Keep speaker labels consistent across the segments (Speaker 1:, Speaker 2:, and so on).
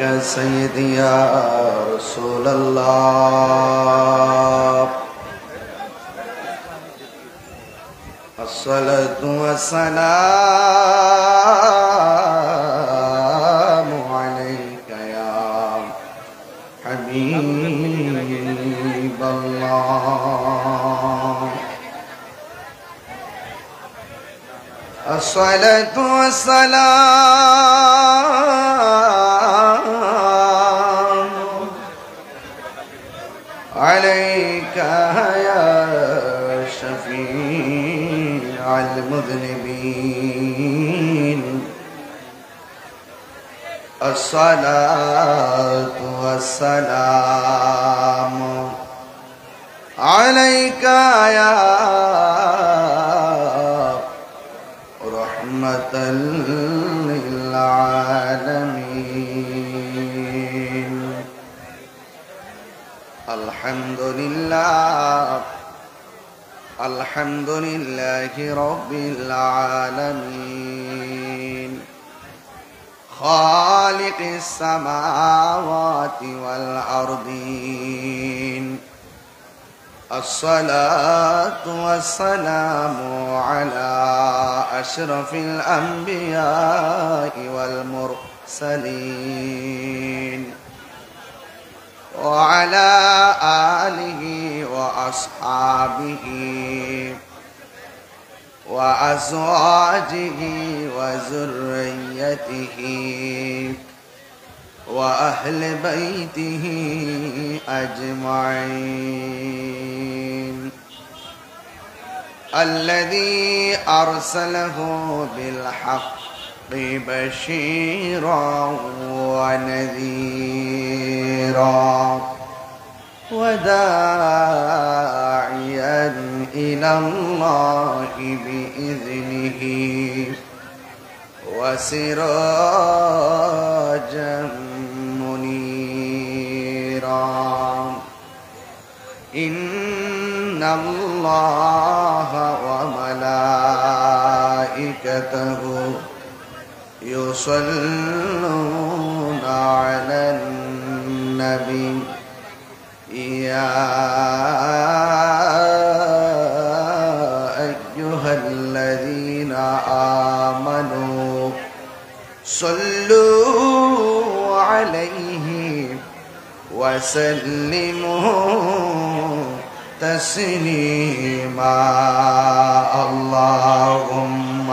Speaker 1: عليك سيدي يا رسول الله الصلاة والسلام عليك يا حبيب الله الصلاة والسلام عليك يا شفيع المذنبين الصلاة والسلام عليك يا رحمة للعالمين الحمد لله الحمد لله رب العالمين خالق السماوات والأرضين الصلاة والسلام على أشرف الأنبياء والمرسلين وعلى آله وأصحابه وأزواجه وذريته وأهل بيته أجمعين الذي أرسله بالحق بشيرا ونذيرا وداعيا إلى الله بإذنه وسراجا منيرا إن الله وملائكته يصلون على النبي يا أيها الذين آمنوا صلوا عليه وسلموا تسليما اللهم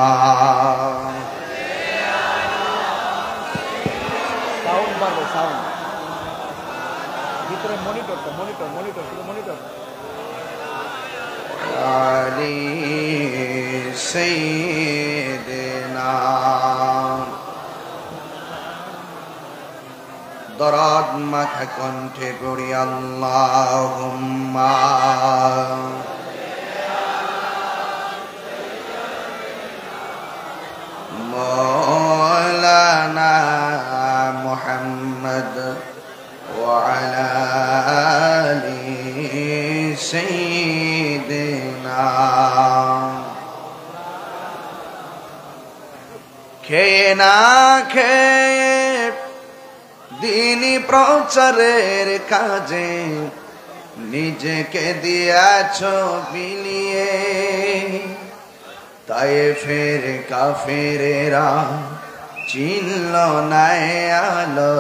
Speaker 1: علي سيدنا দরদ মাথা কণ্ঠে পড়ি আল্লাহুম্মা মাওলানা মুহাম্মদ ওয়া আলা আলি সাইয়্যিদিনা খেয়ে না খেয়ে দ্বীনি প্রচারের কাজে নিজেকে দিয়াছ বিলিয়ে তায়েফের কাফেরেরা চিনল না আলো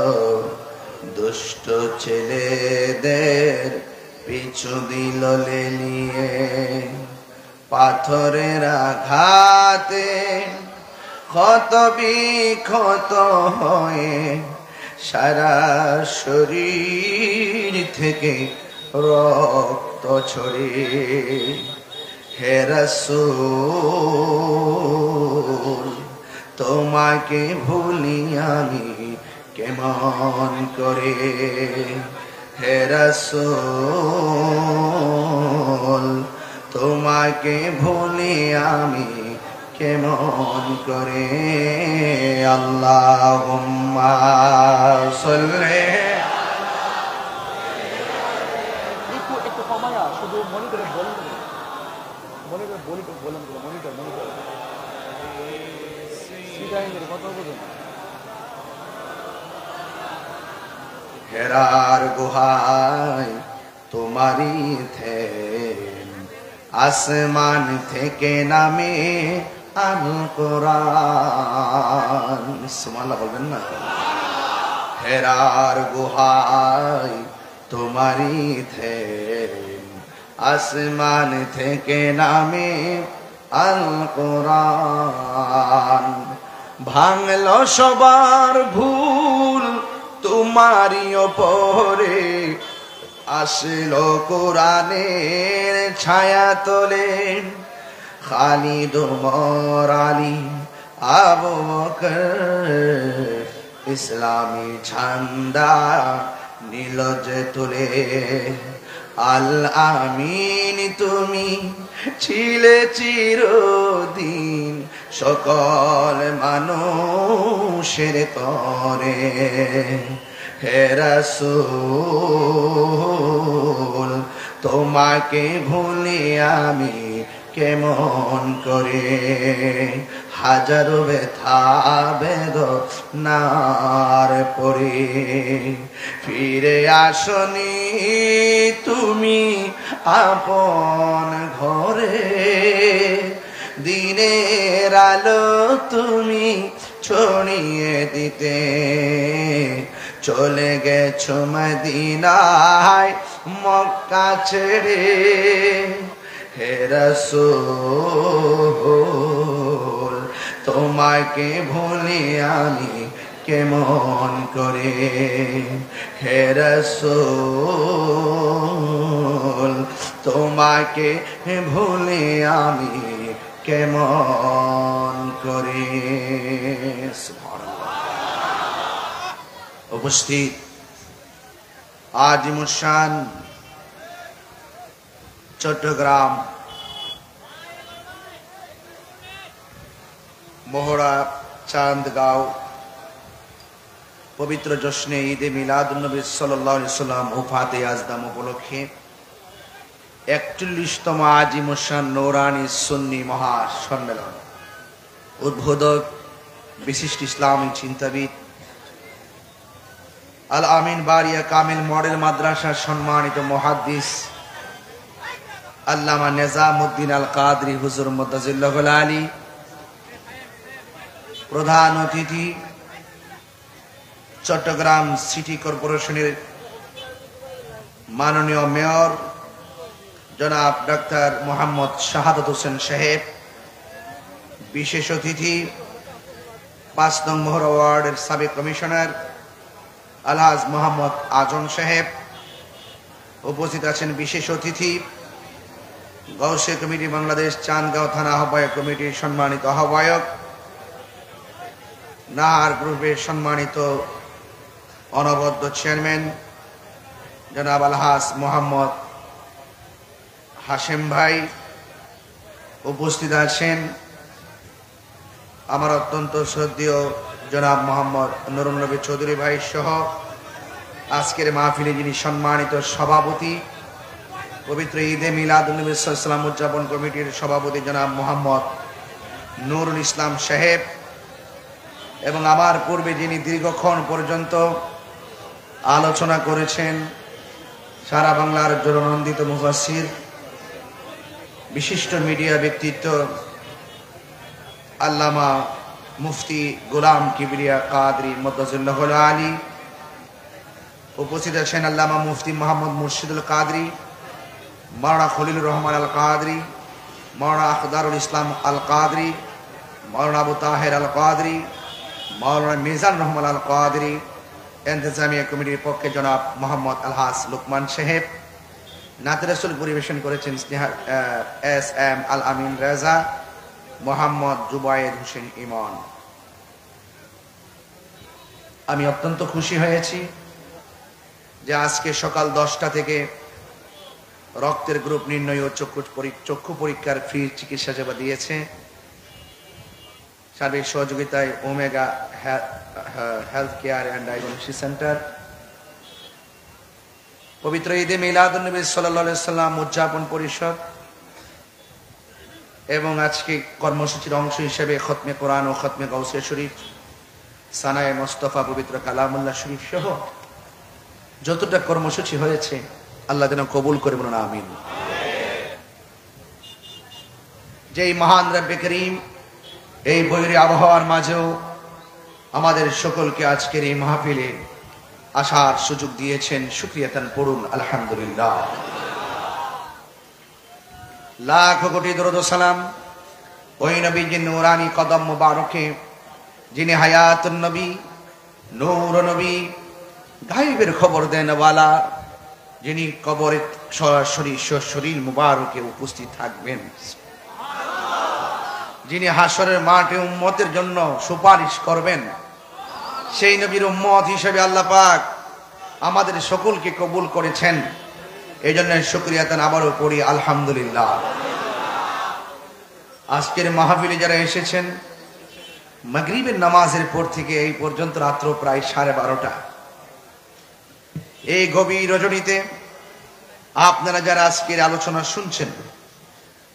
Speaker 1: দুষ্ট ছেলেদের পিছু দিল লেলিয়ে পাথরের আঘাতে ক্ষত বিক্ষত হয়ে সারা শরীর থেকে রক্ত ছড়ে হে রাসূল তোমাকে ভুলি আমি কেমন করে হে রাসূল তোমাকে ভুলি আমি কেমন করে আল্লাহুম্মা সাল্লি একটু কমায়া শুধু মনিটরে বলুন মনিটর সিটাইনের কথা বলুন হেরার গুহায় তোমারই থেন, আসমান থেকে নামে আল কোরআন। সুবহানাল্লাহ বলবেন না? হেরার গুহায় তোমারই থেন, আসমান থেকে নামে আল কোরআন। ভাঙল সবার ভুল তোমারই ওপরে, আসলো কোরআনের ছায়া তোলে। খালিদ ওমর আলী আবু বকর ইসলামী ঝান্ডা নীল যে তুলে। আল আমিন তুমি ছিলে চিরদিন সকল মানুষের তরে। হে রাসূল তোমাকে ভুলি আমি কেমন করে, হাজারো ব্যথা বেদনার পরে। ফিরে আসনি তুমি আপন ঘরে, দিনের আলো তুমি ছড়িয়ে দিতে। চলে গেছো মদিনায় মক্কা ছেড়ে। হে রাসূল তোমাকে ভুলি আমি কেমন করে। হে রাসূল তোমাকে ভুলি আমি কেমন করে। উপস্থিত আজিমুসান চট্টগ্রাম মহড়া চাঁদগাঁও পবিত্র জশ্নে ঈদে মিলাদুন্নবী সাল্লাল্লাহু আলাইহি সাল্লাম ও ফাতে আজদাম উপলক্ষে ৪১তম আজিমুসান নূরানী সুন্নি মহাসম্মেলন উদ্বোধক বিশিষ্ট ইসলামী চিন্তাবিদ আল আমিন বারিয়া কামিল মডেল মাদ্রাসার সম্মানিত মুহাদ্দিস আল্লামা নিজামউদ্দিন আল কাদরি হুজুর মুদ্দাজিল্লাহুল আলী, প্রধান অতিথি চট্টগ্রাম সিটি কর্পোরেশনের মাননীয় মেয়র জনাব ডাক্তার মোহাম্মদ শাহাদাত হোসেন সাহেব, বিশেষ অতিথি ৫ নং মহড়া ওয়ার্ডের সাবেক কমিশনার আলহাজ মোহাম্মদ আজম সাহেব, উপস্থিত আছেন বিশেষ অতিথি গৌসে কমিটি বাংলাদেশ চাঁদগাঁও থানা আহ্বায়ক কমিটির সম্মানিত আহ্বায়ক, নাহার গ্রুপের সম্মানিত অনবদ্য চেয়ারম্যান জনাব আলহাজ মোহাম্মদ হাশেম ভাই, উপস্থিত আছেন আমার অত্যন্ত শ্রদ্ধেয় জনাব মোহাম্মদ নুরুন নবী চৌধুরী ভাই সহ আজকের মাহফিলে যিনি সম্মানিত সভাপতি, পবিত্র ঈদে মিলাদুন্নবী সাল্লাল্লাহু আলাইহি ওয়াসাল্লাম উদযাপন কমিটির সভাপতি জনাব মোহাম্মদ নুরুল ইসলাম সাহেব, এবং আমার পূর্বে যিনি দীর্ঘক্ষণ পর্যন্ত আলোচনা করেছেন সারা বাংলার জননন্দিত মুফাসসির বিশিষ্ট মিডিয়া ব্যক্তিত্ব আল্লামা মুফতি গোলাম কিবরিয়া কাদরি মুদ্দাজিল্লাহুল আলী, উপস্থিত আছেন আল্লামা মুফতি মোহাম্মদ মুর্শিদুল কাদরি, মাওলানা খলিলুর রহমান আল কাদরি, মাওলানা আখদারুল ইসলাম আল কাদরি, মাওলানা আবু তাহের আল কাদরি, মাওলানা মিজান রহমান আল কাদরি, ইন্তেজামিয়া কমিটির পক্ষে জনাব মোহাম্মদ আলহাজ লুকমান সাহেব। নাতে রাসূল পরিবেশন করেছেন এস এম আল আমিন রেজা, মোহাম্মদ জুবায়েদ হোসেন ইমন। আমি অত্যন্ত খুশি হয়েছি যে আজকে সকাল 10টা থেকে রক্তের গ্রুপ নির্ণয় ও চক্ষু পরীক্ষার ফ্রি চিকিৎসা সেবা দিয়েছে। সার্বিক সহযোগিতায় omega health care and diagnostic centre, পবিত্র ঈদে মিলাদুন্নবী সাল্লাল্লাহু আলাইহি সাল্লাম উদযাপন পরিষদ এবং আজকে কর্মসূচির অংশ হিসেবে খতমে কোরআন ও খতমে গাউসিয়া শরীফ, সানায়ে মোস্তফা পবিত্র কালামুল্লাহ শরীফ সহ যতটা কর্মসূচি হয়েছে আল্লাহ যেন কবুল করে, বলুন আমিন। যেই মহান রব্বে করিম এই বৈরী আবহাওয়ার মাঝেও আমাদের সকলকে আজকের এই মাহফিলে আসার সুযোগ দিয়েছেন, শুকরিয়া তান পড়ুন আলহামদুলিল্লাহ। লাখ কোটি দরুদ ও সালাম ওই নবীর নূরানি কদম মুবারকে, যিনি হায়াতুন নবী, নূর নবী, গায়েবের খবর দেন ওয়ালা, যিনি কবরে সরাসরি শরীর মুবারকে উপস্থিত থাকবেন, যিনি হাসরের মাঠে উম্মতের জন্য সুপারিশ করবেন, সেই নবীর উম্মত হিসেবে আল্লাহ পাক আমাদের সকলকে কবুল করেছেন। এই জন্য শুকরিয়া তান আবারও পড়ি আলহামদুলিল্লাহ। আজকের মাহফিলে যারা এসেছেন, মাগরিবের নামাজের পর থেকে এই পর্যন্ত রাত্র প্রায় 12:30, এই গভীর রজনীতে আপনারা যারা আজকের আলোচনা শুনছেন,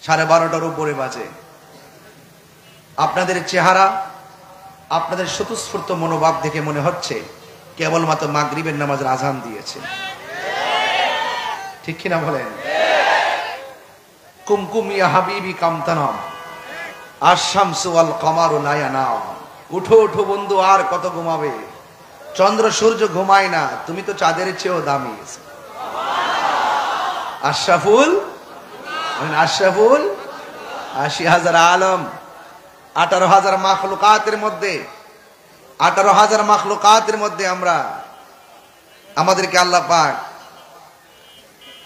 Speaker 1: 12:30টার উপরে বাজে। আপনাদের চেহারা, আপনাদের স্বতঃস্ফূর্ত মনোভাব দেখে মনে হচ্ছে কেবলমাত্র মাগরিবের নামাজের আজান দিয়েছে, ঠিক কিনা বলেন? কুমকুম ইয়া হাবিবি কামতানাম আশ-শামসু ওয়াল কমারু লা ইয়ানাম। উঠো উঠো বন্ধু, আর কত ঘুমাবে? চন্দ্র সূর্য ঘুমায় না, তুমি তো চাঁদের চেয়েও দামি। আশরাফুল আশরাফুল ৮০,০০০ আলম, ১৮,০০০ মাখলুকাতের মধ্যে ১৮,০০০ মাখলুকাতের মধ্যে আমাদেরকে আল্লাহ পাক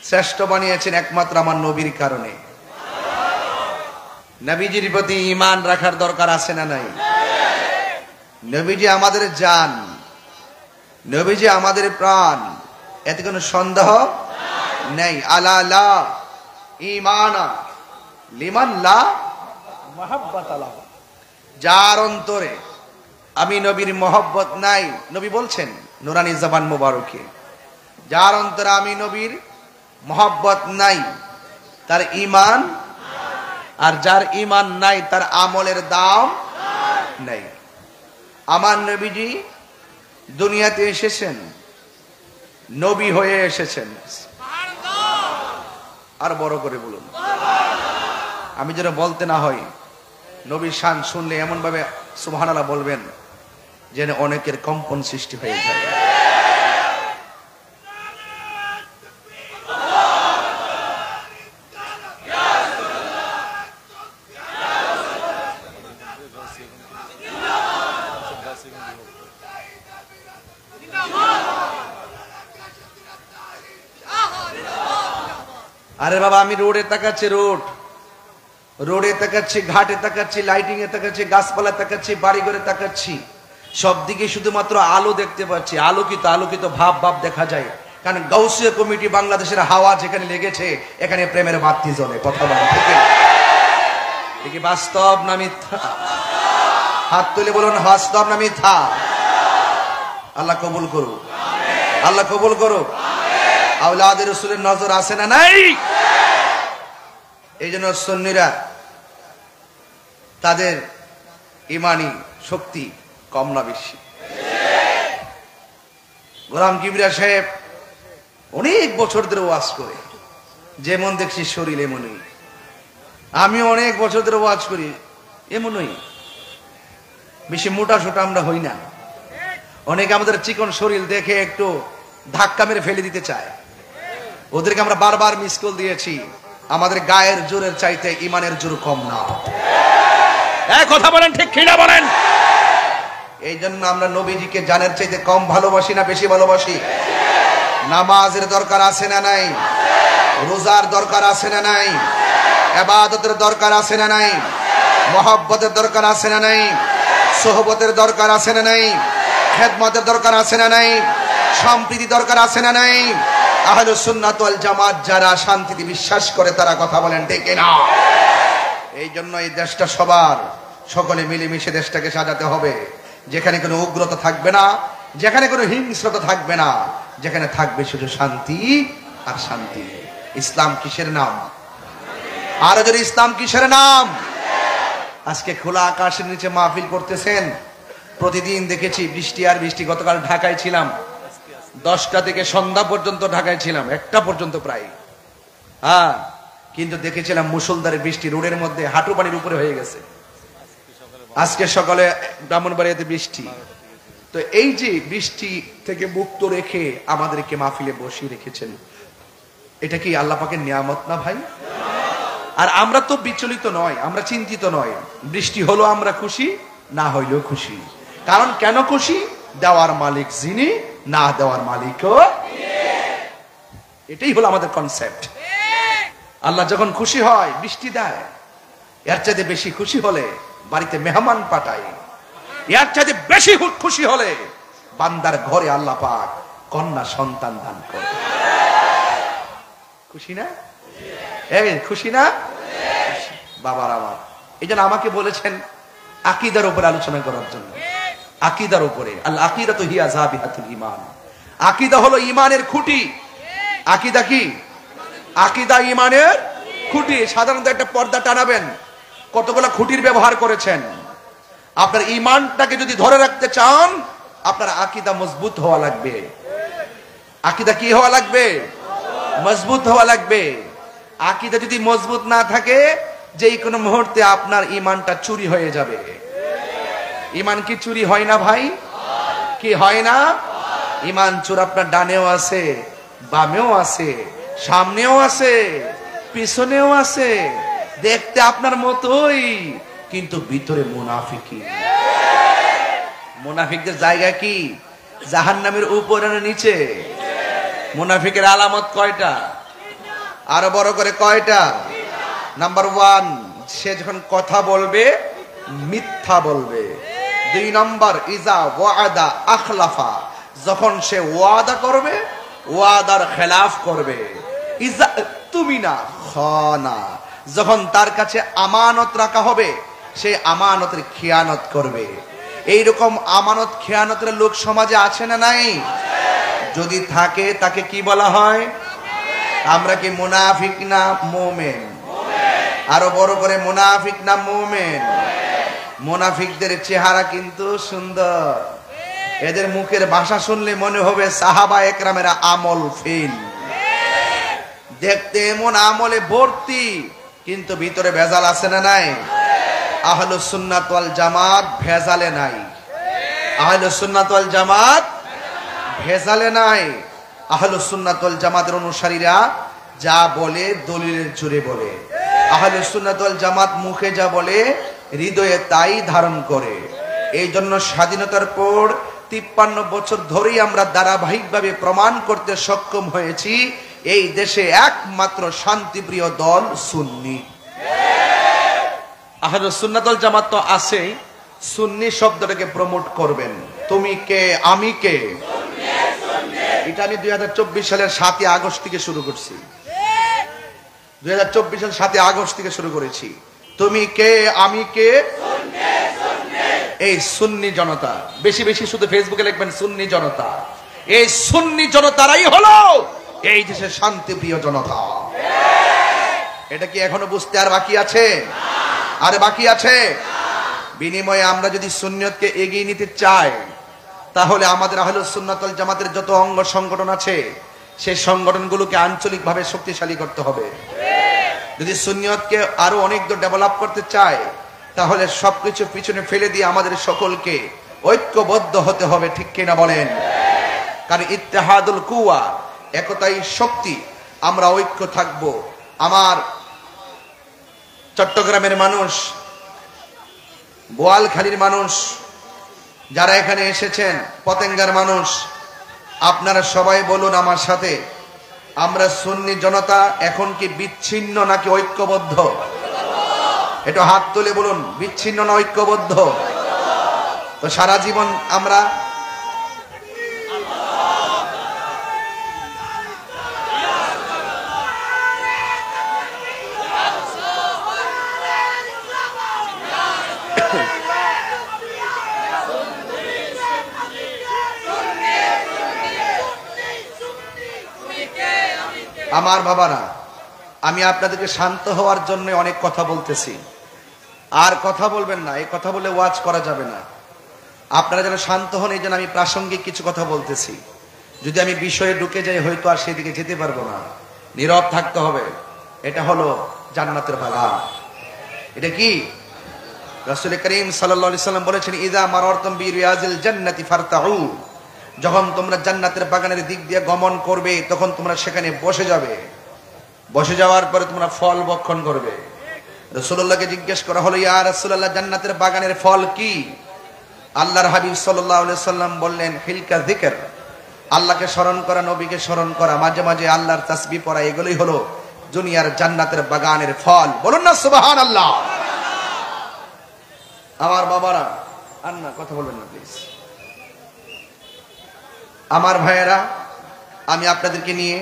Speaker 1: শ্রেষ্ঠ বানিয়েছেন একমাত্র আমার নবীর কারণে। নবীজির প্রতি ঈমান রাখার দরকার আছে না নাই? নবীজি আমাদের জান, নবীজি আমাদের প্রাণ, এতে কোনো সন্দেহ নেই। আলা লা ঈমানা লিমান লা মাহাব্বাতা লাহু, যার অন্তরে আমি নবীর মহব্বত নাই, নবী বলছেন নুরানি জবান মুবারকে, যার অন্তরে আমি নবীর মহব্বত নাই তার ঈমান, আর যার ঈমান নাই তার আমলের দাম নাই। আমার নবীজি দুনিয়াতে এসেছেন, নবী হয়ে এসেছেন। আর বড় করে বলুন, আমি যেন বলতে না হয়, নবীর শান শুনলে এমন ভাবে সুবহানাল্লাহ বলবেন যেন অনেকের কম্পন সৃষ্টি হয়ে যায়। আরে বাবা, আমি রোডে তাকাচ্ছি, রোডে তাকাচ্ছি, ঘাটে তাকাচ্ছি, লাইটিং এ তাকাচ্ছি, গাছপালা তাকাচ্ছি, বাড়িঘরে তাকাচ্ছি, সব দিকে শুধুমাত্র আলো দেখতে পাচ্ছি, আলোকিত আলোকিত ভাব দেখা যায়। কারণ গাউসিয়া কমিটি বাংলাদেশের হাওয়া যেখানে লেগেছে, এখানে প্রেমের বাতি জ্বলে। কথা বলেন ঠিক না? কি বাস্তব না মিথ্যা? হাত তুলে বলুন, বাস্তব না মিথ্যা? আল্লাহ কবুল করুক, আল্লাহ কবুল করুক। আওলাদের রাসূলের নজর আছে না নাই? এই জন্য সুন্নিরা তাদের ইমানি শক্তি কম না বেশি? গোলাম কিবরিয়া সাহেব অনেক বছর ধরে ওয়াজ করে, যেমন দেখছি শরীর এমনই। আমি অনেক বছর ধরে ওয়াজ করি, এমনই। বেশি মোটা সোটা আমরা হই না। অনেকে আমাদের চিকন শরীর দেখে একটু ধাক্কা মেরে ফেলে দিতে চায়, ওদেরকে আমরা বারবার মিস কল দিয়েছি। আমাদের গায়ের জোরের চাইতে ইমানের জোর কম না। এই কথা বলেন ঠিক কিনা বলেন? এই জন্য আমরা নবীজিকে জানের চাইতে কম ভালোবাসি না বেশি ভালোবাসি? নামাজের দরকার আছে না নাই? রোজার দরকার আছে না নাই? ইবাদতের দরকার আছে না নাই? মহব্বতের দরকার আছে না নাই? সোহবতের দরকার আছে না নাই? খেদমতের দরকার আছে না নাই? সম্প্রীতি দরকার আছে না নাই? আহলুস সুন্নাত ওয়াল জামাত যারা শান্তিতে বিশ্বাস করে তারা কথা বলেন ঠিক না? এই জন্য এই দেশটা সবার, সকলে মিলেমিশে দেশটাকে সাজাতে হবে, যেখানে কোনো উগ্রতা থাকবে না, যেখানে কোনো হিংস্রতা থাকবে না, যেখানে থাকবে শুধু শান্তি আর শান্তি। ইসলাম কিসের নাম? আর যদি ইসলাম কিসের নাম? আজকে খোলা আকাশের নিচে মাহফিল করতেছেন, প্রতিদিন দেখেছি বৃষ্টি আর বৃষ্টি। গতকাল ঢাকায় ছিলাম, 10টা থেকে সন্ধ্যা পর্যন্ত ঢাকায় ছিলাম, 1টা পর্যন্ত প্রায়। হ্যাঁ, কিন্তু দেখেছিলাম মুষলধারে বৃষ্টি, রোডের মধ্যে হাঁটু পানির উপরে হয়ে গেছে। আজকে সকালে ব্রাহ্মণবাড়িয়াতে বৃষ্টি। তো এই যে বৃষ্টি থেকে মুক্ত রেখে আমাদেরকে মাহফিলে বসিয়ে রেখেছেন, এটা কি আল্লাহ পাকের নিয়ামত না ভাই? আর আমরা তো বিচলিত নয়, আমরা চিন্তিত নয়। বৃষ্টি হলো আমরা খুশি, না হইলেও খুশি। কারণ কেন খুশি? দেওয়ার মালিক যিনি, না দেওয়ার মালিকও। এটাই হলো আমাদের কনসেপ্ট। আল্লাহ যখন খুশি হয় বৃষ্টি দেয়, এর চাইতে বেশি খুশি হলে বাড়িতে মেহমান পাঠায়, এর চাইতে বেশি খুশি হলে বান্দার ঘরে আল্লাহ পাক কন্যা সন্তান দান করে। খুশি না? এই খুশি না বাবার আমার? এই জন্য আমাকে বলেছেন আকীদার উপরে আলোচনা করার জন্য। আকীদার উপরে, আল আকীদাতু হিয়া যাবিহাতুল ঈমান। আকীদা হলো ঈমানের খুঁটি। আকীদা কি? আকীদা ঈমানের খুঁটি। সাধারণত একটা পর্দা টানাবেন, কতগুলো খুঁটির ব্যবহার করেছেন। আপনার ঈমানটাকে যদি ধরে রাখতে চান, আপনার আকীদা মজবুত হওয়া লাগবে। আকীদা কি হওয়া লাগবে? মজবুত হওয়া লাগবে। আকীদা যদি মজবুত না থাকে, যেই কোনো মুহূর্তে আপনার ঈমানটা চুরি হয়ে যাবে। ঈমান কি চুরি হয় না ভাই? কি হয় না? ঈমান চোর আপনার ডানেও আছে, বামেও আছে, সামনেও আছে, পিছনেও আছে, দেখতে আপনার মতোই, কিন্তু ভিতরে মুনাফিকি। মুনাফিকদের জায়গা কি? জাহান্নামের উপরে না নিচে? মুনাফিকের আলামত কয়টা? আরো বড় করে কয়টা? নাম্বার 1, সে যখন কথা বলবে মিথ্যা বলবে। 2 নম্বর, ইজা ওয়াদা আখলাফা, যখন সে ওয়াদা করবে ওয়াদার খেলাফ করবে। ইজা তুমিনা খানা, যখন তার কাছে আমানত রাখা হবে সে আমানতের খেয়ানত করবে। এইরকম আমানত খেয়ানতের লোক সমাজে আছে না নাই? যদি থাকে তাকে কি বলা হয়? আমরা কি মুনাফিক না মুমিন? আরো বড় করে, মুনাফিক না মুমিন? মুনাফিকদের চেহারা কিন্তু সুন্দর, এদের মুখের ভাষা শুনলে মনে হবে সাহাবা একরামেরা আমল ফেল। দেখতে এমন আমলে ভর্তি, কিন্তু ভিতরে ভেজাল আছে না নাই? আহলুস সুন্নাত ওয়াল জামাত ভেজালে নাই। আহলুস সুন্নাত ওয়াল জামাত ভেজালে নাই। আহলুস সুন্নাত ওয়াল জামাতের অনুসারীরা যা বলে দলিলের জোরে বলে। আহলুস সুন্নাত ওয়াল জামাত মুখে যা বলে হৃদয়ে তাই ধারণ করে। এই জন্য স্বাধীনতার পর 53 বছর ধরেই আমরা ধারাবাহিকভাবে প্রমাণ করতে সক্ষম হয়েছি এই দেশে একমাত্র শান্তিপ্রিয় দল সুন্নি। আহলুস সুন্নাত ওয়াল জামাত তো আছে, সুন্নি শব্দটাকে প্রমোট করবেন। তুমি কে, আমি কে, এটা আমি 2024 সালের 7 আগস্ট থেকে শুরু করছি। 2024 সালের 7 আগস্ট থেকে শুরু করেছি। তুমি কে, আমি কে, এই সুন্নি জনতা। বেশি বেশি শুধু ফেসবুকে লিখবেন সুন্নি জনতা। এই সুন্নি জনতারাই হলো এই দেশের শান্তিপ্রিয় জনতা। এটা কি এখনো বুঝতে আর বাকি আছে? আর বাকি আছে? বিনিময়ে আমরা যদি সুন্নিয়তকে এগিয়ে নিতে চাই, তাহলে আমাদের আহলুস সুন্নাত ওয়াল জামাতের যত অঙ্গ সংগঠন আছে সেই সংগঠনগুলোকে আঞ্চলিকভাবে শক্তিশালী করতে হবে। যদি সুন্নিয়তকে আরো অনেক দূর ডেভেলপ করতে চায়, তাহলে সবকিছু পিছনে ফেলে দিয়ে আমাদের সকলকে ঐক্যবদ্ধ হতে হবে। ঠিক কিনা বলেন? কারণ ইত্তেহাদুল কুওয়া, একতাই শক্তি। আমরা ঐক্য থাকব। আমার চট্টগ্রামের মানুষ, বোয়ালখালীর মানুষ, যারা এখানে এসেছেন, পতেঙ্গার মানুষ, আপনারা সবাই বলুন আমার সাথে, আমরা সুন্নি জনতা এখন কি বিচ্ছিন্ন নাকি ঐক্যবদ্ধ? একটু হাত তুলে বলুন, বিচ্ছিন্ন না ঐক্যবদ্ধ? তো সারা জীবন আমরা আমার বাবারা, আমি আপনাদেরকে শান্ত হওয়ার জন্য অনেক কথা বলতেছি। আর কথা বলবেন না, এই কথা বলে ওয়াজ করা যাবে না। আপনারা যেন শান্ত হন, এই জন্য আমি প্রাসঙ্গিক কিছু কথা বলতেছি। যদি আমি বিষয়ে ঢুকে যাই হয়তো আর সেদিকে যেতে পারবো না, নীরব থাকতে হবে। এটা হলো জান্নাতের বাগান। এটা কি? রাসূল করিম সাল্লাল্লাহু আলাইহি সাল্লাম বলেছেন, ইযা মারারতুম বিরিয়াজিল জান্নাতি ফারতাউ, যখন তোমরা জান্নাতের বাগানের দিক দিয়ে গমন করবে তখন তোমরা সেখানে বসে যাবে। বসে যাওয়ার পরে তোমরা ফল ভক্ষণ করবে। রাসূলুল্লাহকে জিজ্ঞেস করা হলো, ইয়া রাসূলুল্লাহ, জান্নাতের বাগানের ফল কি? আল্লাহর হাবিব সাল্লাল্লাহু আলাইহি সাল্লাম বললেন, হিলকা যিকর, আল্লাহকে স্মরণ করা, নবীকে স্মরণ করা, মাঝে মাঝে আল্লাহর তাসবিহ পড়া, এগুলোই হলো দুনিয়ার জান্নাতের বাগানের ফল। বলুন না সুবহানাল্লাহ। আমার বাবারা, আর না কথা বলবেন না প্লিজ। আমার ভাইয়েরা, আমি আপনাদেরকে নিয়ে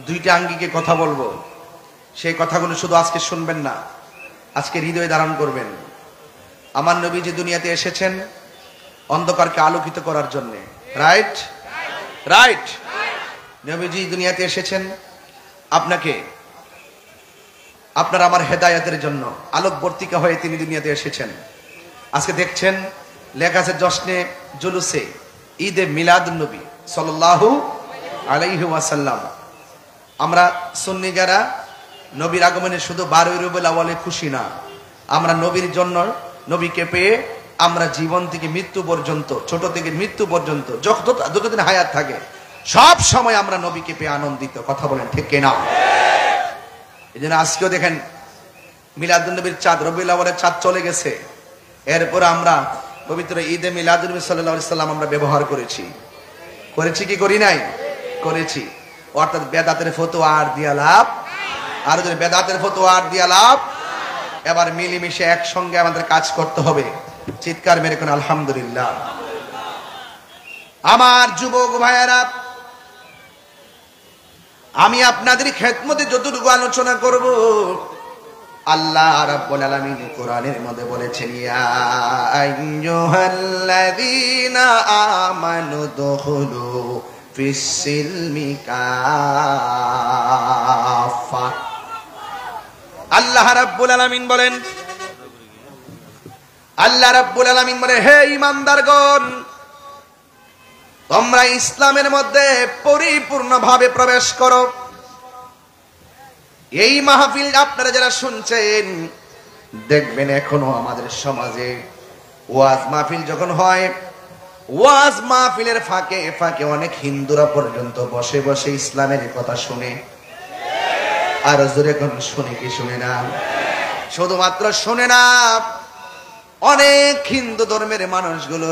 Speaker 1: দুইটা আঙ্গিকে কথা বলবো। সেই কথাগুলো শুধু আজকে শুনবেন না, আজকে হৃদয়ে ধারণ করবেন। আমার নবী যে দুনিয়াতে এসেছেন অন্ধকারকে আলোকিত করার জন্য, রাইট রাইট। নবীজি দুনিয়াতে এসেছেন আপনাকে, আপনার আমার হেদায়েতের জন্য, আলোকবর্তিকা হয়ে তিনি দুনিয়াতে এসেছেন। আজকে দেখছেন লেখা আছে জশ্নে জুলুসে ঈদে মিলাদুন নবী সাল্লাল্লাহু আলাইহি ওয়াসাল্লাম। আমরা সুন্নি যারা নবীর আগমনে শুধু 12 রবিউল আউয়ালে খুশি না, আমরা নবীর জন্য, নবীকে পেয়ে আমরা জীবন থেকে মৃত্যু পর্যন্ত, ছোট থেকে মৃত্যু পর্যন্ত যতদিন হায়াত থাকে সব সময় আমরা নবীকে পেয়ে আনন্দিত। কথা বলেন ঠিক কিনা? এই জন্য আজকেও দেখেন মিলাদুন নবীর চাঁদ, রবিউল আউয়ালের চাঁদ চলে গেছে, এরপর আমরা পবিত্র ঈদে মিলাদুন নবী সাল্লাল্লাহু আলাইহি সাল্লাম আমরা ব্যবহার করেছি কি করি নাই? করেছি। অর্থাৎ বেদাতের ফতোয়া আর দিয়া লাভ, আর যদি বেদাতের ফতোয়া আর দিয়া লাভ, এবার মিলেমিশে একসঙ্গে আমাদের কাজ করতে হবে। চিৎকার মেরে কোন আলহামদুলিল্লাহ। আমার যুবক ভাইয়েরা, আমি আপনাদের খেদমতে যতটুকু আলোচনা করব, আল্লাহ রাব্বুল আলামিন কোরআনের মধ্যে বলেছেন, ইয়া আইয়ুহাল্লাযীনা আমানু দুখুলু ফিস সিলমি কাফা। আল্লাহ রাব্বুল আলামিন বলেন, আল্লাহ রাব্বুল আলামিন বলে, হে ঈমানদারগণ, তোমরা ইসলামের মধ্যে পরিপূর্ণভাবে প্রবেশ করো। এই মাহফিল আপনারা যারা শুনছেন, দেখবেন এখনো আমাদের সমাজে ওয়াজ মাহফিল যখন হয়, ওয়াজ মাহফিলের ফাঁকে ফাঁকে অনেক হিন্দুরা পর্যন্ত বসে বসে ইসলামের কথা শুনে। আর জোরে কোন শুনে কি শুনে না? শুধুমাত্র শুনে না, অনেক হিন্দু ধর্মের মানুষগুলো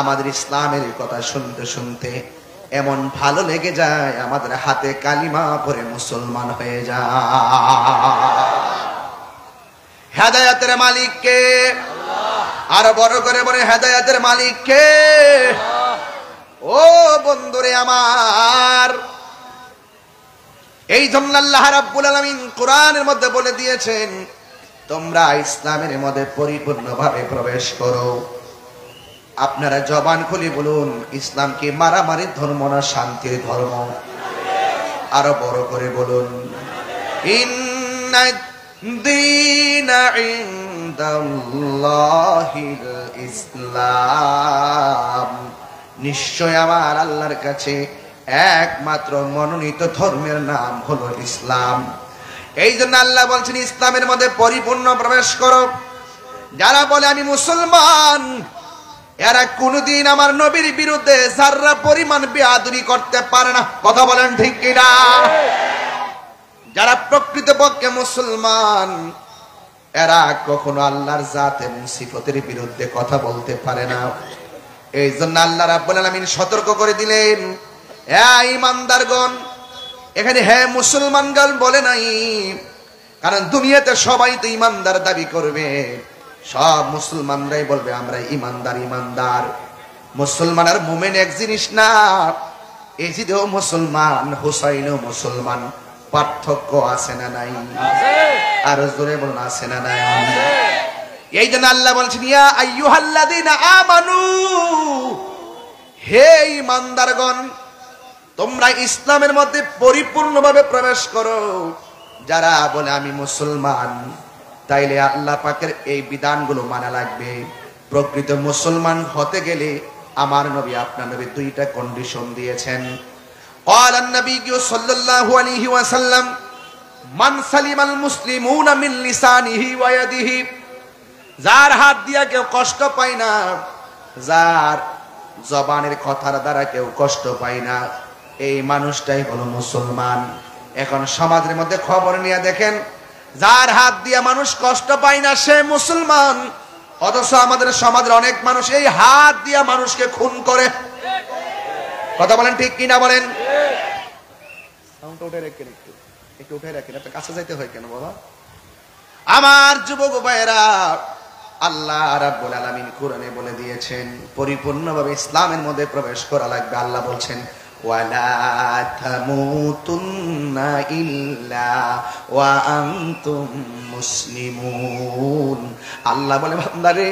Speaker 1: আমাদের ইসলামের কথা শুনতে শুনতে এমন ভালো লেগে যায়, আমাদের হাতে কালিমা পড়ে মুসলমান হয়ে যায়। হেদায়েতের মালিক কে? আরো বড় করে বলে, হেদায়েতের মালিক কে? ও বন্ধুরে আমার, এই জন্য আল্লাহ রাব্বুল আলামিন কোরআনের মধ্যে বলে দিয়েছেন, তোমরা ইসলামের মধ্যে পরিপূর্ণভাবে প্রবেশ করো। আপনারা জবান খুলে বলুন, ইসলাম কি মারামারির ধর্ম না শান্তির ধর্ম? আরো বড় করে বলুন, ইন্নাদ দীনা ইনদাল্লাহিল ইসলাম, নিশ্চয় আমার আল্লাহর কাছে একমাত্র মনোনীত ধর্মের নাম হলো ইসলাম। এই জন্য আল্লাহ বলছেন, ইসলামের মধ্যে পরিপূর্ণ প্রবেশ করো। যারা বলে আমি মুসলমান, এরা কোনদিন আমার নবীর বিরুদ্ধে যারা পরিমাণ বেয়াদবি করতে পারে না। কথা বলেন ঠিক কিনা? যারা প্রকৃতপক্ষে মুসলমান, এরা কখনো আল্লাহর জাত এবং সিফতের বিরুদ্ধে কথা বলতে পারে না। এই জন্য আল্লাহ রাব্বুল আলামিন সতর্ক করে দিলেন, হে ঈমানদারগণ, এখানে হে মুসলমানগণ বলে নাই, কারণ দুনিয়াতে সবাই তো ঈমানদার দাবি করবে, সব মুসলমানরাই বলবে আমরা ঈমানদার ঈমানদার। মুসলমান আর মুমিন এক জিনিস না। এজিদেও মুসলমান, হুসাইনও মুসলমান, পার্থক্য আছে না নাই? আর জোরে বলুন, আছে না নাই? এই জন্য আল্লাহ বলছেন, ইয়া আইয়ুহাল্লাযীনা আমানু, হে ঈমানদারগণ, তোমরা ইসলামের মধ্যে পরিপূর্ণভাবে প্রবেশ করো। যারা বলে আমি মুসলমান, তাইলে আল্লাহ পাকের এই বিধানগুলো মানা লাগবে। প্রকৃত মুসলমান হতে গেলে আমার নবী আপনার নবী দুইটা কন্ডিশন দিয়েছেন। قال النبي صلى الله عليه وسلم من سلم المسلمون من لسانه ويده, যার হাত দিয়া কেউ কষ্ট পায় না, যার জবানের কথার দ্বারা কেউ কষ্ট পায় না, এই মানুষটাই হলো মুসলমান। এখন সমাজের মধ্যে খবর নিয়ে দেখেন, যার হাত দিয়া মানুষ কষ্ট পায় না সে মুসলমান, অথচ আমাদের সমাজের অনেক মানুষ এই হাত দিয়া মানুষকে খুন করে। কথা বলেন ঠিক কিনা বলেন? একটু উঠে রাখেন, একটা কাছে যাইতে হয় কেন বাবা? আমার যুবক ভাইয়েরা, আল্লাহ রাব্বুল আলামিন কোরআনে বলে দিয়েছেন পরিপূর্ণভাবে ইসলামের মধ্যে প্রবেশ করা লাগবে। আল্লাহ বলছেন ওয়ালা তামুতুন্না ইল্লা ওয়া আনতুম মুসলিমুন। আল্লাহ বলে বান্দারে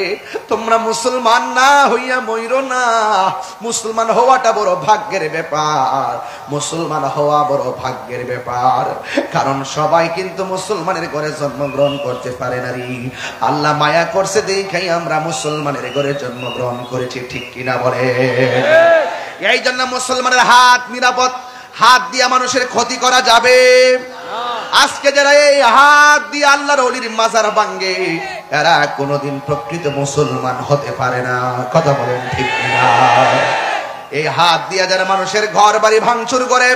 Speaker 1: তোমরা মুসলমান না হইয়া মইরো না। মুসলমান হওয়াটা বড় ভাগ্যের ব্যাপার, মুসলমান হওয়া বড় ভাগ্যের ব্যাপার। কারণ সবাই কিন্তু মুসলমানের ঘরে জন্মগ্রহণ করতে পারে না রে। আল্লাহ মায়া করছে দেখাই আমরা মুসলমানের ঘরে জন্মগ্রহণ করেছি, ঠিক কিনা বলে? এই জন্য মুসলমানের হাত নিরাপদ, হাত দিয়ে মানুষের ক্ষতি করা যাবে। আজকে যারা এই হাত দিয়ে আল্লাহর ওলির মাজার ভাঙে, এরা কোনোদিন প্রকৃত মুসলমান হতে পারে না। কথা বলেন ঠিক না? এই হাত দিয়ে যারা মানুষের ঘর বাড়ি ভাঙচুর করে,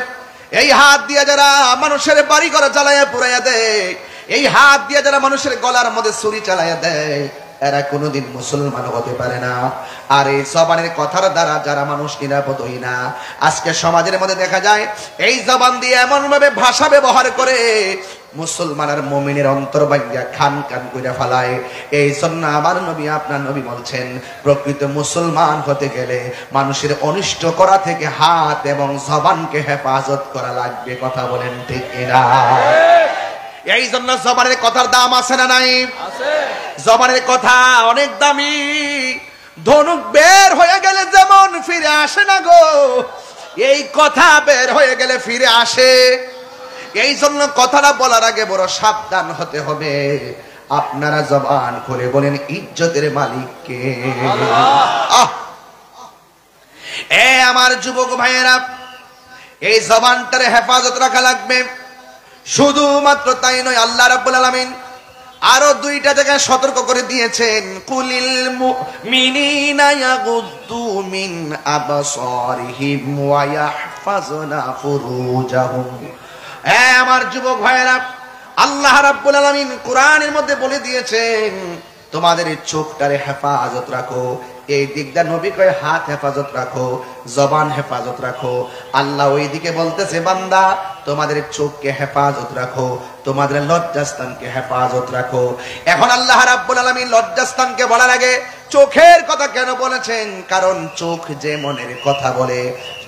Speaker 1: এই হাত দিয়ে যারা মানুষের বাড়ি ঘর জ্বালাইয়া পুড়াইয়া দেয়, এই হাত দিয়ে যারা মানুষের গলার মধ্যে ছুরি চালাইয়া দেয়, এরা কোনোদিন মুসলমান হতে পারে না। আর এই জবানের কথার দ্বারা যারা মানুষ নিরাপদ হই না, আজকে সমাজের মধ্যে দেখা যায় এই জবান দিয়ে এমন ভাবে ভাষা ব্যবহার করে মুসলমান আর মুমিনের অন্তর ভাঙিয়া খান খান কইরা ফেলায়। এই জন্য আমার নবী আপনার নবী বলছেন প্রকৃত মুসলমান হতে গেলে মানুষের অনিষ্ট করা থেকে হাত এবং জবানকে হেফাজত করা লাগবে। কথা বলেন ঠিক কিনা? এই জন্য জবানের কথার দাম আছে না নাই? জবানের কথা অনেক দামি। ধনুক বের হয়ে গেলে যেমন ফিরে আসে না গো, এই কথা বের হয়ে গেলে ফিরে আসে। এই জন্য কথাটা বলার আগে বড় সাবধান হতে হবে। আপনারা জবান খুলে বলেন ইজ্জতের মালিক কে? আমার যুবক ভাইয়েরা, এই জবানটার হেফাজত রাখা লাগবে। শুধুমাত্র তাই নয়, আল্লাহ রাব্বুল আলামিন আরো দুইটা জায়গায় সতর্ক করে দিয়েছেন, কুলিল মুমিনিনা ইয়াগুদ্দু মিন আবসারিহিম ওয়া ইয়াহফাজুনা ফুরুজাহুম। আমার যুবক ভাইয়েরা, আল্লাহ রাব্বুল আলামিন কোরআনের মধ্যে বলে দিয়েছেন তোমাদের চোখটারে হেফাজত রাখো। এই দিকটা নবী কয় হাত হেফাজত রাখো, জবান হেফাজত রাখো। আল্লাহ ওই দিকে বলতেছে বান্দা তোমাদের চোখকে হেফাজত রাখো, তোমাদের লজ্জাস্থানকে হেফাজত রাখো। এখন আল্লাহ রাব্বুল আলামিন লজ্জাস্থানকে বলার আগে চোখের কথা কেন বলেছেন? কারণ চোখ যে মনের কথা বলে,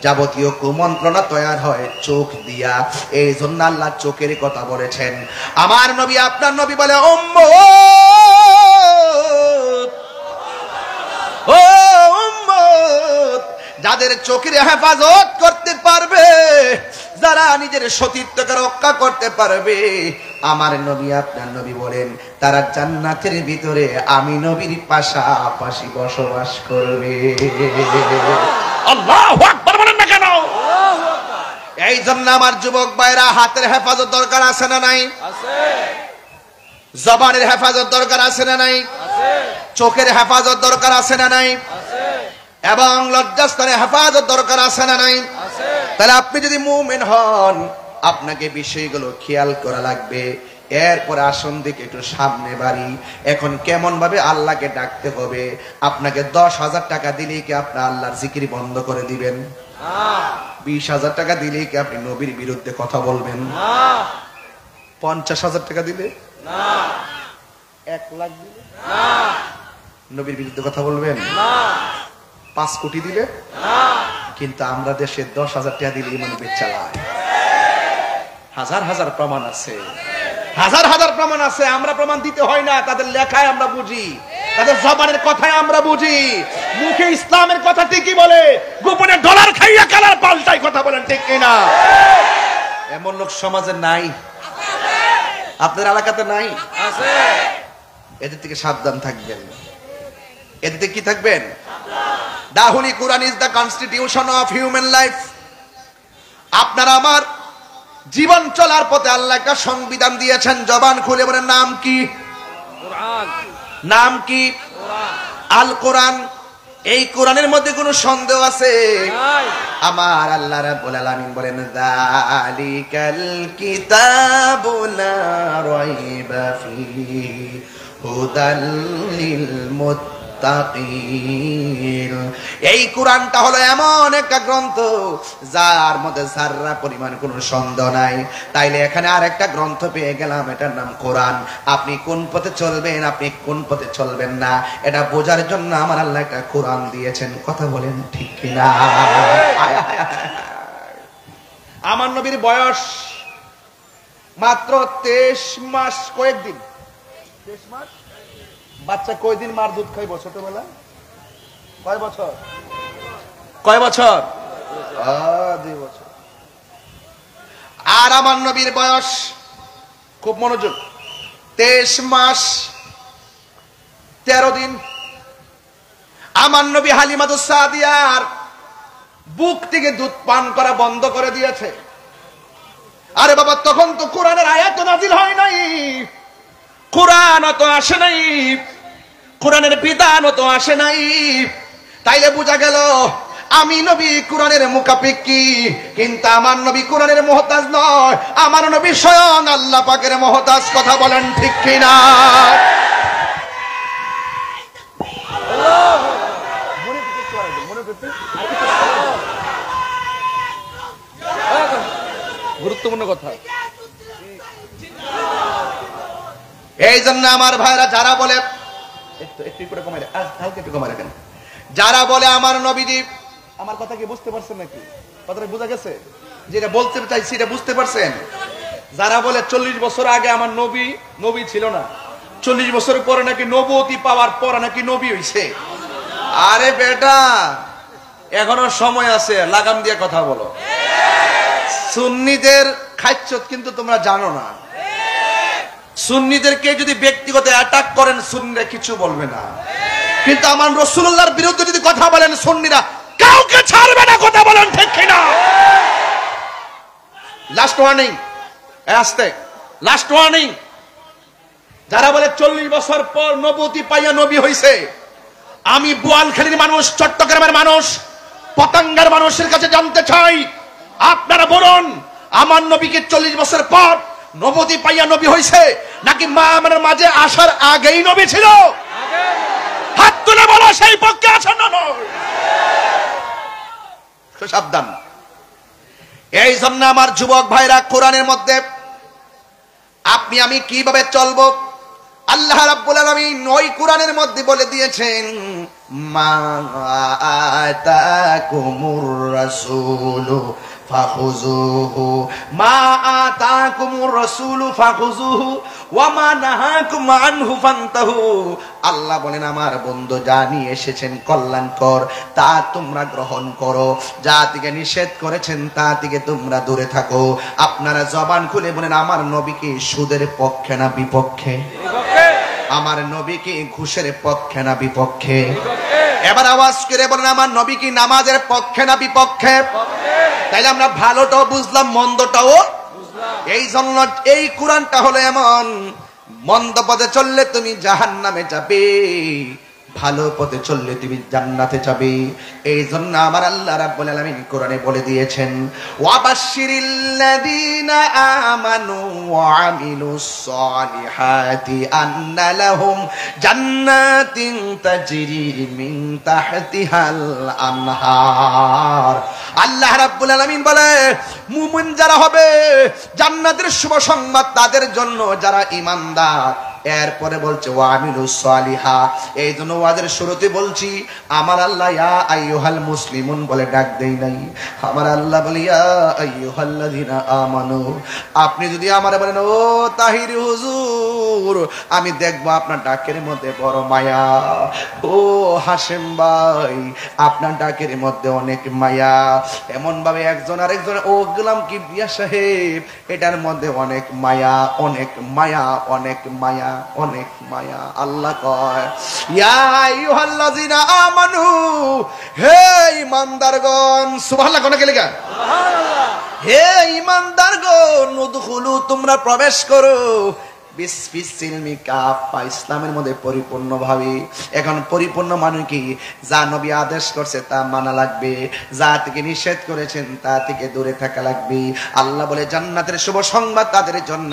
Speaker 1: যাবতীয় কুমন্ত্রণা তৈরি হয় চোখ দিয়া। এই জন্য আল্লাহ চোখের কথা বলেছেন। আমার নবী আপনার নবী বলে যাদের চোখের হেফাজত করতে পারবে, যারা নিজের সতীত্বকে রক্ষা করতে পারবে, আমার নবী আপনার নবী বলেন তারা জান্নাতের ভিতরে আমি নবীর পাশাপাশি বসবাস করবে। আল্লাহু আকবার বলেন না কেন? এই জন্য আমার যুবক ভাইরা, হাতের হেফাজত দরকার আছে না নাই? আছে। জবানের হেফাজত দরকার আছে না নাই? আছে। চোখের হেফাজত দরকার আছে না নাই? আছে। এবং লজ্জাস্থানের হেফাজত দরকার আছে না নাই? আছে। তাহলে আপনি যদি মুমিন হন, আপনাকে বিষয়গুলো খেয়াল করা লাগবে। এরপরে আসন দিকে একটু সামনে বাড়ি। এখন কেমন ভাবে আল্লাহকে ডাকতে হবে? আপনাকে 10,000 টাকা দিলেই কি আপনি আল্লাহর জিকির বন্ধ করে দিবেন? না। 20,000 টাকা দিলেই কি আপনি নবীর বিরুদ্ধে কথা বলবেন? না। 50,000 টাকা দিলে? না। 1 লাখ দিলে? না। নবীর বিরুদ্ধে কথা বলবেন? না। 5 কোটি দিলে? না। কিন্তু আমরা দেশে 10,000 টাকা দিলে ইমান বেচালায়। হাজার হাজার প্রমাণ আছে, হাজার হাজার প্রমাণ আছে। আমরা প্রমাণ দিতে হয় না, তাদের লেখায় আমরা বুঝি, তাদের জবানের কথায় আমরা বুঝি। মুখে ইসলামের কথা ঠিকই বলে, গোপনে ডলার খাইয়া কালার পাল্টাই কথা বলেন, ঠিক কিনা? এমন লোক সমাজে নাই? আপনার এলাকাতে নাই? আছে। এদের থেকে সাবধান থাকবেন। এদের থেকে কি থাকবেন? The Holy Quran is the constitution of human life. আপনার আমার জীবন চলার পথে আল্লাহ একটা সংবিধান দিয়েছেন। জবান খুলে বলেন নাম কি? কোরআন। নাম কি? কোরআন। আল কোরআন। এই কোরআনের মধ্যে কোনো সন্দেহ আছে? আমার আল্লাহ রাব্বুল আলামিন বলেন যালিকাল কিতাবু লা রাইবা ফীহি হুদাল লিল মুত্তাকিন। এই কোরআনটা হলো এমন একটা গ্রন্থ যার মধ্যে যারা পরিমাণ কোনো সন্দেহ নাই। তাইলে এখানে আরেকটা গ্রন্থ পেয়ে গেলাম, এটার নাম কোরআন। আপনি কোন পথে চলবেন, আপনি কোন পথে চলবেন না, এটা বোঝার জন্য আমার আল্লাহ একটা কোরআন দিয়েছেন। কথা বলেন ঠিক কিনা? আমার নবীর বয়স মাত্র 23 মাস কয়েকদিন। 23 মাস। বাচ্চা কয়দিন মার দুধ খাইব ছোটবেলা? কয় বছর? কয় বছর? 2 বছর। আর আমার নবীর বয়স, খুব মনোযোগ, 23 মাস 13 দিন। আমার নবী হালিমাতুস সাদিয়ার বুক থেকে দুধ পান করা বন্ধ করে দিয়েছে। আরে বাবা, তখন তো কোরআনের আয়াত নাজিল হয় নাই, কোরআন তো আসে নাই, কোরআনের বিধান তো আসে নাই। তাইলে বোঝা গেল আমি নবী কোরআনের মুখাপেক্ষী, কিন্তু আমার নবী কোরআনের মুহতাজ নয়, আমার নবী স্বয়ং আল্লাহ পাকের মুহতাজ। কথা বলেন ঠিক কিনা? গুরুত্বপূর্ণ কথা। এই জন্য আমার ভাইরা যারা বলে, যারা বলে আমার নবীজি, আমার কথা কি বুঝতে পারছেন নাকি? কথাটা বোঝা গেছে? যেটা বলতে চাইছি এটা বুঝতে পারছেন? যারা বলে 40 বছর আগে আমার নবী ছিল না, 40 বছর পরে নাকি নবুয়তি পাওয়ার পরে নাকি নবী হইছে। আরে বেটা, এখনো সময় আছে, লাগাম দিয়ে কথা বলো। সুন্নিদের খাচ্ছত কিন্তু তোমরা জানো না। সুন্নিদেরকে যদি ব্যক্তিগত অ্যাটাক করেন সুন্নিরা কিছু বলবে না, কিন্তু আমার রাসূলুল্লাহর বিরুদ্ধে যদি কথা বলেন সুন্নিরা কাউকে ছাড়বে না। কথা বলেন ঠিক কিনা? লাস্ট ওয়ার্নিং, আস্তে, লাস্ট ওয়ার্নিং। যারা বলে 40 বছর পর নবুয়তি পাইয়া নবী হইছে, আমি বোয়ালখালীর মানুষ, চট্টগ্রামের মানুষ, পতাঙ্গার মানুষের কাছে জানতে চাই, আপনারা বলুন আমার নবীকে 40 বছর পর নবুয়তি পাইয়া নবী হইছে নাকি মা আমাদের মাঝে আসার আগেই নবী ছিল? হাত তুলে বলো সেই পক্ষে আছেন না? সাবধান। এই জন্য আমার যুবক ভাইরা, কোরআনের মধ্যে আপনি আমি কিভাবে চলবো আল্লাহ রাব্বুল আলামিন ওই কোরআনের মধ্যে বলে দিয়েছেন, মা আতাকুমুর রাসূলু ফাখুযুহু মা আতাকুমুর রাসূলু ফাখুযুহু ওয়া মা নাহাকুম আনহু ফান্তাহু। আল্লাহ বলেন আমার বন্ধু যা নিয়ে এসেছেন কল্যাণকর তা তোমরা গ্রহণ করো, যা থেকে নিষেধ করেছেন তা থেকে তোমরা দূরে থাকো। আপনারা জবান খুলে বলেন আমার নবী কি সুদের পক্ষে না বিপক্ষে? আমার নবী কি ঘুষের পক্ষে না বিপক্ষে? এবার আওয়াজ করে বলেন আমার নবী কি নামাজের পক্ষে না বিপক্ষে? তাইলে আমরা ভালোটাও বুঝলাম, মন্দটাও বুঝলাম। এই জন্য এই কোরআনটা হলো এমন, মন্দ পথে চললে তুমি জাহান্নামে যাবে, ভালো পথে চললে তুমি জান্নাতে যাবে। এই জন্য আমার আল্লাহ রাব্বুল আলামিন কোরআনে বলে দিয়েছেন, ওয়াবাশশিরিল্লাযীনা আমানু ওয়া আমিলুস সালিহাতি আন্না লাহুম জান্নাতিন তাজরি মিন তাহতিহাল আনহার। আল্লাহ রাব্বুল আলামিন বলে মুমিন যারা হবে জান্নাতের শুভ সংবাদ তাদের জন্য যারা ঈমানদার। এরপরে বলছে ওয়া আমিলুস সালিহা। এই জন্য ওয়াজের শুরুতে বলছি আমার আল্লাহ ইয়া আইয়ুহাল মুসলিমুন বলে ডাক দেই নাই, আমার আল্লাহ বলে ইয়া আইয়ুহাল্লাযিনা আমানু। আপনি যদি আমারে বলেন ও তাহির হুজুর, আমি দেখবো আপনার ডাকের মধ্যে বড় মায়া। ও হাশেম ভাই, আপনার ডাকের মধ্যে অনেক মায়া। এমন ভাবে একজন আরেকজন, ও গোলাম কিবরিয়া সাহেব, এটার মধ্যে অনেক মায়া, অনেক মায়া, অনেক মায়া। অনেক মায়া। আল্লাহ কয় ইয়া আইয়ুহাল্লাযিনা আমানু, হে ঈমানদারগণ, সুবহানাল্লাহ কোন কে লেখা সুবহানাল্লাহ, হে ঈমানদারগণ, উদখুলু তোমরা প্রবেশ করো, ইসলামের মধ্যে পরিপূর্ণ ভাবে। এখন পরিপূর্ণ মানে কি? যা নবী আদেশ করছে তা মানা লাগবে, যা থেকে নিষেধ করেছেন তা থেকে দূরে থাকা লাগবে। আল্লাহ বলে জান্নাতের শুভ সংবাদ তাদের জন্য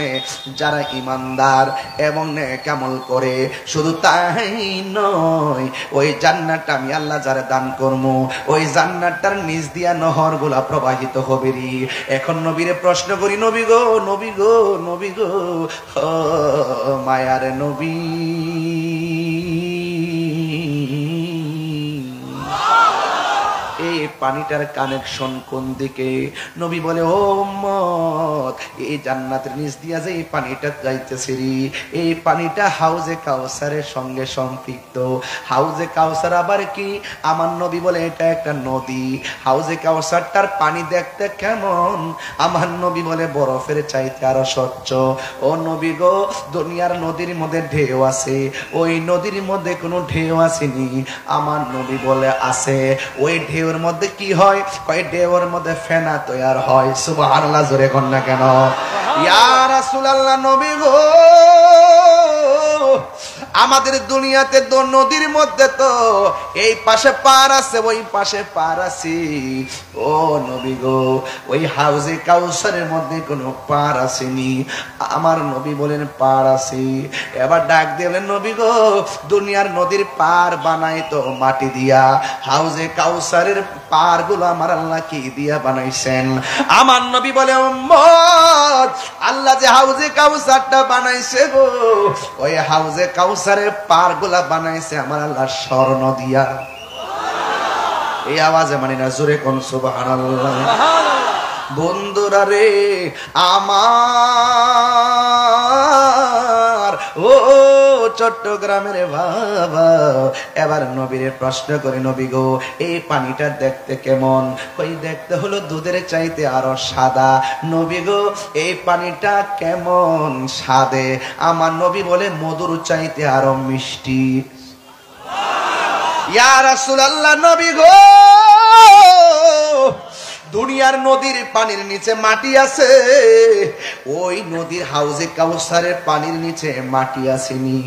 Speaker 1: যারা ইমানদার এবং নেক আমল করে। শুধু তাই নয়, ওই জান্নাতটা আমি আল্লাহ যারা দান করবো, ওই জান্নাতটার নিচ দিয়া নহর গুলা প্রবাহিত হবে রে। এখন নবীরে প্রশ্ন করি, নবী গো, নবী গো, নবী গো, মায়ার নবী, এই পানিটার কানেকশন কোন দিকে? নবী বলে ও উম্মত, এই জান্নাতের নিচ দিয়া যে এই পানিটা যাইতেছে রে, এই পানিটা হাউজে কাউসারের সঙ্গে সম্পৃক্ত। হাউজে কাউসার আবার কি? আমার নবী বলে এটা একটা নদী। হাউজে কাউসারটার পানি দেখতে কেমন? আমার নবী বলে বরফের চাইতে আরো স্বচ্ছ। ও নবী গো, দুনিয়ার নদীর মধ্যে ঢেউ আছে, ওই নদীর মধ্যে কোনো ঢেউ আসেনি। আমার নবী বলে আছে। ওই ঢেউর মধ্যে কি হয়? ওই ঢেউর মধ্যে ফেনা তৈরি হয়। সুবহানাল্লাহ, জোরে কোন না কেন? ইয়া রাসূলুল্লাহ, নবী গো, আমাদের দুনিয়াতে তো নদীর মধ্যে তো এই পাশে পার আছে, ওই পাশে পার আছে। ও নবী গো, ওই হাউজে কাউসারের মধ্যে কোনো পার আসেনি। আমার নবী বলেন পার আছে। এবার ডাক দিলেন, নবী গো, দুনিয়ার নদীর পার বানাই তো মাটি দিয়া, হাউজে কাউসারের পার গুলো আমার আল্লাহ কি দিয়া বানাইছেন? আমার নবী বলে উম্মত, আল্লাহ যে হাউজে কাউসারটা বানাইছে গো, ওই হাউজে কাউসারের পার গুলা বানাইছে আমার আল্লাহ স্বর্ণ দিয়া। এই আওয়াজে মানে না, জোরে কোন সুবহানাল্লাহ। বন্ধুরা রে আমার, ও চট্টগ্রামের বাবা, এবার নবীরে প্রশ্ন করে, নবী গো, এই পানিটা দেখতে কেমন? ওই দেখতে হলো দুধের চাইতে আরো সাদা। নবী গো, এই পানিটা কেমন স্বাদে? আমার নবী বলে মধুর চাইতে আরো মিষ্টি। ইয়া রাসূলুল্লাহ, নবী গো, দুনিয়ার নদীর পানির নিচে মাটি আছে, ওই নদীর হাউজে কাউসারের পানির নিচে মাটি আসেনি।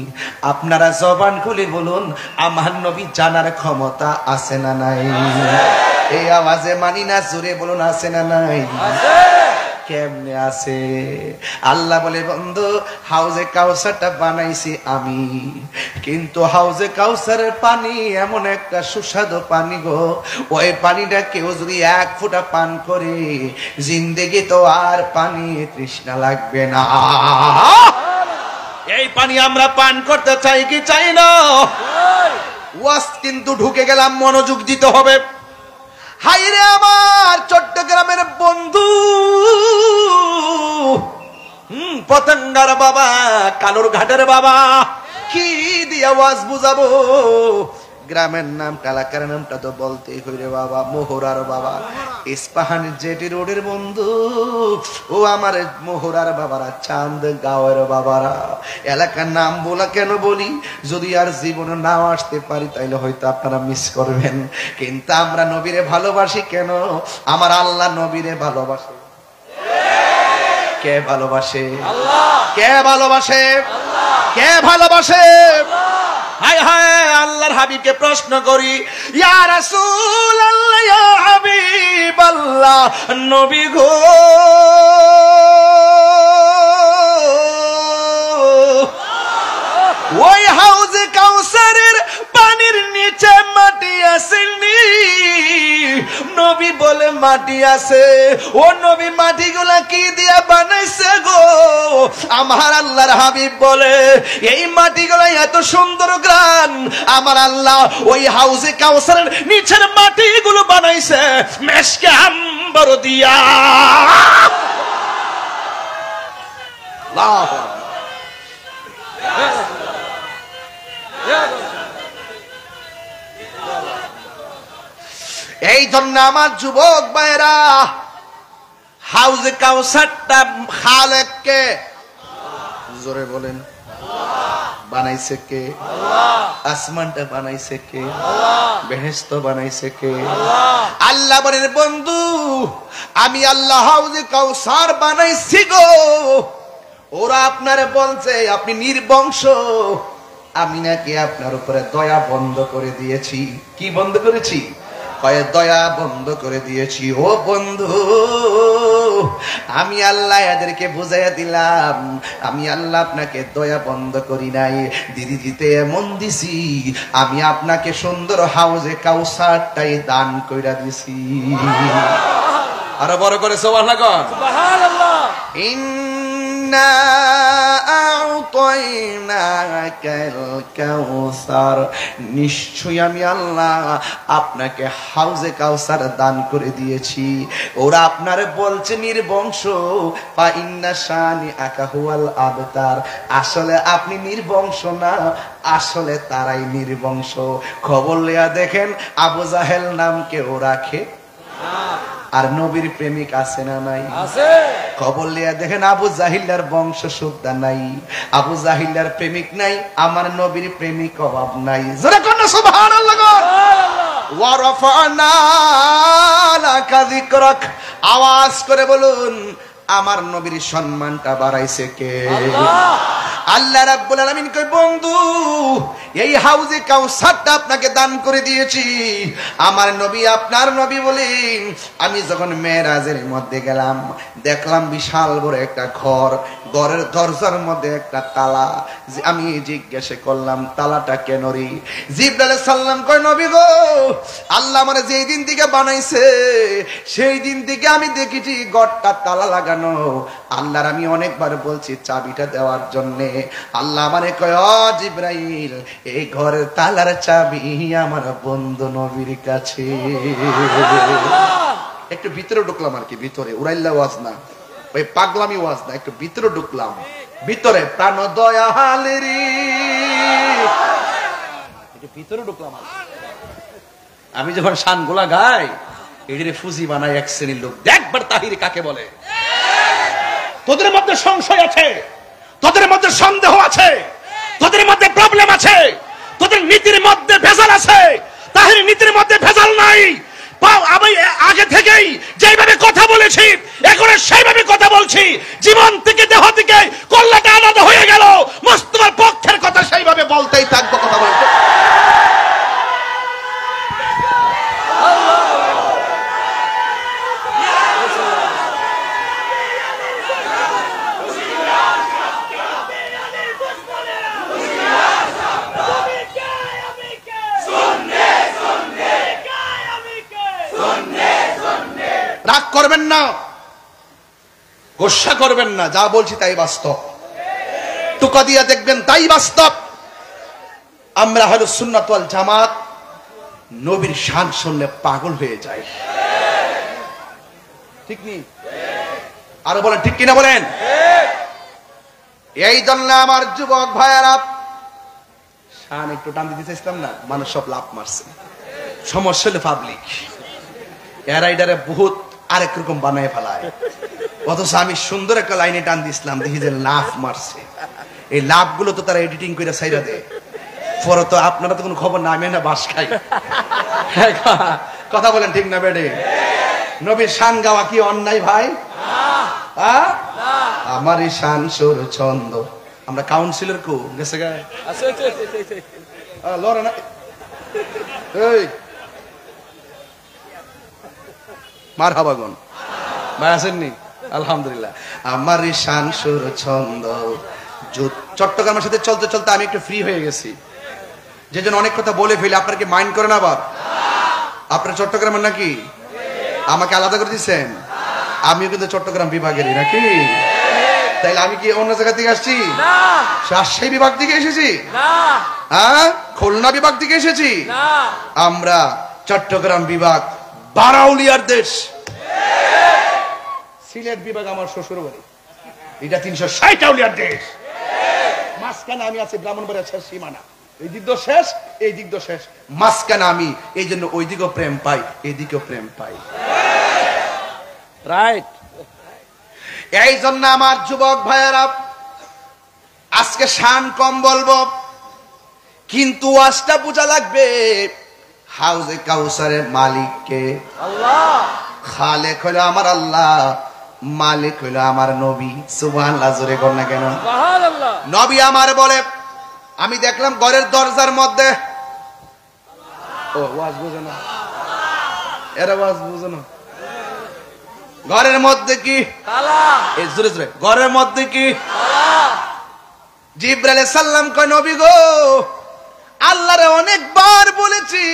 Speaker 1: আপনারা জবান খুলে বলুন, আমার নবী জানার ক্ষমতা আছে না নাই? এই আওয়াজে মানি না, জোরে বলুন আছে না নাই? কেমনে আছে? আল্লাহ বলে বন্ধু, হাউজে কাউসারটা বানাইছি আমি, কিন্তু হাউজে কাউসারের পানি এমন একটা সুস্বাদু পানি গো, ওই পানিটা কেউ যদি এক ফোঁটা পান করে জিন্দেগি তো আর পানি তৃষ্ণা লাগবে না। এই পানি আমরা পান করতে চাই কি চাই না? ওয়াজ কিন্তু ঢুকে গেলাম, মনোযোগ দিতে হবে। হাইরে আমার চট্টগ্রামের বন্ধু, পতঙ্গার বাবা, কালুর ঘাটের বাবা, কি দিয়ে আওয়াজ বুঝাবো? গ্রামের নামটা, এলাকার নামটা তো বলতেই হইরে বাবা, মোহরার বাবা, ইস্পাহানের জেটি রোডের বন্ধু, ও আমার মোহরার বাবারা, চাঁদ গাঁওয়ের বাবারা। এলাকার নাম বলা কেন বলি? যদি আর জীবনে নাও আসতে পারি তাইলে হয়তো আপনারা মিস করবেন, কিন্তু আমরা নবীরে ভালোবাসি কেন? আমার আল্লাহ নবীরে ভালোবাসে। কে ভালোবাসে? আল্লাহ। কে ভালোবাসে? আল্লাহ। কে ভালোবাসে? হায় হায়, আল্লাহর হাবিবকে প্রশ্ন করি, ইয়া রাসূলুল্লাহ, ইয়া হাবিবাল্লাহ, নবী গো, ওই হাউজে কাউসারের পানির নিচে মাটি আসেনি? নবী বলে মাটি আছে। ও নবী, মাটিগুলা কি দিয়া বানাইছে গো? আমার আল্লাহর হাবিব বলে, এই মাটিগুলা এত সুন্দর গ্রান, আমার আল্লাহ ওই হাউজে কাউসারের নিচের মাটিগুলো বানাইছে মেশকে আম্বর দিয়া। আল্লাহু আকবার। এই জন্য আমার যুবক ভাইরা, হাউজে কাউসারটা খালেককে, জোরে বলেন, বানাইছে কে? আসমানটা বানাইছে কে? বেহেশত বানাইছে কে? আল্লাহ বলেন বন্ধু আমি আল্লাহ হাউজে কাউসার বানাইছি গো। ওরা আপনারে বলছে আপনি নির্বংশ, আমি নাকি আপনার উপরে দয়া বন্ধ করে দিয়েছি। কি বন্ধ করেছি? কয় দয়া বন্ধ করে দিয়েছি। ও বন্ধু আমি আল্লাহ এদেরকে বুঝাইয়া দিলাম, আমি আল্লাহ আপনাকে দয়া বন্ধ করি নাই, দিদি দিতে এমন দিছি আমি আপনাকে সুন্দর হাউজে কাউসারটাই দান কইরা দিছি। আরো বড় করে সুবহানাল্লাহ, সুবহানাল্লাহ। ইন্না আ'তাইনাকাল কাউসার, নিশ্চয়ই আমি আল্লাহ আপনাকে হাউজে কাউসার দান করে দিয়েছি। ওরা আপনারে বলছে নির্বংশ, ফা ইন্না শানিআকা হুয়াল আবতার, আসলে আপনি নির্বংশ না, আসলে তারাই নির্বংশ। খবর লিয়া দেখেন আবু জাহেল নাম কেউ রাখে? আর নবীর প্রেমিক আছে না নাই? আছে। খবর লিয়া দেখেন আবু জাহিলার বংশ সুদ্ধা নাই, আবু জাহিলার প্রেমিক নাই, আমার নবীর প্রেমিক অভাব নাই। জোরে কোন সুবহানাল্লাহ, ওয়া রাফা'না লাকা যিকরাক, আওয়াজ করে বলুন আমার নবীর সম্মানটা বাড়াইছে কে? আল্লাহ রাব্বুল আলামিন কই বন্ধু এই হাউজে কাউসারটা আপনাকে দান করে দিয়েছি। আমার নবী আপনার নবী বলেন আমি যখন মেরাজের মধ্যে গেলাম দেখলাম বিশাল বড় একটা ঘর, ঘরের দরজার মধ্যে একটা তালা। আমি জিজ্ঞাসা করলাম তালাটা কেন রে? জিবরাইল আলাইহিস সালাম কয় নবী গো আল্লাহ আমারে যেই দিন থেকে বানাইছে সেই দিন থেকে আমি দেখেছি ঘরটা তালা লাগানো। আল্লাহর আমি অনেকবার বলছি চাবিটা দেওয়ার জন্য, আল্লাহ আমারে কয় ও জিবরাইল এই ঘরের তালার চাবি আমার বন্ধু নবীর কাছে। একটু ভিতরে ঢুকলাম আর কি, ভিতরে উড়াইল্লা ওয়াজ না, ওই পাগলামি ওয়াজ না, একটু ভিতরে ঢুকলাম, ভিতরে প্রাণ দয়ালেরি একটু ভিতরে ঢুকলাম। আমি যখন শানগুলা গাই এটারে ফুজি বানাই এক শ্রেণীর লোক, দেখবার তাহির কাকে বলে। তোদের মধ্যে সংশয় আছে, তোদের মধ্যে সন্দেহ আছে, তোদের মধ্যে প্রবলেম আছে, তোদের নীতির মধ্যে ভেজাল আছে। তাহির নীতির মধ্যে ভেজাল নাই। আমি আগে থেকেই যেভাবে কথা বলেছি এখন সেইভাবে কথা বলছি। জীবন থেকে দেহ থেকে কল্যাণটা আলাদা হয়ে গেল, মুস্তাফার পক্ষের কথা সেইভাবে বলতেই থাকবো, কথা বলতে। রাগ করবেন না, গোসা করবেন না, যা বলছি তাই বাস্তব, টুকা দিয়া দেখবেন তাই বাস্তব। আমরা হলো সুন্নাত ওয়াল জামাত, নবীর শান শুনলে পাগল হয়ে যায়, ঠিক নেই? আরো বলেন ঠিক কিনা বলেন। এই জন্য আমার যুবক ভাইয়ারা শান একটু টান দিতে চাইছিলাম না, মানুষ সব লাভ মারছে, সমস্যা হলো পাবলিক, এরা এটারে বহুত আরেক রকম বানায় ফেলায়। অথচ আমি সুন্দর একটা লাইনে টান দিছিলাম, দেখি যে লাভ মারছে। এই লাভগুলো তো তারা এডিটিং করে সাইরা দেয়, পরে তো আপনারা তো কোনো খবর না, আমি না বাস খাই। কথা বলেন ঠিক না বেডে? নবীর শান গাওয়া কি অন্যায় ভাই? আমার এই শান সুর ছন্দ, আমরা কাউন্সিলর কো গেছে গায়ে লড়ে না, মার হাবাগন ভাই আসেননি? আলহামদুলিল্লাহ। আমার শান সুর ছন্দ চট্টগ্রামের সাথে চলতে চলতে আমি একটু ফ্রি হয়ে গেছি, যে জন্য অনেক কথা বলে ফেলি। আপনার কি মাইন্ড করেন? আবার আপনার চট্টগ্রামের নাকি? আমাকে আলাদা করে দিচ্ছেন? আমিও কিন্তু চট্টগ্রাম বিভাগেরই নাকি? তাইলে আমি কি অন্য জায়গা থেকে আসছি? রাজশাহী বিভাগ থেকে এসেছি? হ্যাঁ, খুলনা বিভাগ থেকে এসেছি? আমরা চট্টগ্রাম বিভাগ, বারাউলিয়ার দেশ। সিলেট বিভাগ আমার শ্বশুর বাড়ি, এটা 360 আউলিয়ার দেশ। মাঝখানে আমি আছি ব্রাহ্মণবাড়িয়া শেষ সীমানা, এই দিক তো শেষ, এই দিক তো শেষ, মাঝখানে আমি। এই জন্য ওই দিকেও প্রেম পাই, এই দিকেও প্রেম পাই, রাইট? এই জন্য আমার যুবক ভাইয়েরা আজকে শান কম বলবো, কিন্তু ওয়াজটা বোঝা লাগবে। হাউজে কাউসারের মালিক কে? আল্লাহ। খালেক হলো আমার আল্লাহ, মালিক হলো আমার নবী। সুবহানাল্লাহ, জোরে কর না কেন? সুবহানাল্লাহ। নবী আমার বলে, আমি দেখলাম ঘরের দরজার মধ্যে, ও ওয়াজ বুঝো না, এরা ওয়াজ বুঝো না, ঘরের মধ্যে কি তালা, এই জোরে জোরে, ঘরের মধ্যে কি তালা। জিবরাইল আলাইহিস সালাম কয়, নবী গো, আল্লাহরে অনেকবার বলেছি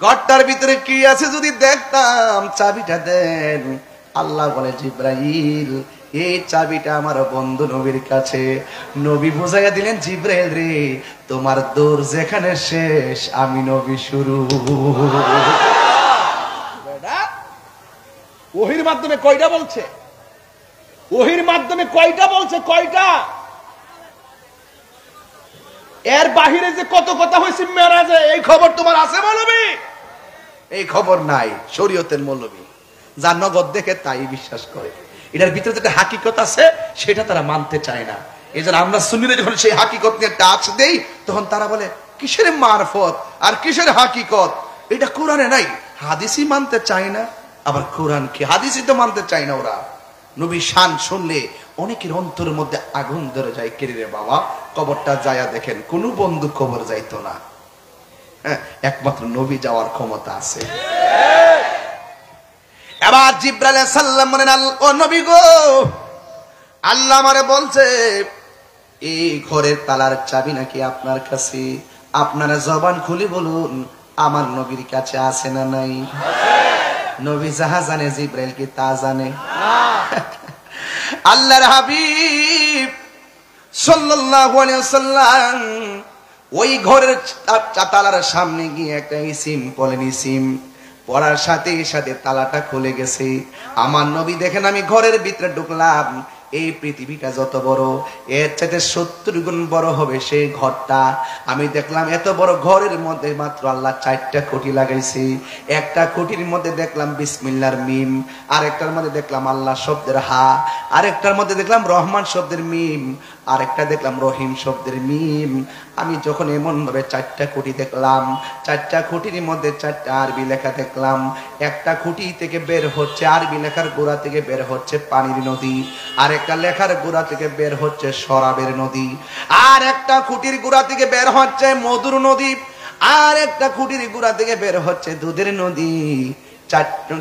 Speaker 1: ঘরটার ভিতরে কি আছে যদি দেখতাম, চাবিটা দেন। আল্লাহ বলে, জিবরাইল, এই চাবিটা আমার বন্ধু নবীর কাছে। নবী বুঝাইয়া দিলেন, জিবরাইল রে, তোমার দৌড় যেখানে শেষ, আমি নবী শুরু।
Speaker 2: ওহির মাধ্যমে কয়টা বলছে? ওহির মাধ্যমে কয়টা বলছে? কয়টা? এর বাহিরে যে কত কথা হয়েছে মেরাজে, এই খবর তোমার আছে মৌলবী?
Speaker 1: এই খবর নাই। শরীয়তের মৌলবী যার নগদ দেখে তাই বিশ্বাস করে। এটার ভিতরে যেটা হাকিকত আছে সেটা তারা মানতে চায় না। এই জন্য আমরা সুন্নিরা যখন সেই হাকিকত নিয়ে টাচ দেই, তখন তারা বলে কিসের মারফত আর কিসের হাকিকত, এটা কোরআনে নাই। হাদিসই মানতে চায় না, আবার কোরআন কি হাদিসই তো মানতে চায় না ওরা। নবী শান শুনলে অনেকের অন্তরের মধ্যে আগুন ধরে যায়। কেরে রে বাবা, কবরটা যায়া দেখেন, কোন বন্ধু কবর যাইতো না, একমাত্র নবী যাওয়ার ক্ষমতা আছে। এবার জিবরাইল আলাইহিস সালাম বলেন, ও নবী গো, আল্লাহ আমারে বলছে এই ঘরের তালার চাবি নাকি আপনার কাছে। আপনারা জবান খুলে বলুন, আমার নবীর কাছে আছে না নাই? নবী যাহা জানে, জিবরাইল কি তা জানে? আল্লাহর হাবিব সাল্লাল্লাহু আলাইহি ওয়াসাল্লাম ওই ঘরের তালার সামনে গিয়ে একটা ইসিম বলেন, ইসিম পড়ার সাথে সাথে তালাটা খুলে গেছে। আমার নবী দেখেন, আমি ঘরের ভিতরে ঢুকলাম, এই পৃথিবীটা যত বড়, এর চাইতে 70 গুণ বড় হবে সেই ঘরটা। আমি দেখলাম এত বড় ঘরের মধ্যে মাত্র আল্লাহ 4টা খুঁটি লাগাইছে। একটা খুঁটির মধ্যে দেখলাম বিসমিল্লাহর মিম, আরেকটার মধ্যে দেখলাম আল্লাহ শব্দের হা, আরেকটার মধ্যে দেখলাম রহমান শব্দের মিম, আরেকটা দেখলাম রহিম শব্দের মিম। আমি যখন এমন ভাবে 4টা খুঁটি দেখলাম, 4টা খুঁটির মধ্যে 4টা আরবি লেখা দেখলাম। একটা খুঁটি থেকে বের হচ্ছে, আরবি লেখার গোড়া থেকে বের হচ্ছে পানির নদী, আর একটা লেখার গোড়া থেকে বের হচ্ছে শরাবের নদী, আর একটা খুঁটির গোড়া থেকে বের হচ্ছে মধুর নদী, আর একটা খুঁটির গোড়া থেকে বের হচ্ছে দুধের নদী।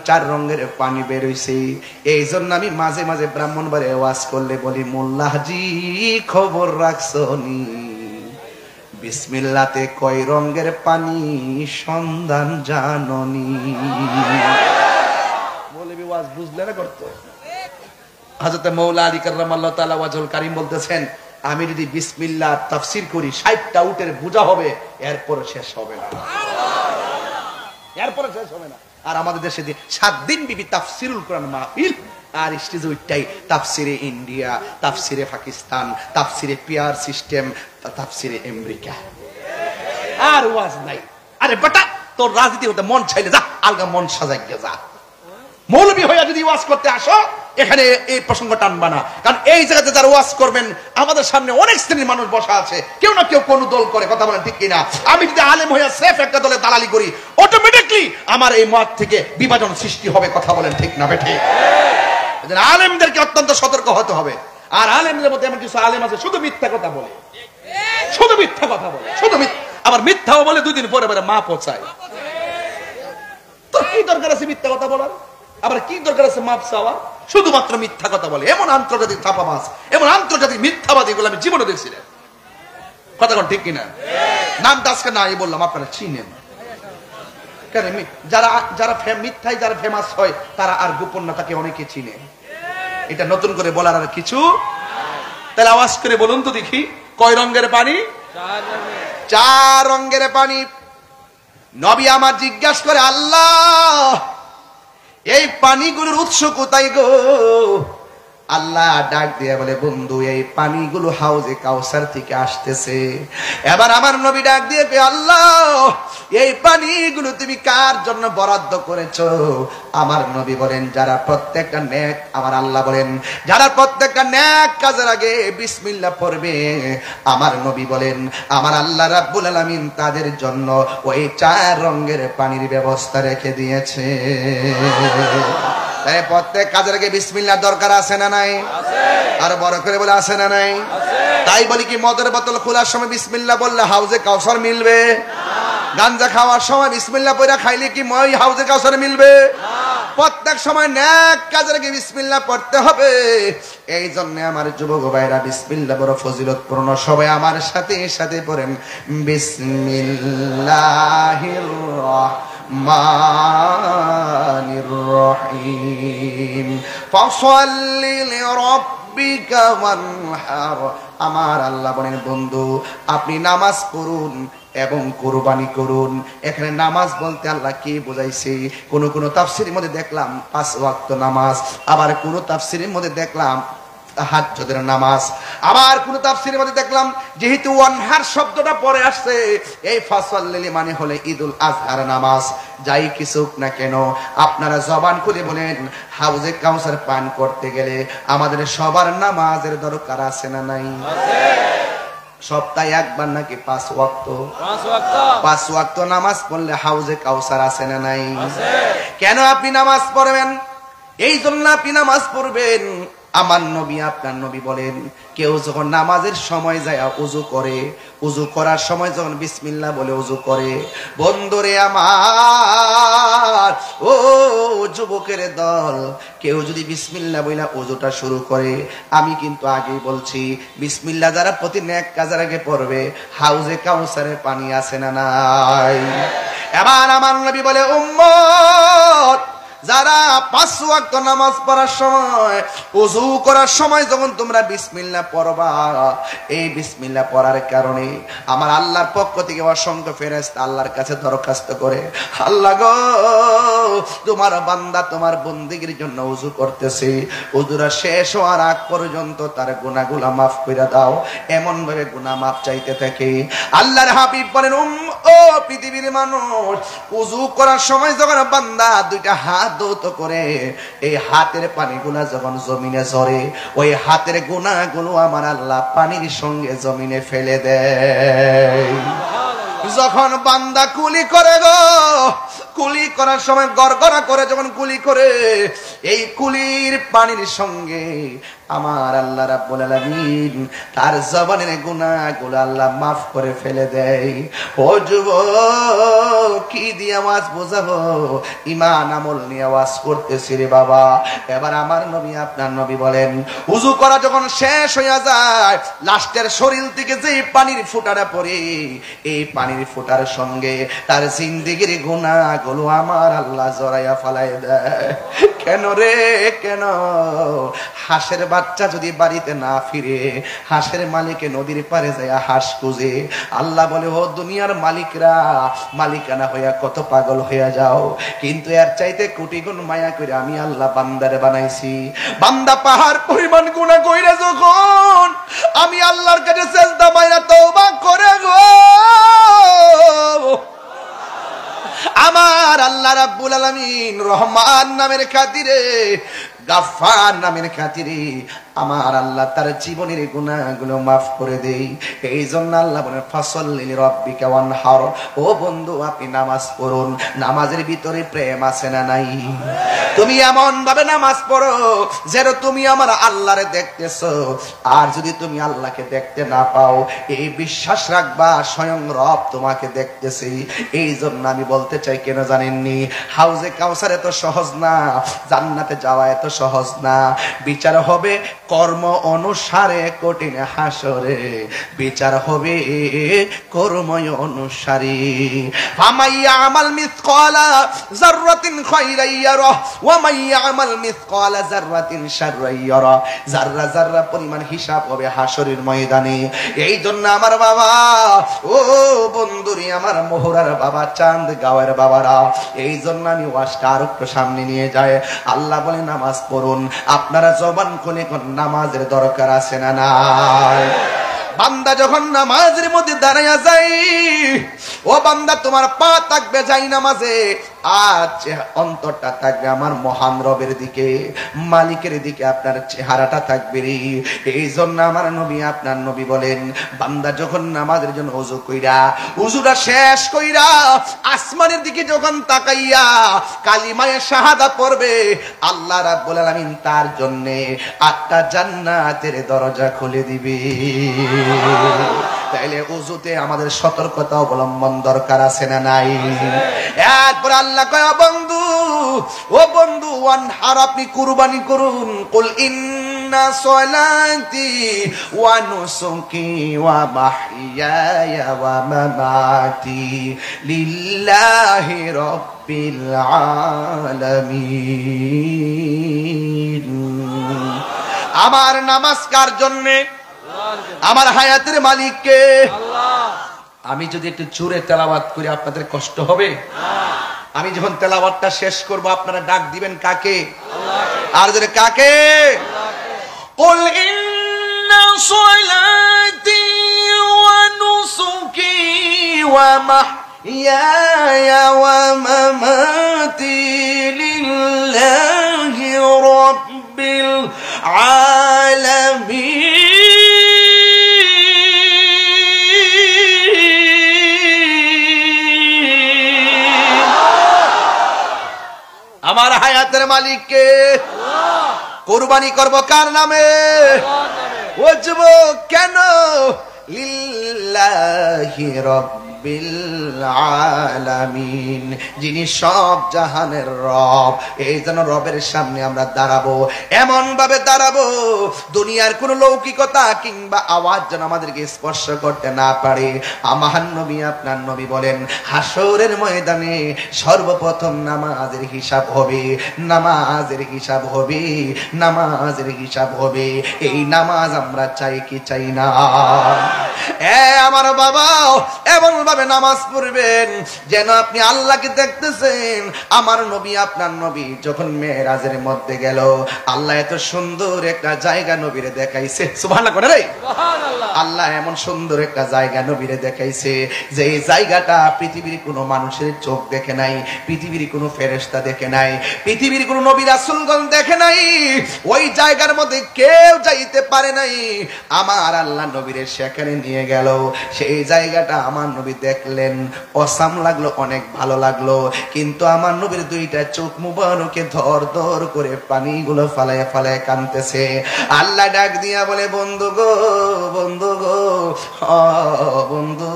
Speaker 1: 4 রঙের পানি বের হইছে। এই জন্য আমি মাঝে মাঝে ব্রাহ্মণবাড়ে ওয়াজ করলে বলি, মোল্লাজি খবর রাখছনি, বিসমিল্লাতে কয় রঙের পানি সন্ধান জাননি।
Speaker 2: মৌলবী ওয়াজ বুঝলে না করতো।
Speaker 1: হযরত মাওলানা আলী কাররামাল্লাহু তাআলা ওয়াজহুল কারীম বলতেছেন, আমি যদি বিসমিল্লাহ তাফসীর করি 60টা উটের বোঝা হবে, এরপর শেষ হবে না,
Speaker 2: এরপরে শেষ হবে না।
Speaker 1: আর আমাদের দেশে 7 দিন বিবি তাফসীরুল কোরআন মাহফিল, আর স্টেজে ওইটাই তাফসীরে ইন্ডিয়া, তাফসীরে পাকিস্তান, তাফসীরে পিয়ার সিস্টেম, তাফসীরে আমেরিকা, আর ওয়াজ নাই। আরে বেটা, তোর রাজনীতি হতে মন চাইলে যা, আলগা মন সাজাই গিয়ে যা। মৌলবী হইয়া যদি ওয়াজ করতে আসো, এখানে এই প্রসঙ্গ টানবা না, কারণ এই জায়গাতে যারা ওয়াজ করবেন, আমাদের সামনে অনেক শ্রেণীর মানুষ বসা আছে, কেউ না কেউ কোন দল করে, কথা বলেন ঠিক কিনা? আমি যদি আলেম হইয়া সেফ একটা দলে দালালি করি, অটোমেটিকলি আমার এই মত থেকে বিভাজন সৃষ্টি হবে, কথা বলেন ঠিক না বেঠিক? আলেমদেরকে অত্যন্ত সতর্ক হতে হবে। আর আলেমদের মধ্যে এমন কিছু আলেম আছে শুধু মিথ্যা কথা বলে, শুধু মিথ্যা কথা বলে, শুধু আবার মিথ্যাও বলে 2 দিন পরে পরে মা পচায়। তোর কি দরকার আছে মিথ্যা কথা বলার? আবার কি দরকার আছে মাপ চাওয়া? শুধুমাত্র মিথ্যা কথা বলে। এমন আন্তর্জাতিক ছাপাবাজ, এমন আন্তর্জাতিক মিথ্যাবাদী, এগুলো আমি জীবনে দেখছি না, কথা কোন ঠিক কিনা? নামটা আজকে না বললাম, আপনারা চিনেন। যারা যারা মিথ্যায় যারা ফেমাস হয়, তারা আর গোপনতাকে অনেকে চিনে। এটা নতুন করে বলার আর কিছু। তাহলে আওয়াজ করে বলুন তো দেখি, কয় রঙের পানি? 4 রঙের পানি। নবী আমার জিজ্ঞাসা করে, আল্লাহ এই পানিগুলোর উৎস কোথায় গো? আল্লাহ ডাক দিয়ে বলে, বন্ধু এই পানিগুলো হাউজে কাউসার থেকে আসতেছে। এবার আমার নবী ডাক দিয়ে, আল্লাহ এই পানিগুলো তুমি কার জন্য বরাদ্দ করেছো? আমার নবী বলেন, যারা প্রত্যেকটা নেক, আমার আল্লাহ বলেন, যারা প্রত্যেকটা নেক কাজের আগে বিসমিল্লাহ পড়বে, আমার নবী বলেন আমার আল্লাহ রাব্বুল আলামিন তাদের জন্য ওই 4 রঙের পানির ব্যবস্থা রেখে দিয়েছে। তাই প্রত্যেক কাজের আগে বিসমিল্লাহ দরকার আছে না নাই? আর বড় করে বলে আছে না নাই? তাই বলি কি মদের বোতল খোলার সময় বিসমিল্লাহ বললে হাউজে কাউসার মিলবে? গাঞ্জা খাওয়ার সময় বিসমিল্লাহ পড়া খাইলে কি মই হাউজে কাউসার মিলবে? প্রত্যেক সময় নেক কাজের আগে বিসমিল্লাহ পড়তে হবে। এই জন্য আমার যুবক ভাইরা বিসমিল্লাহ বড় ফজিলতপূর্ণ। সবাই আমার সাথে সাথে পড়েন, বিসমিল্লাহির রহমানির রহিম, ফাসাল্লি লিরাব্বিকা ওয়ানহার। আমার আল্লাহ বলেন, বন্ধু আপনি নামাজ পড়ুন এবং কুরবানি করুন। এখানে নামাজ বলতে আল্লাহ কি বোঝাইছে? কোন কোন তাফসীরের মধ্যে দেখলাম 5 ওয়াক্ত নামাজ, আবার কোন তাফসীরের মধ্যে দেখলাম তাহাজ্জুদের নামাজ, আবার কোন তাফসীরের মধ্যে দেখলাম যেহেতু ওয়ানহার শব্দটা পরে আসছে, এই ফাসাল্লি মানে হলে ঈদুল আজহার নামাজ। যাই কিছুক না কেন আপনারা জবান খুলে বলেন, হাউজে কাউসার পান করতে গেলে আমাদের সবার নামাজের দরকার আছে না নাই? সপ্তাহে একবার নাকি 5 ওয়াক্ত? 5 ওয়াক্ত নামাজ পড়লে হাউজে কাউসার আছে না নাই? কেন আপনি নামাজ পড়বেন? এই জন্য আপনি নামাজ পড়বেন। আমার নবী আপনার নবী বলেন, কেউ যখন নামাজের সময় যায় উযু করে, উযু করার সময় যখন বিসমিল্লাহ বলে উযু করে, বন্ধুরে আমার ও যুবকের দল, কেউ যদি বিসমিল্লাহ বইলা উযুটা শুরু করে, আমি কিন্তু আগেই বলছি বিসমিল্লাহ যারা প্রতি নেক কাজের আগে পড়বে হাউজে কাউসারের পানি আছে না নাই? এবার আমার নবী বলে, উম্মত যারা 5 ওয়াক্ত নামাজ পড়ার সময়, ওযু করার সময় যখন তোমরা বিসমিল্লাহ পড়বা, এই বিসমিল্লাহ পড়ার কারণে আমার আল্লাহর পক্ষ থেকে অসংখ্য ফেরেশতা আল্লাহর কাছে দরখাস্ত করে, আল্লাহ গো তোমার বান্দা তোমার বন্দেগীর জন্য ওযু করতেছে, ওযুরা শেষ হওয়ার আগ পর্যন্ত তার গুনাহগুলো maaf করে দাও। এমন ভাবে গুনাহ maaf চাইতে থাকে। আল্লাহর হাবিব বলেন, ও পৃথিবীর মানুষ, ওযু করার সময় যখন বান্দা দুইটা হাত দৌত করে, এই হাতের পানিগুলা যখন জমিনে ঝরে, ওই হাতের গুনাহগুলো আমার আল্লাহ পানির সঙ্গে জমিনে ফেলে দেয়। যখন বান্দা কুলি করে গো, কুলি করার সময় গড়গড়া করে যখন কুলি করে, এই কুলির পানির সঙ্গে আমার আল্লাহ রাব্বুল আলামিন তার জবানের গুনাহগুলো আল্লাহ maaf করে ফেলে দেয়। ও যুবক, কি দিয়ে আওয়াজ বোঝাবো? ঈমান আমল নিয়ে আওয়াজ করতেছি রে বাবা। এবার আমার নবী আপনার নবী বলেন, ওযু করা যখন শেষ হয়ে যায়, লাস্টের শরীর থেকে যে পানির ফোঁটাটা পড়ে, এই পানির ফোঁটার সঙ্গে তার জিন্দেগীর গুনাহগুলো আমার আল্লাহ জড়াইয়া ফেলায় দেয়। কেন রে কেন? হাঁসের বাচ্চা যদি বাড়িতে না ফিরে, হাঁসের মালিকে নদীর পারে যায় হাঁস খুঁজে। আল্লাহ বলে, ও দুনিয়ার মালিকরা, মালিকানা হইয়া কত পাগল হইয়া যাও, কিন্তু এর চাইতে কোটি গুণ মায়া করে আমি আল্লাহ বান্দারে বানাইছি। বান্দা পাহাড় পরিমাণ গুনাহ কইরা যখন আমি আল্লাহর কাছে সেজদা বাইরা তওবা করে গো, আমার আল্লাহ রাব্বুল আলামিন রহমান নামের খাতিরে, গাফফার নামের খাতিরে আমার আল্লাহ তার জীবনের গুনাহগুলো maaf করে দেই। এই জন্য আল্লাহ বলেন, ফাসাল্লি লিরাব্বিকা ওয়ানহার। ও বন্ধু আপনি নামাজ পড়ুন। নামাজের ভিতরে প্রেম আছে না নাই? তুমি এমন ভাবে নামাজ পড়ো যেন তুমি আমার আল্লাহরে দেখতেছো। আর যদি তুমি আল্লাহকে দেখতে না পাও, এই বিশ্বাস রাখবা স্বয়ং রব তোমাকে দেখতেছে। এই জন্য আমি বলতে চাই, কেন জানেননি, হাউজে কাউসার এত সহজ না, জান্নাতে যাওয়া এত সহজ না। বিচার হবে কর্ম অনুসারে, কঠিন হাসরে বিচার হবে কর্ম অনুসারে। ফামাইয়া আমাল মিসকালা যাররাতিন খায়রান ইয়ারা ওয়া মাইয়া আমাল মিসকালা যাররাতিন শাররান ইয়ারা। যাররা যাররা পরিমাণ হিসাব হবে হাসরের ময়দানে। এই জন্য আমার বাবা, ও বন্ধুরি, আমার মোহরার বাবা, চাঁদ গাঁয়ের বাবারা, এই জন্য আমি ওয়াজটা আর একটু সামনে নিয়ে যায়। আল্লাহ বলে নামাজ পড়ুন। আপনারা জবান খুলে কোন নামাজের দরকার আছে না নাই? বান্দা যখন নামাজের মধ্যে দাঁড়াইয়া যায়, ও বান্দা তোমার পা থাকবে যাই নামাজে, আজ অন্তরটা থাকবে আমার মহান রবের দিকে, মালিকের দিকে আপনার চেহারাটা থাকবে রে। এই জন্য আমার নবী, আপনার নবী বলেন, বান্দা যখন নামাজের জন্য ওযু কইরা, ওযুটা শেষ কইরা আসমানের দিকে যখন তাকাইয়া কালিমায়ে শাহাদাত পড়বে, আল্লাহ রাব্বুল আলামিন তার জন্য 8টা জান্নাতের দরজা খুলে দিবে। তাইলে ওযুতে আমাদের সতর্কতা অবলম্বন দরকার আছে না নাই? এরপর আল্লাহ কয়, বন্ধু, ও বন্ধু, ওয়ানহার, আপনি কুরবানি করুন। কুল ইন্না সলাতি ওয়া নুসুকি ওয়া মাহইয়ায়া ওয়া মামাতি লিল্লাহি রাব্বিল আলামিন। আমার নামাজ কার জন্যে? আমার হায়াতের মালিককে। আমি যদি একটু জোরে তেলাওয়াত করি আপনাদের কষ্ট হবে? আমি যখন তেলাওয়াতটা শেষ করব আপনারা ডাক দিবেন কাকে? আর জোরে কাকে? কুল ইন্না সলাতি ওয়া নুসুকি ওয়া মাহইয়ায়া ওয়া মামাতি লিল্লাহি রাব্বিল আলামিন। আমার হায়াতের মালিককে। কুরবানি করব কার নামে? ও যুবক, কেন? লিল্লাহি রাব্বিল আলামিন, যিনি সব জাহানের রব। এই জন্য রবের সামনে আমরা দাঁড়াবো, এমন ভাবে দাঁড়াবো দুনিয়ার কোন লৌকিকতা কিংবা আওয়াজ যেন আমাদেরকে স্পর্শ করতে না পারে। আমার নবী, আপনার নবী বলেন, হাসরের ময়দানে সর্বপ্রথম নামাজের হিসাব হবে, নামাজের হিসাব হবে, নামাজের হিসাব হবে। এই নামাজ আমরা চাই কি চাই না? আমার বাবা, এমন ভাবে নামাজ পড়বেন যেন আপনি আল্লাহকে দেখতেছেন। আমার নবী, আপনার নবী যখন মেরাজের মধ্যে গেল, আল্লাহ এত সুন্দর একটা জায়গা নবীরে দেখাইছে। সুবহানাল্লাহ করে রে। আল্লাহ এমন সুন্দর একটা জায়গা নবীরে দেখাইছে যে এই জায়গাটা পৃথিবীর কোনো মানুষের চোখ দেখে নাই, পৃথিবীর কোনো ফেরেশতা দেখে নাই, পৃথিবীর কোনো নবী রাসূলগণ দেখে নাই। ওই জায়গার মধ্যে কেউ যাইতে পারে নাই। আমার আল্লাহ নবীরে সেখানে নিয়ে গেল। সেই জায়গাটা আমার নবী দেখলেন, অসাম লাগলো, অনেক ভালো লাগলো। কিন্তু আমার নবীর দুইটা চোখ মুবারকে ধর ধর করে পানিগুলো ফালায় ফালায় কাঁদতেছে। আল্লাহ ডাক দিয়া বলে, বন্ধু গো, বন্ধু গো, বন্ধু,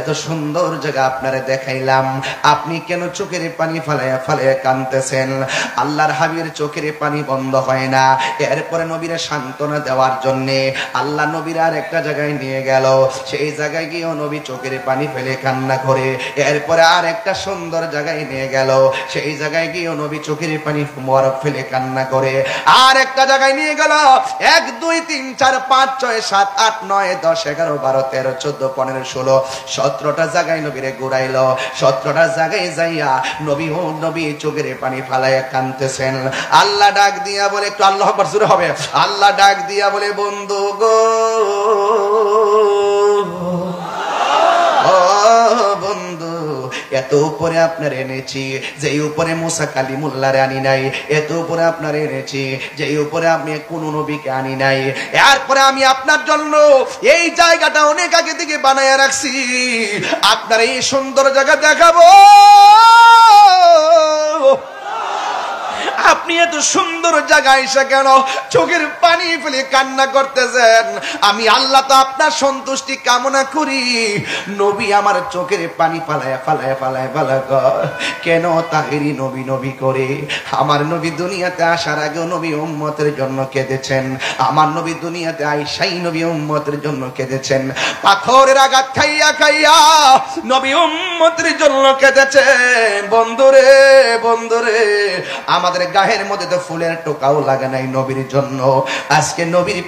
Speaker 1: এত সুন্দর জায়গা আপনারে দেখাইলাম, আপনি কেন চোখের পানি ফালায় ফালায় কাঁদতেছেন? আল্লাহর হাবিবের চোখের পানি বন্ধ হয় না। এরপরে নবীরে সান্ত্বনা দেওয়ার জন্য আল্লাহ নবীর আর একটা জায়গায় নিয়ে গেল। সেই জায়গায় গিয়েও নবী চোখের পানি ফেলে কান্না করে। এরপরে আর একটা সুন্দর জায়গায় নিয়ে গেল। সেই জায়গায় গিয়েও নবী চোখের পানি মোবারক ফেলে কান্না করে। আর একটা জায়গায় নিয়ে গেল। 1 2 3 4 5 6 7 8 9 10 11 12 13 14 15 16 17টা জায়গায় নবীরে ঘুরাইলো। 17টা জায়গায় যাইয়া নবী ও নবী চোখের পানি ফালাইয়া কাঁদতেছেন। আল্লাহ ডাক দিয়া বলে, একটু আল্লাহু আকবার জোরে হবে। আল্লাহ ডাক দিয়া বলে, বন্ধু গো, বন্ধু, এত উপরে আপনার এনেছি যে উপরে মুসা কালিমুল্লাহরে আনি নাই, এত উপরে আপনার এনেছি যে উপরে আমি কোন নবীকে আনি নাই। এরপরে আমি আপনার জন্য এই জায়গাটা অনেক আগে থেকে বানায়া রাখছি, আপনার এই সুন্দর জায়গা দেখাবো। আপনি এত সুন্দর জায়গায় এসে কেন চোখের পানি ফেলে কান্না করতেছেন? আমি আল্লাহ তো আপনার সন্তুষ্টি কামনা করি। নবী আমার চোখের পানি ফালায় ফালায় ফালায় ফালায় কেন তাহেরি নবী নবী করে? আমার নবী দুনিয়াতে আসার আগে নবী উম্মতের জন্য কেঁদেছেন। আমার নবী দুনিয়াতে আইসাই নবী উম্মতের জন্য কেঁদেছেন। পাথরের আঘাত খাইয়া খাইয়া নবী উম্মতের জন্য কেঁদেছেন। বন্ধুরে, বন্ধুরে, আমাদের গায়ের মধ্যে তো ফুলের টোকাও লাগে নাই নবীর জন্য। আজকে নবীর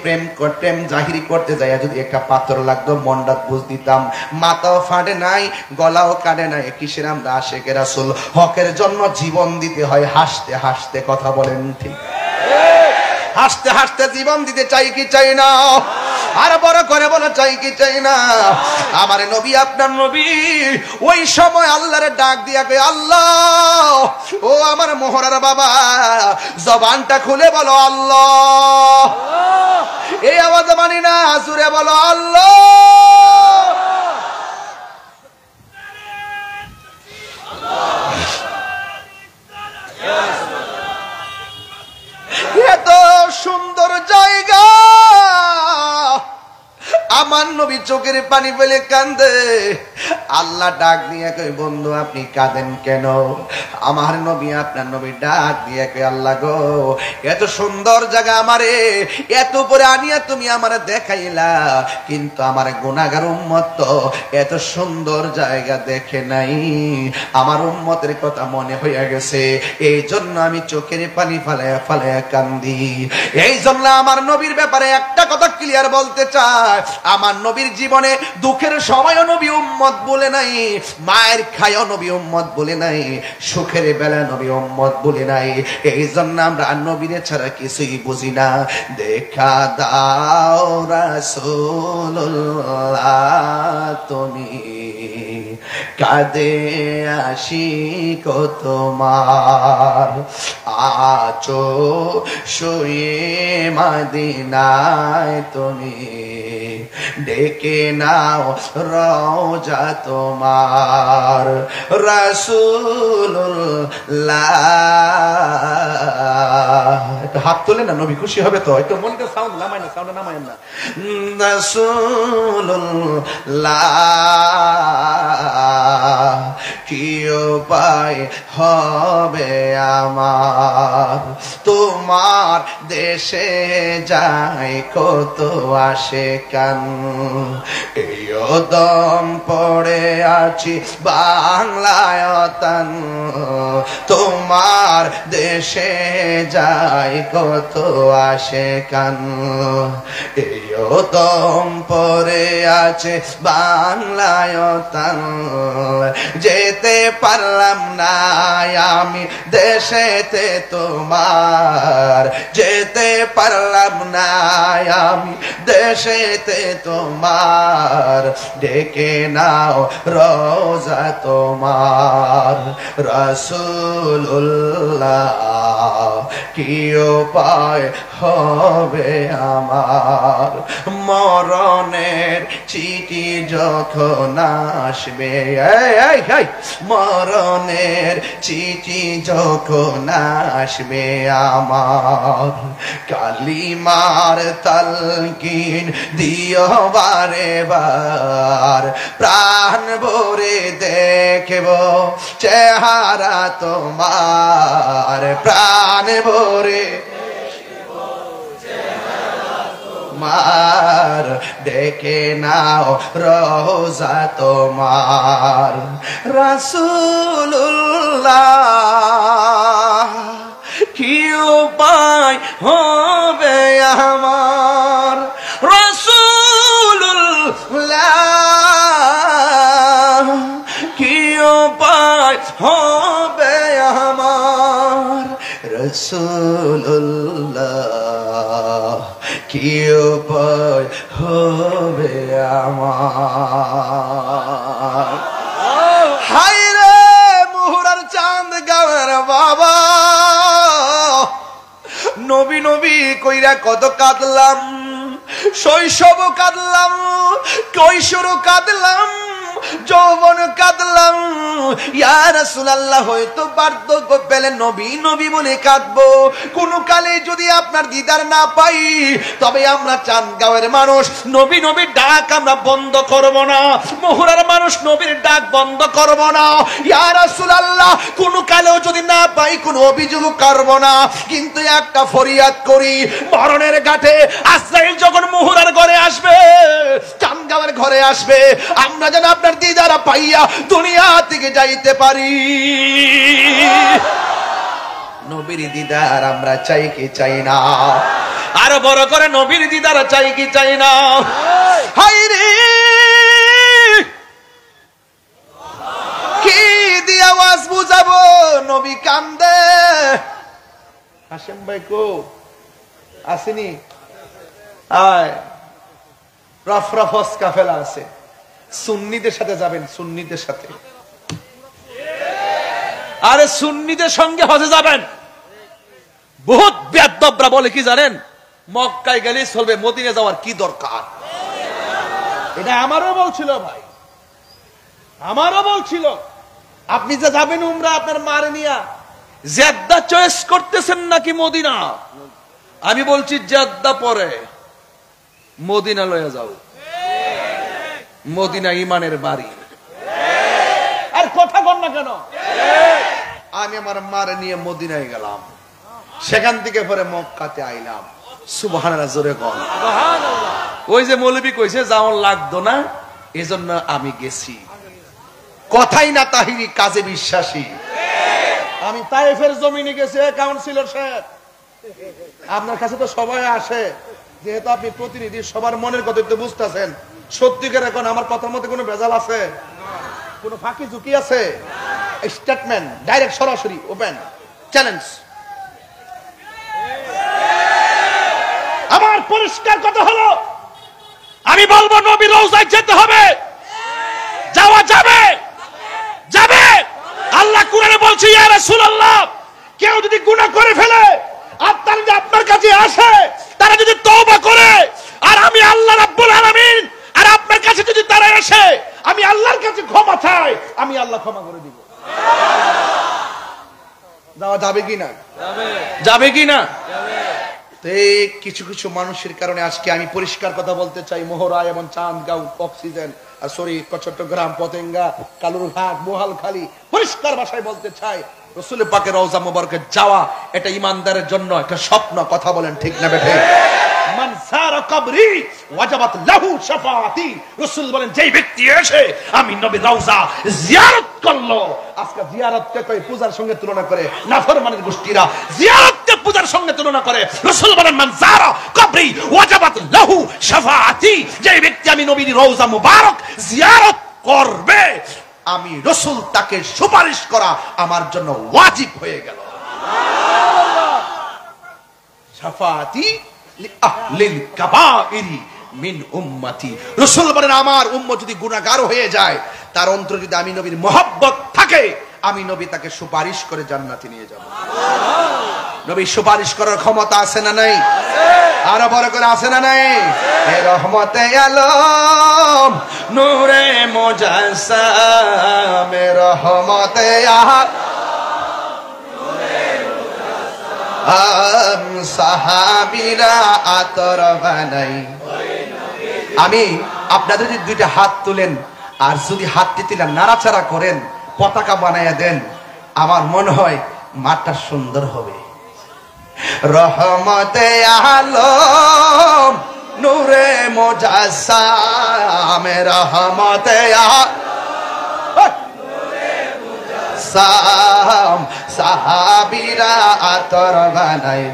Speaker 1: প্রেম জাহিরি করতে যাই যদি একটা পাথর লাগতো মন্ডাত বুঝ দিতাম। মাথাও ফাটে নাই, গলাও কাটে নাই। কিসের আমরা আশিকে রাসূল, হকের জন্য জীবন দিতে হয় হাসতে হাসতে। কথা বলেন ঠিক? হাসতে হাসতে জীবন দিতে চাই কি চাই না? আর বড় করে বলে চাই কি চাই না? আমার নবী আপনার নবী ওই সময় আল্লাহর ডাক দিয়া কই, আল্লাহ ও আমার মোহরার বাবা, জবানটা খুলে বলো আল্লাহ। এই আওয়াজ মানি না, জোরে বলো আল্লাহ। এত সুন্দর জায়গা, আমার নবী চোখের পানি ফেলে কান্দে। আল্লাহ ডাক দিয়ে কই, বন্ধু আপনি কাঁদেন কেন? আমার নবী আপনার নবী ডাক দিয়ে কই, আল্লাহ গো এত সুন্দর জায়গা আমারে এত উপরে আনিয়া তুমি আমারে দেখাইলা, কিন্তু আমার গুনাহগার উম্মত তো এত সুন্দর জায়গা দেখে নাই। আমার উম্মতের কথা মনে হইয়া গেছে, এই জন্য আমি চোখের পানি ফালাইয়া ফালাইয়া কান্দি। এই জন্য আমার নবীর ব্যাপারে একটা কথা ক্লিয়ার বলতে চাই, আমার নবীর জীবনে দুঃখের সময়ও নবী উম্মত বলে নাই, মায়ের খায়ও নবী উম্মত বলে নাই, সুখের বেলা নবী উম্মত বলে নাই। এই জন্য আমরা নবীর ছাড়া কিছুই বুঝি না। দেখা দাও রাসূলুল্লাহ তুমি, কাঁদে আশিক তোমার, আছো শুয়ে মদিনায় তুমি, ডেকে নাও রওজা তোমার রাসূলুল্লাহ। একটু হাত তোলে না, নবী খুশি হবে তো। একটু মনটা সাউন্ড নামায় না, সাউন্ড নামায় না। রাসূলুল্লাহ কি উপায় হবে আমার, তোমার দেশে যায় কত আসে কান, এই দম পড়ে আছি বাংলায় তান, তোমার দেশে যায় কত আসে কান, এই দম পড়ে আছে বাংলায় তান, যেতে পারলাম না আমি দেশেতে তোমার, যেতে পারলাম না আমি দেশেতে তোমার, ডেকে নাও রওজা তোমার রাসূলুল্লাহ কি উপায় হবে আমার, মরণের চিঠি যখন আসবে, মরণের চিঠি যখন আসবে আমার, কালিমার তালকিন দিও বারে বার, প্রাণ ভরে দেখব চেহারা তোমার, প্রাণ ভরে তোমার, ডেকে নাও রওজা তোমার রাসূলুল্লাহ কি উপায় হবে আমার, রাসূলুল্লাহ কি উপায় হবে আমার, রাসূলুল্লাহ কি উপায় হবে আমার। হায়রে মুহুরার চাঁদ গাঁয়ের বাবা, নবী নবী কইরা কত কাঁদলাম, শৈশব কাঁদলাম, কৈশোর কাঁদলাম, যৌবন কাঁদলাম। ইয়া রাসূলুল্লাহ হয়তো বার্ধক্য পেলে নবী নবী বলে কাঁদবো। কোন কালে যদি আপনার দিদার না পাই, তবে আমরা চাঁদগাঁওয়ের মানুষ নবী নবীর ডাক আমরা বন্ধ করব না, মহুরার মানুষ নবীর ডাক বন্ধ করব না। ইয়া রাসূলুল্লাহ কোন কালেও যদি না পাই কোন অভিযোগ করব না, কিন্তু একটা ফরিয়াদ করি, মরণের ঘাটে আজরাইল যখন মহুরার ঘরে আসবে, চাঁদগাঁওয়ের ঘরে আসবে, আমরা যেন আপনার দিদারা পাইয়া দুনিয়া থেকে যাইতে পারি। নবীর দিদার আমরা চাই কি চাই না?
Speaker 2: আরো বড় করে নবীর দিদার চাই কি চাই না?
Speaker 1: হায় রে কি দিয়ে আওয়াজ বুঝাবো, নবী কান্দে।
Speaker 2: হাসেম ভাই কো আসেনি? আয় রফরা ফস কাফেলা আছে, সুন্নিদের সাথে যাবেন, সুন্নিদের সাথে। আরে সুন্নিদের সঙ্গে হজে যাবেন। বহুত বেয়াদবরা বলে কি জানেন, মক্কায় গেলেই চলবে, মদিনা যাওয়ার কি দরকার? এটা আমারও বলছিল ভাই, আমারও বলছিল। আপনি যে যাবেন উমরা আপনার মারে নিয়া, জেদ্দা চয়েস করতেছেন নাকি মদিনা? আমি বলছি জেদ্দা পরে, মদিনা লয়ে যাও। মদিনা ইমানের বাড়ি। আর কথা বল না কেন?
Speaker 1: আমি আমার মারে নিয়ে মদিনায় গেলাম, সেখান থেকে পরে মক্কাতে আইলাম। সুবহানাল্লাহ, জোরে কর
Speaker 2: সুবহানাল্লাহ। ওই যে মৌলবী কইছে যাওয়ার লাগতো না, এজন্য আমি গেছি।
Speaker 1: কথাই না তাহিরি, কাজে বিশ্বাসী।
Speaker 2: আমি তায়েফের জমিনে গেছি কাউন্সিলর সাহেব। আপনার কাছে তো সবাই আসে, যেহেতু আপনি প্রতিনিধি, সবার মনের কথা তো বুঝতেছেন। সত্যিকার এখন আমার কথার মধ্যে কোনো ভেজাল আছে? কোনো ফাঁকি ঝুঁকি আছে? স্টেটমেন্ট ডাইরেক্ট, সরাসরি, ওপেন চ্যালেঞ্জ। আমার পরিষ্কার কথা হলো, আমি বলবো নবী রওজায় যেতে হবে। যাওয়া যাবে, যাবে। আল্লাহ কুরআনে বলছে, ইয়া রাসূলুল্লাহ, কেউ যদি গুনাহ করে ফেলে আর তারা যদি আপনার কাছে আসে, তারা যদি তওবা করে, আর আমি আল্লাহ রাব্বুল আলামিন আর আপনার কাছে যদি তারা আসে, আমি আল্লাহর কাছে ক্ষমা চাই, আমি আল্লাহ ক্ষমা করে দিব। যাওয়া যাবে কি না? যাবে কি না? কিছু কিছু মানুষের কারণে আজকে আমি পরিষ্কার কথা বলতে চাই, মোহরা এবং চাঁদগাঁও, অক্সিজেন, সরি চট্টগ্রাম, পতেঙ্গা, কালুরঘাট, মোহালখালী, পরিষ্কার ভাষায় বলতে চাই, রাসূল পাকের রওজা মুবারকে যাওয়া এটা ইমানদারের জন্য একটা স্বপ্ন। কথা বলেন ঠিক না বেঠে? মান সারা কবরি ওয়াজাবাত লাহু শাফাআতি। রাসূল বলেন, যেই ব্যক্তি এসে আমি নবীর রওজা জিয়ারত করলো, আজকে জিয়ারতকে কই পূজার সঙ্গে তুলনা করে নাফরমানের গোষ্ঠীরা, জিয়ারতকে পূজার সঙ্গে তুলনা করে। রাসূল বলেন, মান সারা কবরি ওয়াজাবাত লাহু শাফাআতি। যেই ব্যক্তি আমি নবীর রওজা মুবারক জিয়ারত করবে, আমি রাসূল তাকে সুপারিশ করা আমার জন্য ওয়াজিব হয়ে গেল। শাফাআতি লিল কাবাইরি মিন উম্মতি। রাসূল বলেন, আমার উম্মত যদি গুনাহগার হয়ে যায়, তার অন্তরে যদি আমি নবীর মহব্বত থাকে, আমি নবী তাকে সুপারিশ করে জান্নাতে নিয়ে যাব। নবী সুপারিশ করার ক্ষমতা আছে না নাই? আরো বড় করে আছে না নাই? এ রহমতে আলম নূরে মুজাসসাম, এ রহমতে সাহাবীরা আতর বানাই। আমি আপনাদের যদি দুইটা হাত তুলেন আর যদি হাতটি তুলে নাড়াচাড়া করেন, পতাকা বানাইয়া দেন, আমার মনে হয় মাঠটা সুন্দর হবে। রহমতে আলম নূরে মুজাসসাম, রহমতে সাম, সাহাবীরা আতর বানায়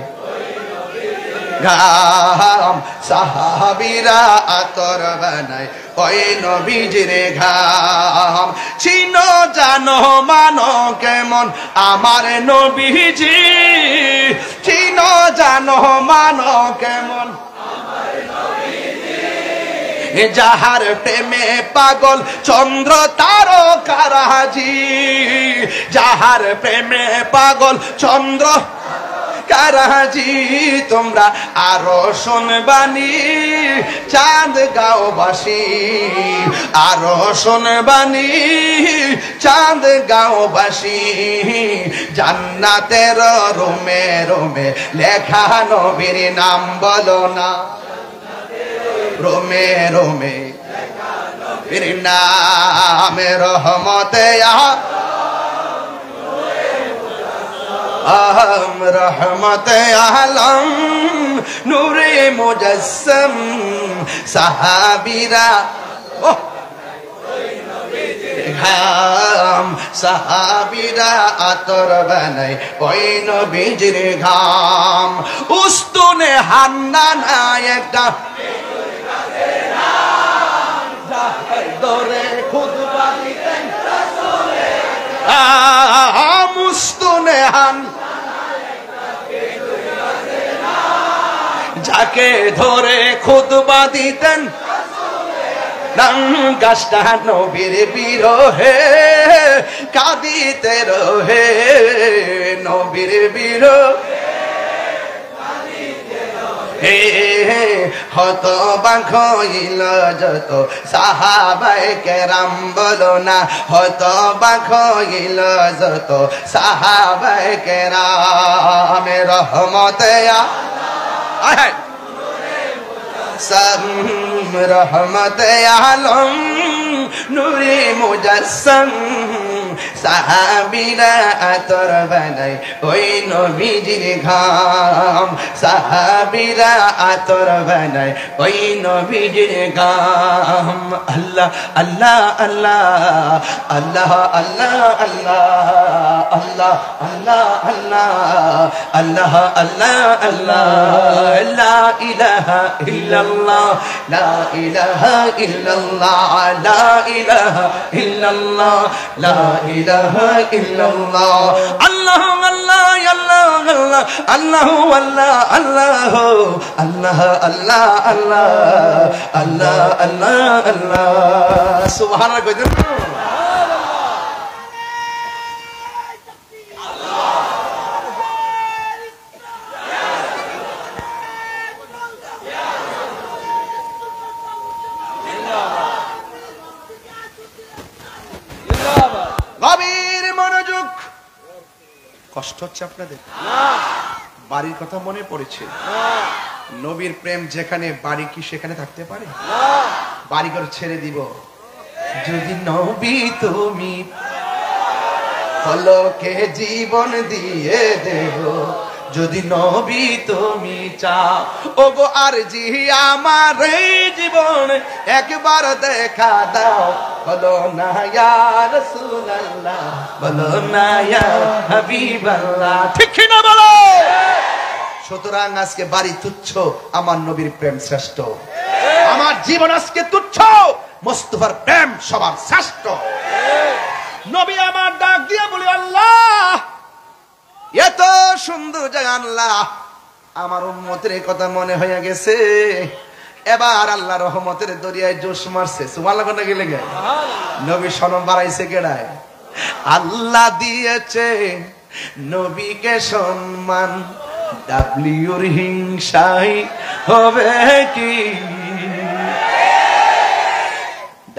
Speaker 2: ঘাম, সাহাবীরা আতর বানায় ওই নবীজির ঘাম। চিনো জানো মানো কেমন আমার নবীজি, চিনো জানো মানো কেমন যাহার প্রেমে পাগল চন্দ্র তারকারাজি, যাহার প্রেমে পাগল চন্দ্র কারাজি। তোমরা আরো শুনবানি চাঁদগাঁওবাসী, আরো শুনবানি চাঁদগাঁওবাসী, জান্নাতের রুমে রুমে লেখা নবীর নাম বলো না, রোমে রোমে নবীর নাম। রহমতে আলম, রহমতে আলম নূরে মুজাসসাম, সাহাবীরা ঘাম সাহাবীরা আতর বানায় ওই নবীজির ঘাম উস্তুনে হান্নানা একটা দরে খুতবা দিতেন মুস্তুনে হান যাকে ধরে খুতবা দিতেন গাছটা নবীর বিরহে কাঁদিতে রহে নবীর বিরহে হত বাক হইল যত সাহাবায়ে কেরাম বলো না হত বাক হইল যত সাহাবায়ে কেরাম রহমতে আল্লাহ रहमत आलम नूरे मुजस्सम साहाबीरा आतर बनाय ओई नबीजिर घाम साहाबीरा आतर बनाय ओई नबीजिर घाम अल्लाह अल्लाह अल्लाह अल्लाह अल्लाह अल्लाह अल्लाह अल्लाह अल्लाह अल्लाह अल्लाह ला इलाहा इल्लल्लाह ला इलाहा इल्लल्लाह ला इलाहा इल्लल्लाह ला इलाहा इल्लल्लाह अल्लाह अल्लाह अल्लाह अल्लाह अल्लाह अल्लाह अल्लाह अल्लाह अल्लाह अल्लाह अल्लाह अल्लाह सुभान अल्लाह গভীর মনোযোগ কষ্ট হচ্ছে আপনাদের বাড়ির কথা মনে পড়েছে নবীর প্রেম যেখানে বাড়ি কি সেখানে থাকতে পারে বাড়ি ঘর ছেড়ে দিব যদি নবী তুমি হলকে জীবন দিয়ে দেব যদি নবী তুমি চাও ওগো আর জি আমার এই জীবন একবার দেখা দাও বলো না ইয়া রাসূলুল্লাহ বলো না ইয়া হাবিবাল্লাহ ঠিক না বলো সুতরাং আজকে বাড়ি তুচ্ছ আমার নবীর প্রেম শ্রেষ্ঠ আমার জীবন আজকে তুচ্ছ মুস্তাফার প্রেম সবার শ্রেষ্ঠ নবী আমার ডাক দিয়ে বলি আল্লাহ এত সুন্দর জায়গা আল্লাহ আমার উম্মতের কথা মনে হয়ে গেছে এবার আল্লাহ রহমতের দরিয়ায় জোশ মারছে সুবহানাল্লাহ কোন গেলে গে নবী সনম বাড়াইছে কেডায় আল্লাহ দিয়েছে নবীকে সম্মান ডাব্লিউর হিংসাই হবে কি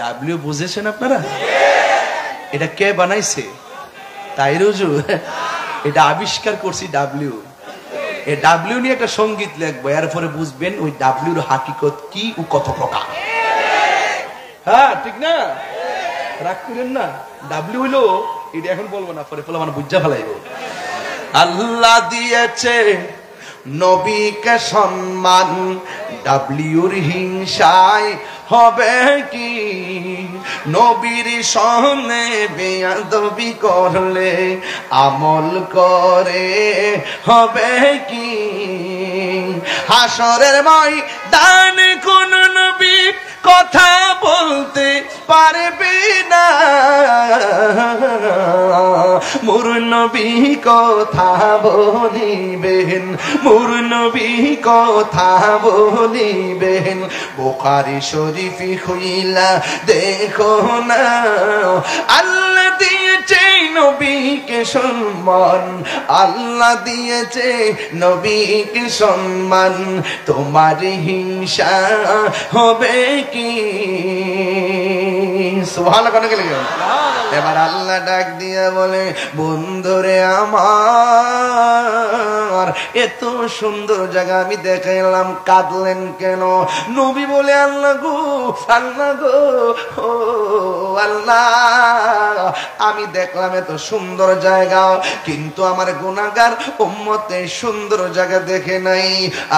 Speaker 2: ডাব্লিউ বুঝেছেন আপনারা এটা কে বানাইছে তাই রুজু এটা আবিষ্কার করছি ডাব্লিউ এই ডাব্লিউ নিয়ে একটা সঙ্গীত লিখবো এরপরে বুঝবেন ওই ডাব্লিউর হাকিকত কি ও কত প্রকার হ্যাঁ ঠিক না রাগ করেন না ডাব্লিউ হইলো এটা এখন বলবো না পরে ফলে আমার বুঝা ফেলাইব আল্লাহ দিয়েছে নবীকে সম্মান ডাব্লিউর হিংসায় হবে কি নবীর সামনে বেয়াদবি করলে আমল করে হবে কি হাসরের ময়দান কোন নবী কথা বলতে পারবে না মোর নবী কথা বলিবেন মোর নবী কথা বলিবেন বুখারী শরীফে হইলা দেখো না আল্লাহ দিয়েছে নবীকে সম্মান আল্লাহ দিয়েছে নবীকে সম্মান তোমার হিংসা হবে কি সুবহানাল্লাহ কোন গেলে এবার আল্লাহ ডাক দিয়ে বলে বন্ধুরে আমার এত সুন্দর জায়গা আমি দেখাইলাম কাঁদলেন কেন নবী বলে আল্লাহ গো ও আল্লাহ আমি
Speaker 1: দেখলাম এত সুন্দর জায়গা, কিন্তু আমার গুনাহগার উম্মত এই সুন্দর জায়গা দেখে নাই।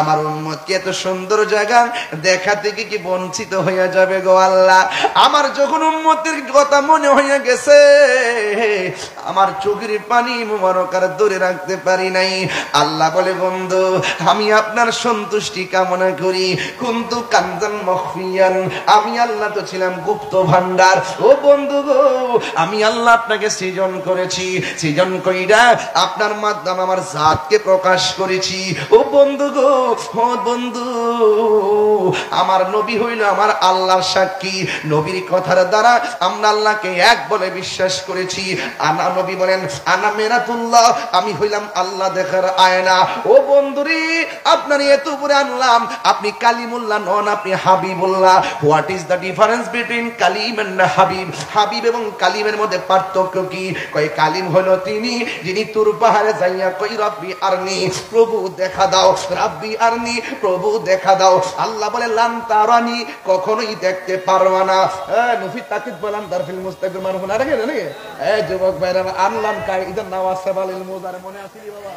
Speaker 1: আমার উম্মতকে এত সুন্দর জায়গা দেখা থেকে কি বঞ্চিত হয়ে যাবে গো আল্লাহ? আমার যখন উম্মতের কথা মনে হয়ে গেছে, আমার চোখের পানি মুবারক আর ধরে রাখতে পারি নাই। আল্লাহ বলে, বন্ধু আমি আপনার সন্তুষ্টি কামনা করি, কিন্তু কানজান মখফিয়ান, আমি আল্লাহ তো ছিলাম গুপ্ত ভান্ডার। ও বন্ধু গো, আমি আল্লাহ আপনাকে সৃজন করেছি, সৃজন কইরা আপনার মাধ্যমে আমার জাতকে প্রকাশ করেছি। ও বন্ধু গো, ও বন্ধু, আমার নবী হইল আমার আল্লাহর সাক্ষী। নবীর কথার দ্বারা আমরা আল্লাহকে এক বলে বিশ্বাস করেছি। আনা নবী বলেন, আনা মেরাতুল্লাহ, আমি হইলাম আল্লাহ দেখার আয়না। ও বন্ধুরে, আপনার এত উপরে আনলাম, আপনি কালিমুল্লাহ নন, আপনি Habibullah. What is the difference between Kalim and Habib? Habib এবং কালিমের মধ্যে পার্থক্য কি? কয় কালিম হলো তিনি যিনি তুর পাহাড়ে যাইয়া কই রব্বি আরনি, প্রভু দেখা দাও, রব্বি আরনি, প্রভু দেখা দাও। আল্লাহ বলে লান তারানি, কখনোই দেখতে পারবা না। নফি তাকিদ বলান দারফিল মুস্তাকির মারফুন আরে কেন নাকি? যুবক ভাইরা, আনলাম কাই ইদার নামাজ সাবালিল মুজারে মনে আছে কি বাবা?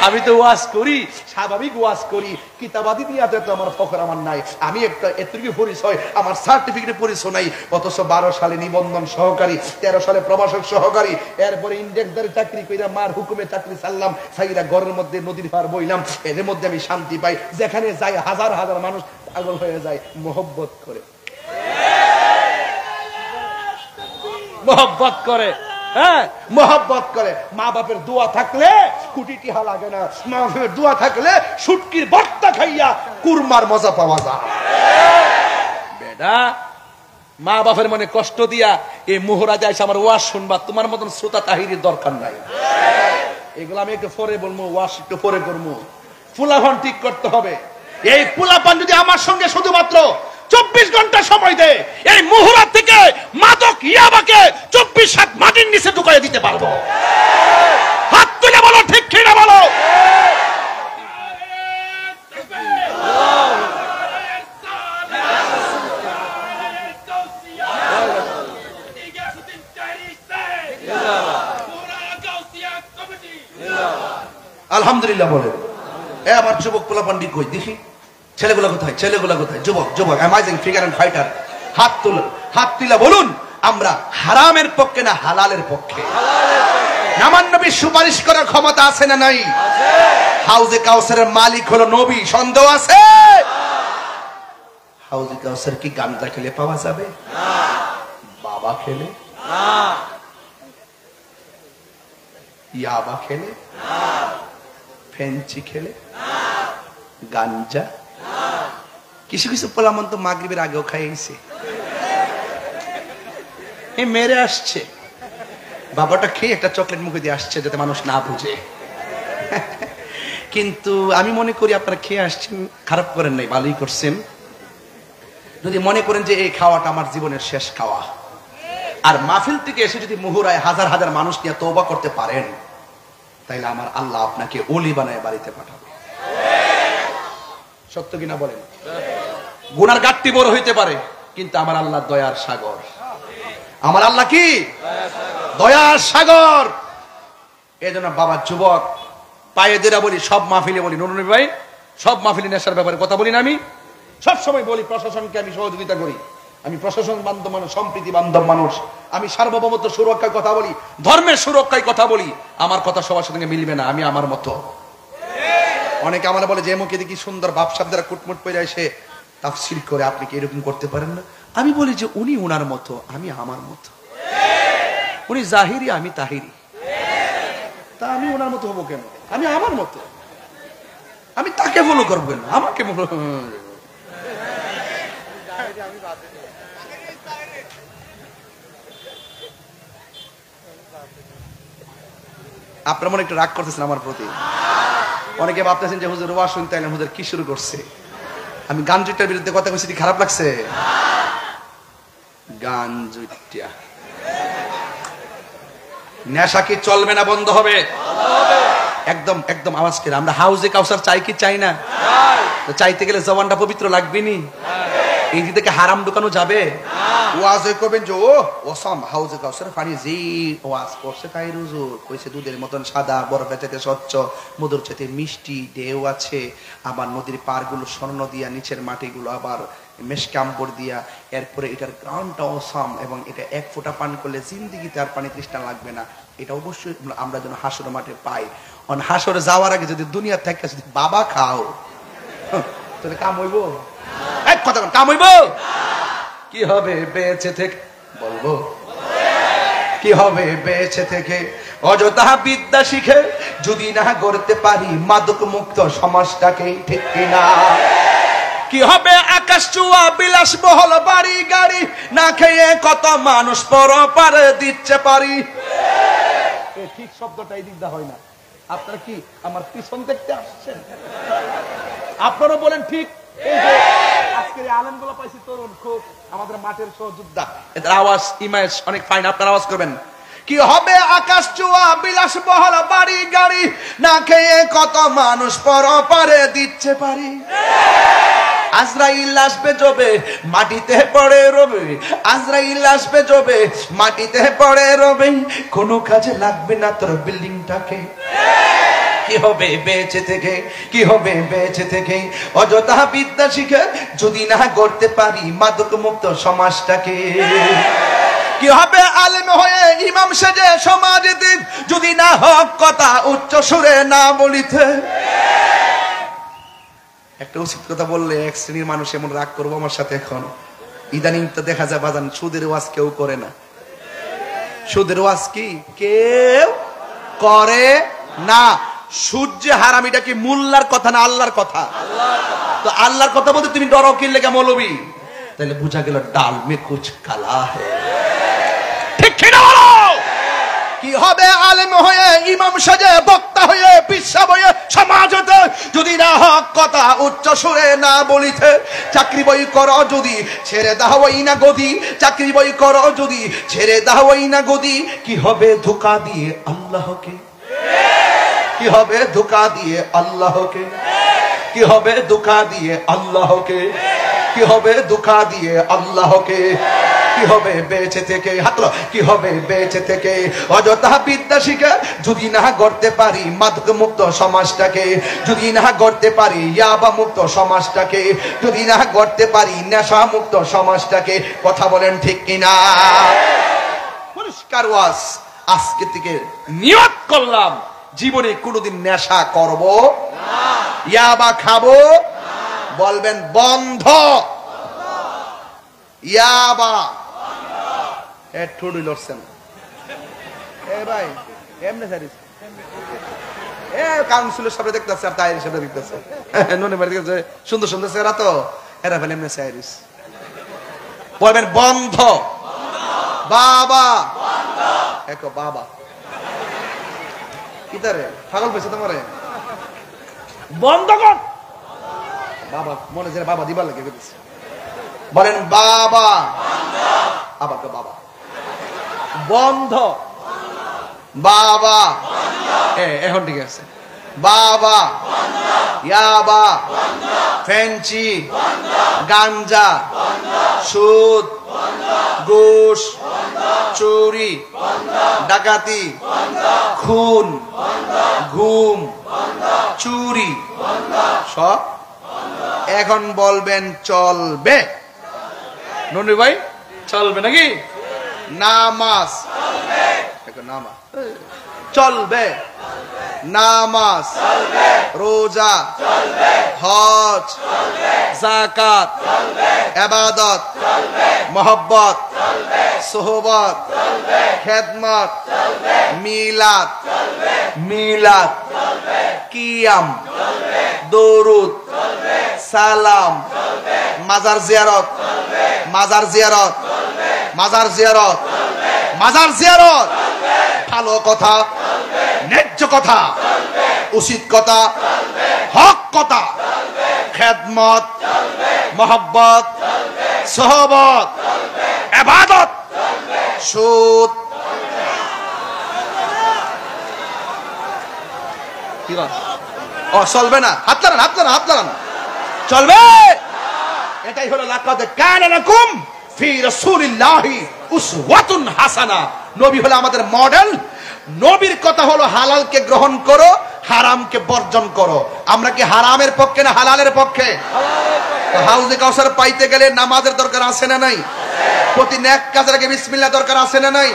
Speaker 1: আমি তো ওয়াজ করি, স্বাভাবিক ওয়াজ করি, কিতাবাদি দিয়ে তো আমার ফখর আমার নাই। আমি একটা এতটুকু পরিচয়, আমার সার্টিফিকেট পরিচয় নাই। অথচ 12 সালে নিবন্ধন সহকারী, 13 সালে প্রভাষক সহকারী, এরপরে ইন্ডেক্সদারি চাকরি কইরা মার হুকুমে চাকরি চাললাম, সাইরা ঘরের মধ্যে নদীর পার বইলাম। এর মধ্যে আমি শান্তি পাই। যেখানে যাই হাজার হাজার মানুষ পাগল হয়ে যায় মোহব্বত করে, মোহব্বত করে। হ্যাঁ, মোহব্বত করে। মা বাপের দোয়া থাকলে কোটি টিহা লাগে না, মা বাপের দোয়া থাকলে শুটকির ভর্তা খাইয়া কুরমার মজা পাওয়া যায়। বেটা, মা বাপের মনে কষ্ট দিয়া এই মোহরা যাইছে আমার ওয়াজ শুনবা, তোমার মতন শ্রোতা তাহিরের দরকার নাই। এগুলো আমি একটু পরে বলবো, ওয়াজ একটু পরে করবো। ফুলাফান ঠিক করতে হবে। এই ফুলাফান যদি আমার সঙ্গে শুধুমাত্র 24 ঘন্টা সময় দেয়, এই মুহুরা থেকে মাদক ইয়াবাকে 24 হাত মাটির নিচে ঢুকাই দিতে পারবো। হাত তুলে বলো ঠিক কিনা বলো। আলহামদুলিল্লাহ বলে। এ আমার যুবক পোলাপান্ডি কই দেখি, ছেলেগুলা কোথায়, ছেলেগুলা কোথায়? যুবক, যুবক, অ্যামাজিং ফিগার এন্ড ফাইটার, হাত তুলুন, হাত তুলে বলুন আমরা হারামের পক্ষে না হালালের পক্ষে। আমার নবীর সুপারিশ করার ক্ষমতা আছে না নাই? হাউজে কাউসারের মালিক হলো নবী, সন্দেহ আছে? হাউজে কাউসার কি গাঁজা খেলে পাওয়া যাবে? বাবা খেলে, ইয়াবা খেলে, ফেঞ্চি খেলে, গাঞ্জা, কিছু কিছু পোলামন তো মাগরিবের আগেও খাইছে, মেরে আসছে। বাবাটা খেয়ে একটা চকলেট মুখে দিয়ে আসছে যাতে মানুষ না বুঝে। কিন্তু আমি মনে করি আপনারা খেয়ে আসছেন, খারাপ করেন নাই, ভালোই করছেন। যদি মনে করেন যে এই খাওয়াটা আমার জীবনের শেষ খাওয়া, আর মাহফিল থেকে এসে যদি মুহুরায় হাজার হাজার মানুষ নিয়ে তওবা করতে পারেন, তাইলে আমার আল্লাহ আপনাকে ওলি বানায় বাড়িতে পাঠাবে। সত্য কিনা বলেন? গুনার গাট্টি বড় হইতে পারে, কিন্তু আমার আল্লাহ দয়ার সাগর। আমার আল্লাহ কি দয়ার সাগর। এই জন্য বাবা যুবক পায়ে দেরা বলি, সব মাহফিলে বলি, নুরুনবী ভাই, সব মাহফিলে নেশার ব্যাপারে কথা বলি না। আমি সব সময় বলি প্রশাসনকে আমি সহযোগিতা করি, আমি প্রশাসন বান্ধব মানুষ, সম্প্রীতি বান্ধব মানুষ, আমি সার্বভৌমত্ব সুরক্ষার কথা বলি, ধর্মের সুরক্ষায় কথা বলি। আমার কথা সবার সঙ্গে মিলবে না, আমি আমার মতো। অনেকে আমার বলে যে মুখে দেখি সুন্দর ভাবসাব দ্বারা কুটমুট পেয়ে এসে তাফসীর করে, আপনি কি এরকম করতে পারেন না? আমি বলি যে উনি উনার মতো, আমি আমার মতো। উনি জাহিরি, আমি তাহিরি, তা আমি ওনার মতো হবো কেন? আমি আমার মতো, আমি তাকে ফলো করবো কেন? আমাকে আপনার মনে একটু রাগ করতেছেন আমার প্রতি। অনেকে ভাবতেছেন যে হুজুর ওয়াজ শুনতে আইলেন, হুজুর কি শুরু করছে? আমি গান জুটার বিরুদ্ধে কথা বলছি, খারাপ লাগছে? গান জুটিয়া নেশা কি চলবে না বন্ধ হবে? একদম একদম আওয়াজ করে। আমরা হাউজে কাউসার চাই কি চাই না? চাইতে গেলে জবানটা পবিত্র লাগবে নি?
Speaker 2: এই দিকে হারাম দোকানও যাবে? ওয়াজ করবেন যে ও ওসাম হাউজে কাউসার পানি যে ওয়াজ করছে তাই রুজু কইছে দুধের মতন সাদা, বরফের চাইতে স্বচ্ছ, মধুর চাইতে মিষ্টি, ঢেউ আছে, আবার নদীর পাড়গুলো স্বর্ণ দিয়া, নিচের মাটিগুলো আবার মেশকাম্বর দিয়া, এরপরে এটার গ্রাউন্ডটা অসাম, এবং এটা এক ফোঁটা পান করলে জিন্দিগিতে আর পানি তৃষ্ণা লাগবে না। এটা অবশ্যই আমরা যেন হাসর মাঠে পাই। হাসরে যাওয়ার আগে যদি দুনিয়া থেকে যদি বাবা খাও তাহলে কাম হইব? এক কথা কাম হইব? কি হবে বেঁচে থেকে? বলবো কি হবে বেঁচে থেকে অযথা বিদ্যা শিখে যদি না গড়তে পারি মাদক মুক্ত সমাজটাকে, ঠিক কিনা? কি হবে আকাশ চুয়া বিলাসবহুল বাড়ি গাড়ি না খেয়ে কত মানুষ পরপারে দিচ্ছে পারি? ঠিক শব্দটা এই দিকটা হয় না। আপনারা কি আমার পিছন দেখতে আসছেন? আপনারা বলেন ঠিক। আজকের আলেমগুলো পাইছি তরুণ, খুব আমাদের মাঠের সহযোদ্ধা, এদের আওয়াজ ইমেজ অনেক ফাইন, আপনারা আওয়াজ করবেন। কি হবে আকাশ চুয়া বিলাসবহুল বাড়ি গাড়ি না খেয়ে কত মানুষ পরপারে দিচ্ছে পারি? আজরাইল আসবে জবে মাটিতে পড়ে রবে, আজরাইল আসবে জবে মাটিতে পড়ে রবে, কোনো কাজে লাগবে না তোর বিল্ডিংটাকে। কি হবে বেঁচে থেকে? কি হবে বেঁচে থেকে অযথা বিদ্যা শিখে যদি না গড়তে পারি মাদক মুক্ত সমাজটাকে? কি হবে আলেম হয়ে ইমাম সেজে সমাজে দিক যদি না হক কথা উচ্চ সুরে না বলিতে? একটা উচিত কথা বললে এক শ্রেণীর মানুষ এমন রাগ করবো আমার সাথে। এখন ইদানিং তো দেখা যায় বাজান সুদের ওয়াজ কেউ করে না। সুদের ওয়াজ কি কেউ করে না। সুদ যে হারাম, এটা কি মোল্লার কথা না আল্লাহর কথা? তো আল্লাহর কথা বলতে তুমি ডরো কিনলে কে মৌলবি? তাহলে বুঝা গেল ডাল মে কুছ কালা है। ঠিক কিনা বলো? কি হবে আলেম হয়ে ইমাম সাজে বক্তা হয়ে পিসাব হয়ে সমাজতে যদি না হক কথা উচ্চ সুরে না বলিতে? চাকরি বই করো যদি ছেড়ে দাওই না গদি, চাকরি বই করো যদি ছেড়ে দাওই না গদি, কি হবে ধোঁকা দিয়ে আল্লাহকে? কি হবে ধোঁকা দিয়ে আল্লাহকে? কি হবে ধোঁকা দিয়ে আল্লাহকে? কি হবে ধোঁকা দিয়ে আল্লাহকে? কি হবে বেঁচে থেকে হাতলো? কি হবে বেঁচে থেকে অযথা বিদ্যা শিখে যদি না গড়তে পারি মাদক মুক্ত সমাজটাকে, যদি না গড়তে পারি ইয়াবা মুক্ত সমাজটাকে, যদি না গড়তে পারি নেশা মুক্ত সমাজটাকে? কথা বলেন ঠিক কিনা? পরিষ্কার ওয়াজ আজকে থেকে নিয়ত করলাম জীবনে কোনোদিন নেশা করব না, ইয়াবা খাবো না। বলবেন বন্ধ, ইয়াবা ঠুডি লড়ছেন। এ ভাই এমনি সারিস কাউন্সিলের সামনে দেখতেছে আর তাই সামনে দেখতেছে নুনে বাড়ি দেখতেছে সুন্দর সুন্দর চেহারা তো এরা ফেলে এমনি সাইরিস। বলবেন বন্ধ, বাবা একো বাবা কিতারে পাগল পেয়েছে তোমারে বন্ধ কর বাবা মনে যে বাবা দিবার লাগে গেছে। বলেন বাবা, আবাকে বাবা বন্ধ, বাবা এখন ঠিক আছে বাবা, ইয়াবা, ফেঞ্চি, গাঞ্জা, সুদ, ঘুষ, চুরি, ডাকাতি, খুন, ঘুম, চুরি সব এখন বলবেন চলবে। নন্দি ভাই চলবে নাকি? নামাজ নামাজ চলবে, নামাজ রোজা হজ যাকাত ইবাদত মোহব্বত সোহবত খেদমত মিলাদ মিলাদ কিয়াম দরুদ সালাম মাজার জিয়ারত মাজার জিয়ারত মাজার জিয়ারত মাজার জিয়ারত ভালো কথা ন্যায্য কথা উচিত কথা হক কথা খেদমত মোহব্বত সোহবত ইবাদত সুদ কি ও চলবে না? হাত লাগান হাত লাগান হাত লাগান চলবে এটাই হলো লাকাদ কানা লাকুম ফি রাসূলিল্লাহি উসওয়াতুন হাসানা। নবী হলো আমাদের মডেল। নবীর কথা হলো হালালকে গ্রহণ করো, হারামকে বর্জন করো। আমরা কি হারামের পক্ষে না হালালের পক্ষে? হাউজে কাউসার পাইতে গেলে নামাজের দরকার আছে না নাই? প্রতি নেক কাজের আগে বিসমিল্লাহ দরকার আছে না নাই?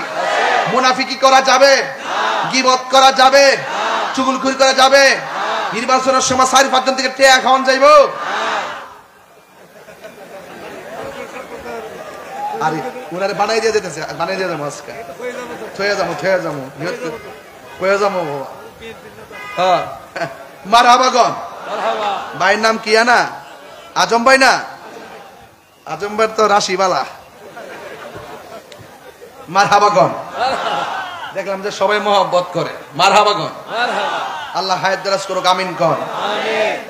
Speaker 2: মুনাফিকি করা যাবে? গীবত করা যাবে? চুগলখুরি করা যাবে? নির্বাচনের সময় 4-5 জন থেকে টেয়া খাওয়ান যাইবো? আরে ওনারে বানাই দিয়ে যেতেছে, বানাই দিয়ে যাবো আজকে, থয়ে যাবো কয়ে যাবো। হ্যাঁ, মারহাবাগন। ভাইয়ের নাম কি না? আজম ভাই না? আজম ভাই তো রাশিবালা। মারহাবাগন। দেখলাম যে সবাই মহব্বত করে। মারহাবাগন। আল্লাহ হায়াত দারাজ করুক, আমিন কর।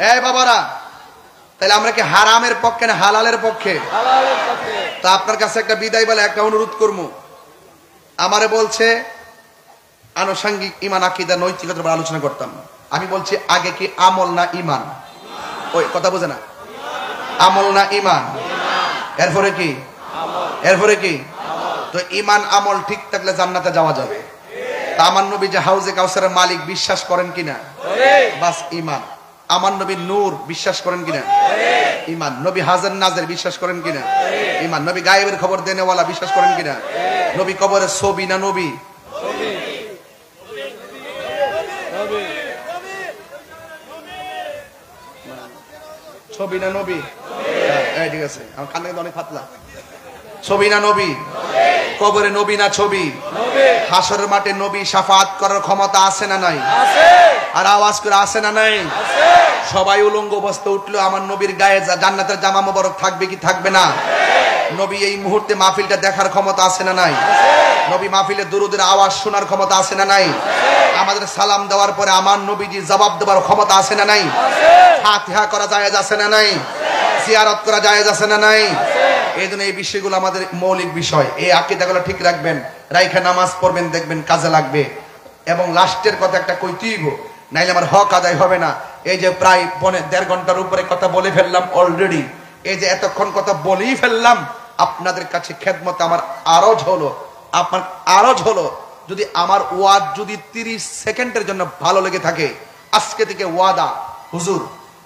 Speaker 2: এই বাবারা, তাহলে আমরা কি হারামের পক্ষে না হালালের পক্ষে? তা আপনার কাছে একটা বিদায় বলে একটা অনুরোধ করবো। আমারে বলছে আনুষঙ্গিক ইমান আকীদা নৈতিকতার উপর আলোচনা করতাম। আমি বলছি আগে কি আমল না ইমান? ওই কথা বোঝে না, আমল না ইমান? এরপরে কি? এরপরে কি? তো ইমান আমল ঠিক থাকলে জান্নাতে যাওয়া যাবে। তা আমার নবী যে হাউজে কাউসারের মালিক বিশ্বাস করেন কিনা? বাস ইমান। আমার নবী নূর বিশ্বাস করেন কিনা? ইমান। নবী হাজার নাজের বিশ্বাস করেন কিনা? ইমান। নবী গায়েবের খবর দেনেওয়ালা বিশ্বাস করেন কিনা? নবী কবরের ছবি না নবী? ছবি না নবী? ঠিক আছে, আমার কানে অনেক পাতলা। ছবি না নবী? কবরে নবী না ছবি? হাসরের মাঠে নবী শাফাত করার ক্ষমতা আছে না নাই? আর আওয়াজ করে আছে না নাই? সবাই উলঙ্গ অবস্থায় উঠলো, আমার নবীর গায়ে জান্নাতের জামা মোবারক থাকবে কি থাকবে না? নবী এই মুহূর্তে মাহফিলটা দেখার ক্ষমতা আছে না নাই? নবী মাহফিলে দুরুদের আওয়াজ শোনার ক্ষমতা আছে না নাই? আমাদের সালাম দেওয়ার পরে আমার নবীজি জবাব দেওয়ার ক্ষমতা আছে না নাই? ফাতিহা করা জায়েজ আছে না নাই? জিয়ারত করা জায়েজ আছে না নাই? এই জন্য এই বিষয়গুলো আমাদের মৌলিক বিষয়। এই আকীদাগুলো ঠিক রাখবেন, রাইখা নামাজ পড়বেন, দেখবেন কাজে লাগবে। এবং লাস্টের কথা একটা কইতেইব, নাইলে আমার হক আদায় হবে না। এই যে প্রায় 1.5 ঘন্টার উপরে কথা বলে ফেললাম অলরেডি। এই যে এতক্ষণ কথা বলেই ফেললাম, আপনাদের কাছে খেদমতে আমার আরজ হলো, আপনার আরজ হলো, যদি আমার ওয়াজ যদি 30 সেকেন্ডের জন্য ভালো লেগে থাকে, আজকে থেকে ওয়াদা, হুজুর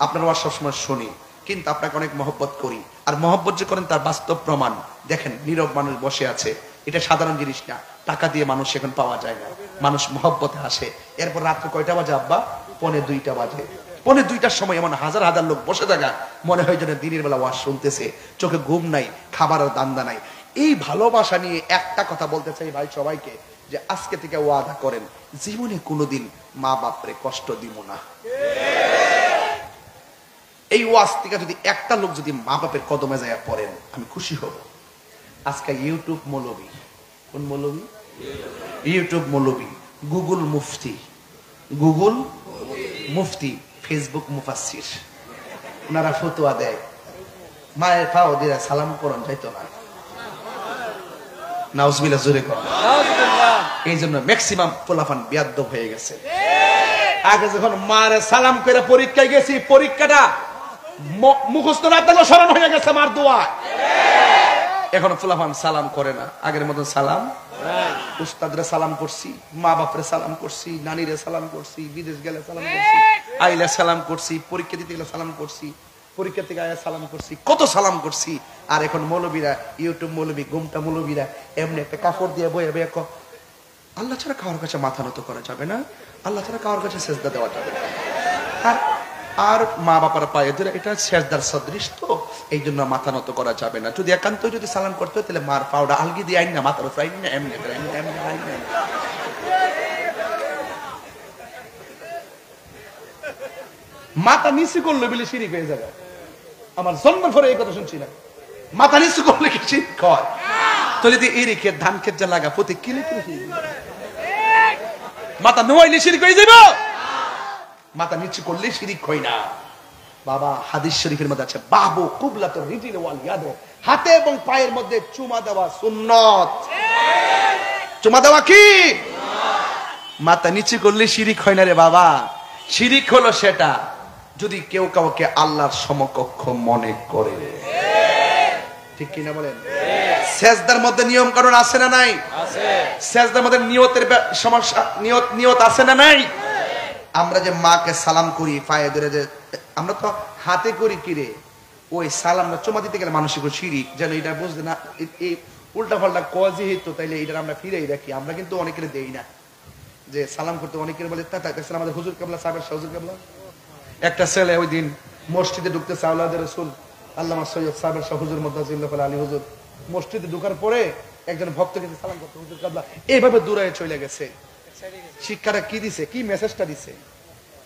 Speaker 2: আপনার ওয়াজ সবসময় শুনি, কিন্তু আপনাকে অনেক মহব্বত করি। আর মহব্বত যে করেন তার বাস্তব প্রমাণ দেখেন। নীরব মানুষ বসে আছে, এটা সাধারণ জিনিস না। টাকা দিয়ে মানুষ এখন পাওয়া যায় না, মানুষ মহব্বতে আসে। এরপর রাত্রে কয়টা বাজে আব্বা? 1:45 বাজে। 1:45টার সময় এমন হাজার হাজার লোক বসে থাকা, মনে হয় যেন দিনের বেলা ওয়াজ শুনতেছে, চোখে ঘুম নাই, খাবারের দান্দা নাই। এই ভালোবাসা নিয়ে একটা কথা বলতে চাই ভাই সবাইকে, যে আজকে থেকে ওয়াদা করেন জীবনে কোনোদিন মা বাপরে কষ্ট দিব না। এই ওয়াজ থেকে যদি একটা লোক যদি মা বাপের কদমে যায় পড়েন, আমি খুশি হব। আজকে ইউটিউব মৌলবী, কোন মৌলবী? ইউটিউব মৌলবী, গুগল মুফতি, গুগল মুফতি, ফেসবুক মুফাসসির, ওনারা ফতোয়া দেয়। মায়ের পাও দিয়ে সালাম করন যাইতো না, নাউজুবিল্লাহ জোরে করেন। এই জন্য ম্যাক্সিমাম পোলাফান বিয়াদ্দব হয়ে গেছে। আগে যখন মারে সালাম করে পরীক্ষায় গেছি, পরীক্ষাটা মুখস্থ না থাকলে স্মরণ হয়ে গেছে মার দোয়া। এখন ফুলাফান সালাম করে না, আগের মতন সালাম। উস্তাদরে সালাম করছি, মা বাপরে সালাম করছি, নানিরে সালাম করছি, বিদেশ গেলে সালাম করছি, আইলে সালাম করছি, পরীক্ষা দিতে গেলে সালাম করছি, পরীক্ষা থেকে আয়া সালাম করছি, কত সালাম করছি। আর এখন মৌলবীরা, ইউটিউব মৌলবী, গুমটা মৌলবীরা এমনি একটা কাপড় দিয়ে বয়ে বয়ে আল্লাহ ছাড়া কারোর কাছে মাথা নত করা যাবে না, আল্লাহ ছাড়া কারোর কাছে সেজদা দেওয়া যাবে না। আর মা বাবার পায়ে ধরে এটা সেজদার সদৃশ, তো এই জন্য মাথা নত করা যাবে না। যদি একান্ত যদি সালাম করতে হয়, তাহলে মার পাউডা আলগি দিয়ে আইন না, মাথার উপর আইন না, এমনি মাথা নিচু করলে বলে শিরিক হয়ে যাবে। আমার জন্ম ধরে এই কথা শুনছি না, মাথা নিচু করলে কি শিরিক হয়? তো যদি এই রেখে ধান ক্ষেত যা লাগা প্রতি কিলে কিলে মাথা নোয়াইলে শিরিক হয়ে যাবে। মাথা নিচু করলে শিরিক হয় না বাবা। হাদিস শরীফের মধ্যে আছে, বাবু কুবলাতুর রিজিল ওয়াল ইয়াদ, হাতে এবং পায়ের মধ্যে চুমা দেওয়া সুন্নাত। চুমা দেওয়া কি? মাথা নিচু করলে শিরিক হয় না রে বাবা। শিরিক হলো সেটা যদি কেউ কাউকে আল্লাহর সমকক্ষ মনে করে। ঠিক কিনা বলেন? সেজদার মধ্যে নিয়ম কানুন আছে না নাই? সেজদার মধ্যে নিয়তের সমস্যা, নিয়ত আছে না নাই? আমরা যে মাকে সালাম করি পায়ে ধরে, যে আমরা তো হাতে করি কিরে, ওই সালামটা চুমা দিতে গেলে মানসিক শিরিক, যেন এটা বুঝতে না, এই উল্টা পাল্টা কজি হইতো, তাইলে এটা আমরা ফিরেই রাখি। আমরা কিন্তু অনেকের দেই না, যে সালাম করতে অনেকের বলে আমাদের হুজুর কেবলা সাহেবের হুজুর কেবলা। একটা ছেলে ওই দিন মসজিদে ঢুকতেছে, আওলাদের রাসূল আল্লামা সৈয়দ সাহেবের শাহ হুজুর মুদাজ্জিল্লাহ আলী হুজুর, মসজিদে ঢোকার পরে একজন ভক্ত কিন্তু সালাম করতে, হুজুর কেবলা এইভাবে দূরে চলে গেছে। শিক্ষাটা কি দিছে, কি মেসেজটা দিছে,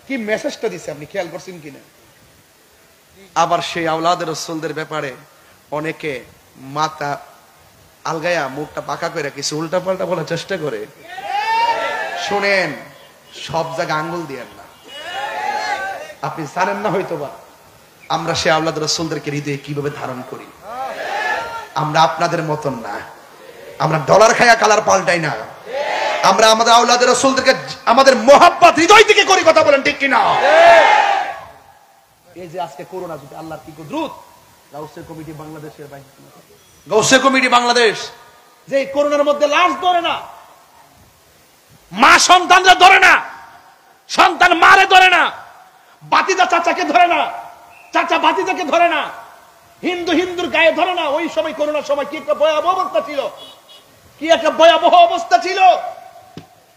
Speaker 2: কি মেসেজটা দিছে আপনি খেয়াল করছেন কিনা? আবার সেই আওলাদের রাসূলদের ব্যাপারে অনেকে মাথা আলগায়া মুখটা পাকা করে কিছু উল্টা পাল্টা বলার চেষ্টা করে। শুনেন, সব জায়গায় আঙ্গুল দিয়েন না। আপনি জানেন না হয়তোবা আমরা সেই আওলাদ রাসূলদেরকে হৃদয়ে কিভাবে ধারণ করি। আমরা আপনাদের মতন না, আমরা ডলার খায়া কালার পাল্টাই না। আমরা আমাদের আওলাদ রাসূলদেরকে আমাদের মোহাব্বত হৃদয় থেকে করি। কথা বলেন ঠিক কিনা? এই যে আজকে করোনা, যদি আল্লাহর কি কুদরত, গাউসে কমিটি বাংলাদেশের গাউসে কমিটি বাংলাদেশ যে করোনার মধ্যে লাশ ধরে না, মা সন্তানরা ধরে না, সন্তান মারে ধরে না, বাতিজা চাচাকে ধরে না, চাচা বাতিজাকে ধরে না, হিন্দু হিন্দুর গায়ে ধরে না। ওই সময় করোনার সময় কি একটা ভয়াবহ অবস্থা ছিল, কি একটা ভয়াবহ অবস্থা ছিল।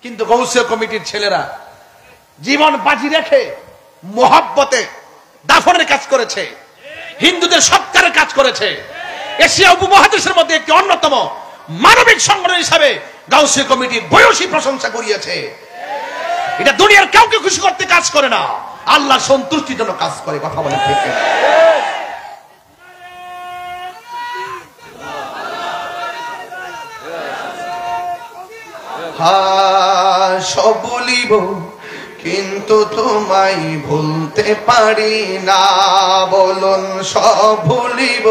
Speaker 2: কিন্তু গৌসিয়া কমিটির ছেলেরা জীবন বাজি রেখে মোহাব্বতে দাফনের কাজ করেছে, হিন্দুদের সৎকারের কাজ করেছে। এশিয়া উপমহাদেশের মধ্যে একটি অন্যতম মানবিক সংগঠন হিসাবে গাউসিয়া কমিটি ভূয়সী প্রশংসা করিয়েছে। এটা দুনিয়ার কাউকে খুশি করতে কাজ করে না, আল্লাহর সন্তুষ্টির জন্য কাজ করে। কথা বলেন ঠিক কিনা? সব বলিব কিন্তু তোমায় ভুলতে পারি না। বলুন সব ভুলিব,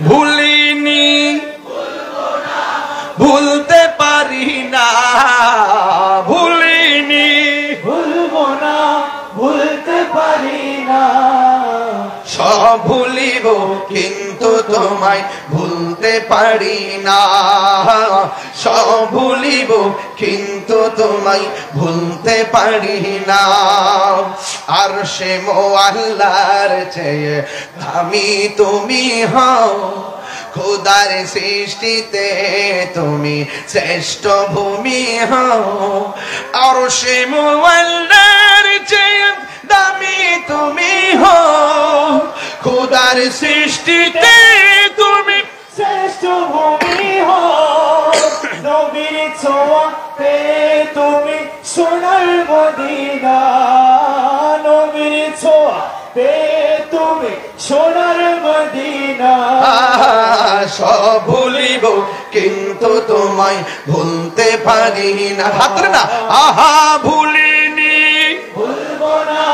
Speaker 2: ভুলিনি, ভুলতে পারি না, ভুলিনি, ভুলবো না, ভুলতে পারি না। সব ভুলিব কিন্তু তোমায় ভুলতে পারি না। সব ভুলিব কিন্তু তোমায় ভুলতে পারি না। আর সে মোয়াল্লার চেয়ে আমি তুমি হও, খোদার সৃষ্টিতে তুমি শ্রেষ্ঠ ভূমি হও। আর সে মোয়াল্লার চেয়ে দামি তুমি হও, খোদার সৃষ্টিতে তুমি শ্রেষ্ঠ ভূমি হও। নবীর ছোঁয়াতে তুমি সোনার মদিনা, নবীর ছোঁয়াতে তুমি সোনার মদিনা। সব ভুলিব কিন্তু তোমায় ভুলতে পারি না। হাত না, আহা ভুলিনি, ভুলবো না,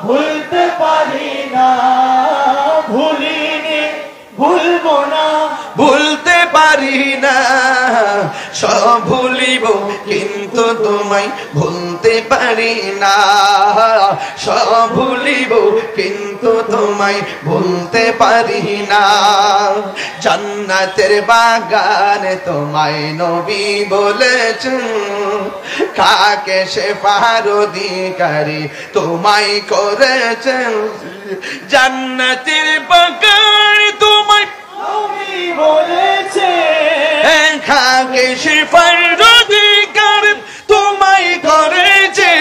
Speaker 2: ভুলতে পারি না, ভুলিনি, ভুলবো না, ভুলতে পারি না। সব ভুলিব কিন্তু তোমায় ভুলতে পারি না। সব ভুলিব কিন্তু তোমায় ভুলতে পারি না। জান্নাতের বাগান তোমায় নবী বলেছেন, কাকে সে পার অধিকারী তোমায় করেছেন। জান্নাতের বাগান তোমায় নবী বলেছে, কাকে সে পার অধিকার তোমায় করেছে।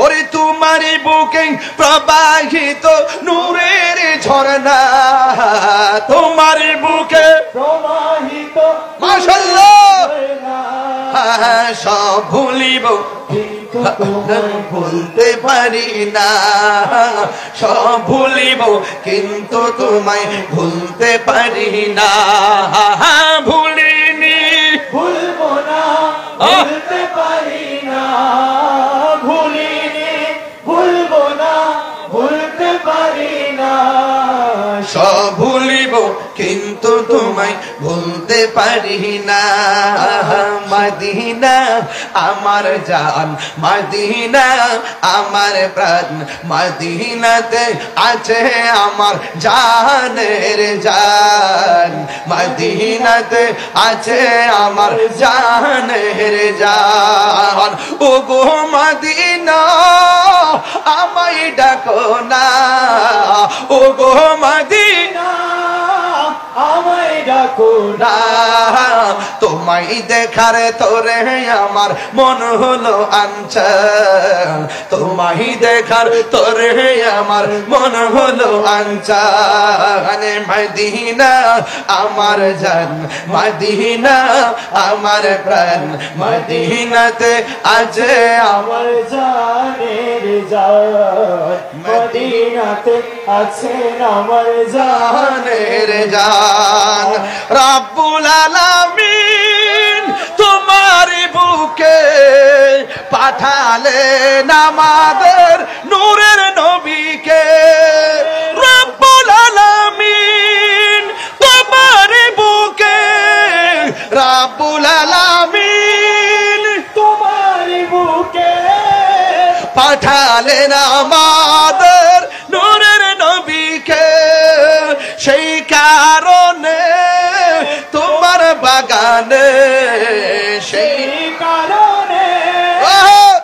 Speaker 2: ওরে তোমার বুকে প্রবাহিত নূরের ঝর্ণা, তোমার বুকে প্রবাহিত মাশাআল্লাহ। সব ভুলিব কিন্তু তোমায় ভুলতে পারি না। সব ভুলিব কিন্তু তোমায় ভুলতে পারি না। ভুলিনি, ভুলবো না, ভুলতে পারি না, ভুলিনি, ভুলবো না, ভুলতে পারি না। সব ভুলিব কিন্তু তোমায় ভুলতে পারি না। মদিনা আমার জান মদিনা আমার প্রাণ মদিনাতে আছে আমার জানের জান মদিনাতে আছে আমার জানের জান ও গো মদিনা আমায় ডাকো না ও গো মদিনা আমায় ডাকো না তোমায় দেখার তোরে আমার মন হলো আনচান তোমায় দেখার তোরে আমার মন হলো আনচান মদিনা আমার জান মদিনা আমার প্রাণ মদিনাতে আছে আমার জানের জান মদিনাতে আছে আমার জানের জান রব্বুল আলামিন তোমার বুকে পাঠালেন আমাদের নূরের নবীকে রব্বুল আলামিন তোমার বুকে রব্বুল আলামিন তোমার বুকে পাঠালেন আমাদের নূরের নবীকে সেই কারণে তোমার বাগানে সেই কারণে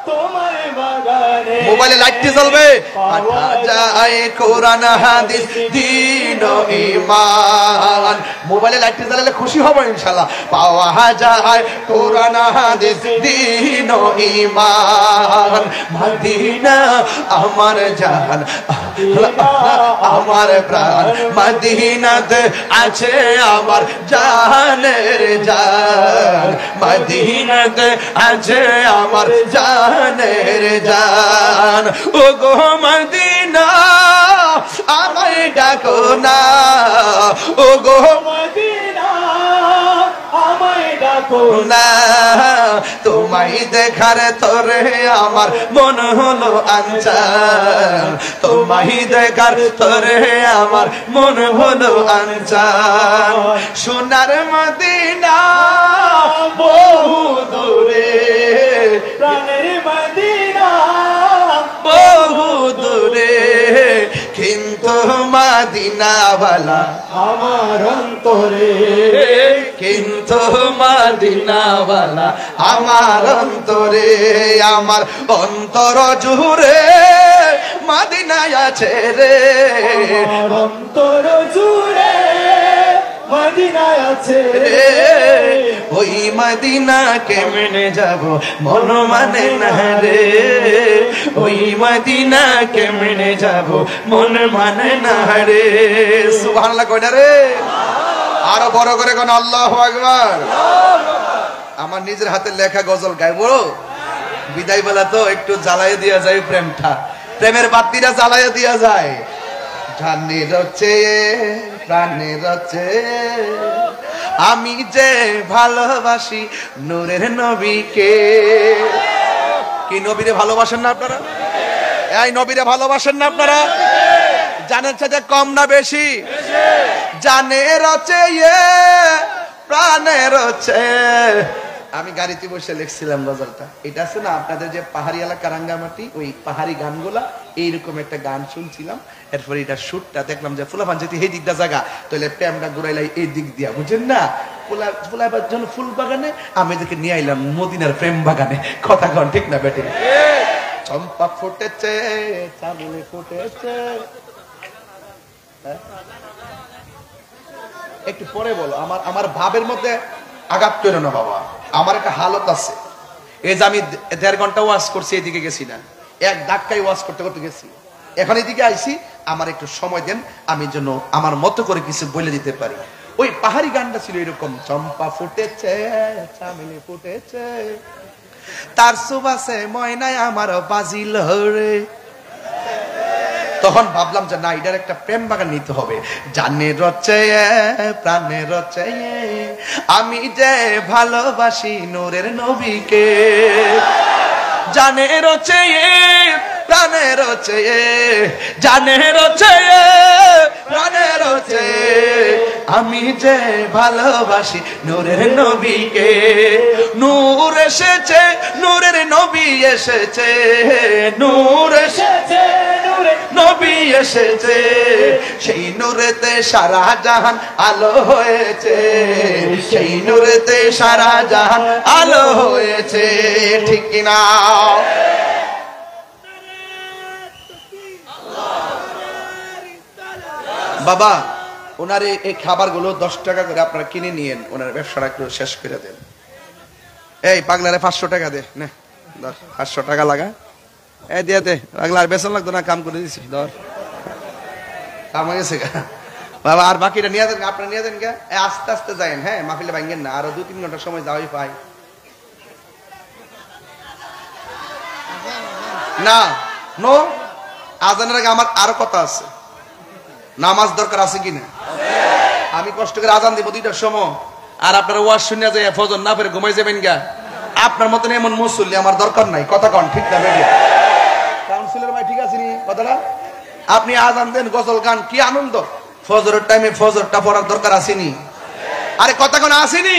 Speaker 2: তোমার বাগানে মোবাইলে লাইটটি জ্বলবে পাঠা যায় কোরআন হাদিস দ্বীন ও ঈমান মোবাইলে লাইটটি জ্বালালে খুশি হব ইনশাআল্লাহ পাওয়া যায় কোরআন হাদিস দ্বীন ও ঈমান মদিনা আমার জান আমার প্রাণ মদিনাতে আছে আমার জানের জান মদিনাতে আছে আমার জানের জান ও গো মদিনা আমায় ডাকো না ও গো মদিনা আমায় ডাকো না তোমায় দেখার তোরে আমার মন হলো আনচান তোমায় দেখার তোরে আমার মন হলো আনচান সোনার মদিনা বহু দূরে প্রাণের মদিনা বহু দূরে কিন্তু মদিনাওয়ালা আমার অন্তরে কিন্তু মদিনাওয়ালা আমার অন্তরে আমার অন্তর জুড়ে মদিনায় আছে রে অন্তর জুড়ে মদিনায় আছে রে ওই মদিনা কেমনে যাব মন মানে না রে ওই মদিনা কেমনে যাব মন মানে না রে সুবহানাল্লাহ কয়টা রে আরো বড় করে কোন আল্লাহু আকবার আমার নিজের হাতে লেখা গজল গাইবো বিদায় বেলা তো একটু জ্বালায় দিয়া যায় প্রেমটা প্রেমের বাতিটা জ্বালায় দিয়া যায় জানের চেয়ে প্রাণের চেয়ে আমি যে ভালোবাসি নূরের নবীকে কি নবীরে ভালোবাসেন না আপনারা এই নবীরে ভালোবাসেন না আপনারা জানের চেয়ে কম না বেশি জানের চেয়ে প্রাণের চেয়ে আমি গাড়িতে বসে লিখছিলাম গজলটা এটা আছে না আপনাদের যে পাহাড়ি এলাকা রাঙ্গামাটি ওই পাহাড়ি গানগুলা এইরকম একটা গান শুনছিলাম এরপরে এটা শুটটা দেখলাম যে ফুলাফান যদি এই দিকটা জায়গা তাহলে প্যামটা ঘুরাইলাই এই দিক দিয়া বুঝেন না ফুলাবার জন্য ফুল বাগানে আমি এদেরকে নিয়ে আইলাম মদিনার প্রেম বাগানে কথা কন ঠিক না বেটে চম্পা ফুটেছে চামেলি ফুটেছে একটু পরে বলো আমার ভাবের মধ্যে আঘাত করো না বাবা আমার একটা হালত আছে এই যে আমি 1.5 ঘন্টা ওয়াজ করছি এদিকে গেছি না এক ধাক্কায় ওয়াজ করতে করতে গেছি এখন এদিকে আইছি আমার একটু সময় দেন আমি যেন আমার মতো করে কিছু বলে দিতে পারি ওই পাহাড়ি গানটা ছিল এরকম চম্পা ফুটেছে চামেলি ফুটেছে তার সুবাসে ময়নায় আমার বাজিল রে তখন ভাবলাম যে না এটার একটা প্রেম বাগান নিতে হবে জানের চেয়ে প্রাণের চেয়ে আমি যে ভালোবাসি নূরের নবীকে জানের চেয়ে প্রাণের চেয়ে জানের চেয়ে প্রাণের চেয়ে আমি যে ভালোবাসি নূরের নবীকে। নূর এসেছে, নূরের নবী এসেছে, নূর এসেছে, নূরের নবী এসেছে, সেই নূরেতে সারা জাহান আলো হয়েছে, সেই নূরেতে সারা জাহান আলো হয়েছে। ঠিক কিনা? বাবা ওনার এই খাবারগুলো 10 টাকা করে আপনারা কিনে নিয়েন, ওনার ব্যবসাটা একটু শেষ করে দেন। এই পাগলারে 500 টাকা দে, নে 500 টাকা লাগা, এই দিয়ে দে, পাগলার বেতন লাগতো না, কাম করে দিছি, ধর কাম হয়ে গেছে গা বাবা। আর বাকিটা নিয়ে দেন, আপনারা নিয়ে দেন গা, আস্তে আস্তে যায়েন, হ্যাঁ মাহফিলে ভাঙেন না, আরো 2-3 ঘন্টা সময় যাওয়াই পাই না। নো, আজানের আগে আমার আরো কথা আছে, নামাজ দরকার আছে কিনা? আমি কষ্ট করে আজান দিব 2টার সময়, আর আপনারা ওয়াজ শুনে যায় ফজর না ফেরে ঘুমাই যাবেন গা। আপনার মতন এমন মুসল্লি আমার দরকার নাই। কথা কন ঠিক না বেরিয়ে? কাউন্সিলর ভাই ঠিক আছে নি কথাটা? আপনি আজান দেন, গজল গান, কি আনন্দ। ফজরের টাইমে ফজরটা পড়ার দরকার আসেনি? আরে কথা কোন আসেনি?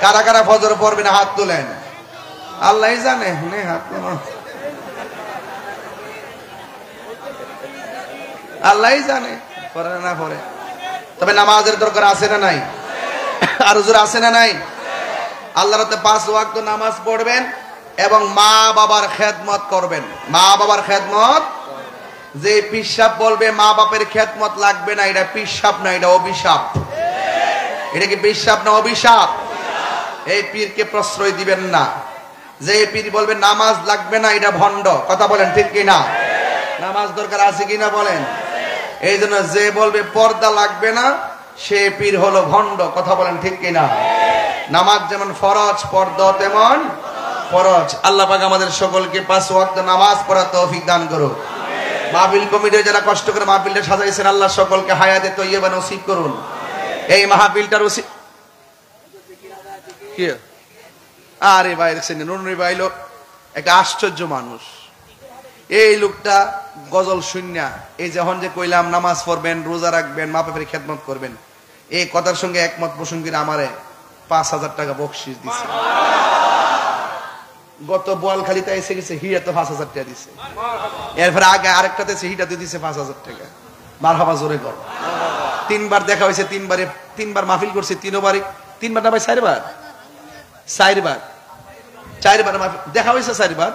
Speaker 2: কারা কারা ফজর পড়বে না হাত তোলেন, আল্লাহ জানে। হাত আল্লাহ জানে পড়ে না পড়ে, তবে নামাজের দরকার আছে না নাই? আর হুজুর আছে না নাই? আল্লাহর রাতে 5 ওয়াক্ত নামাজ পড়বেন এবং মা বাবার খেদমত করবেন। মা বাবার খেদমত, যে পিশাব বলবে মা বাপের খেদমত লাগবে না, এটা পিশাব না, এটা অভিশাপ। এটা কি পিশাব না অভিশাপ? এই পীরকে প্রশ্রয় দিবেন না। যে পীর বলবে নামাজ লাগবে না, এটা ভণ্ড। কথা বলেন ঠিক কিনা? নামাজ দরকার আছে কিনা বলেন? এই জন্য যে বলবে পর্দা লাগবে না, সে পীর হলো ভণ্ড। কথা বলেন ঠিক কিনা? নামাজ যেমন ফরজ, পর্দা তেমন ফরজ। আল্লাহ পাক আমাদের সকলকে 5 ওয়াক্ত নামাজ পড়ার তৌফিক দান করুন। মাহফিল কমিটির যারা কষ্ট করে মাহফিলটা সাজাইছেন, আল্লাহ সকলকে হায়াতে তৈয়বা নসিব করুন। এই মাহফিলটার কি আরে ভাই দেখছেন, নুরুনি ভাই লোক একটা আশ্চর্য মানুষ। এই লোকটা গজল শূন্য, এই যখন যে কইলাম নামাজ পড়বেন, রোজা রাখবেন, মা বাপের খেদমত করবেন, এই কথার সঙ্গে একমত পোষণ করে আমারে 5,000 টাকা বকশিস দিছে। গত বোয়ালখালীতে এসে গেছে, হিয়া তো 5,000 টাকা দিছে। এরপরে আগে আরেকটাতে হিটাতে দিছে 5,000 টাকা। মারহাবা জোরে কর। 3বার দেখা হয়েছে, 3বার মাহফিল করছে, 3বার না ভাই 4বার মাহফিল দেখা হয়েছে, 4বার।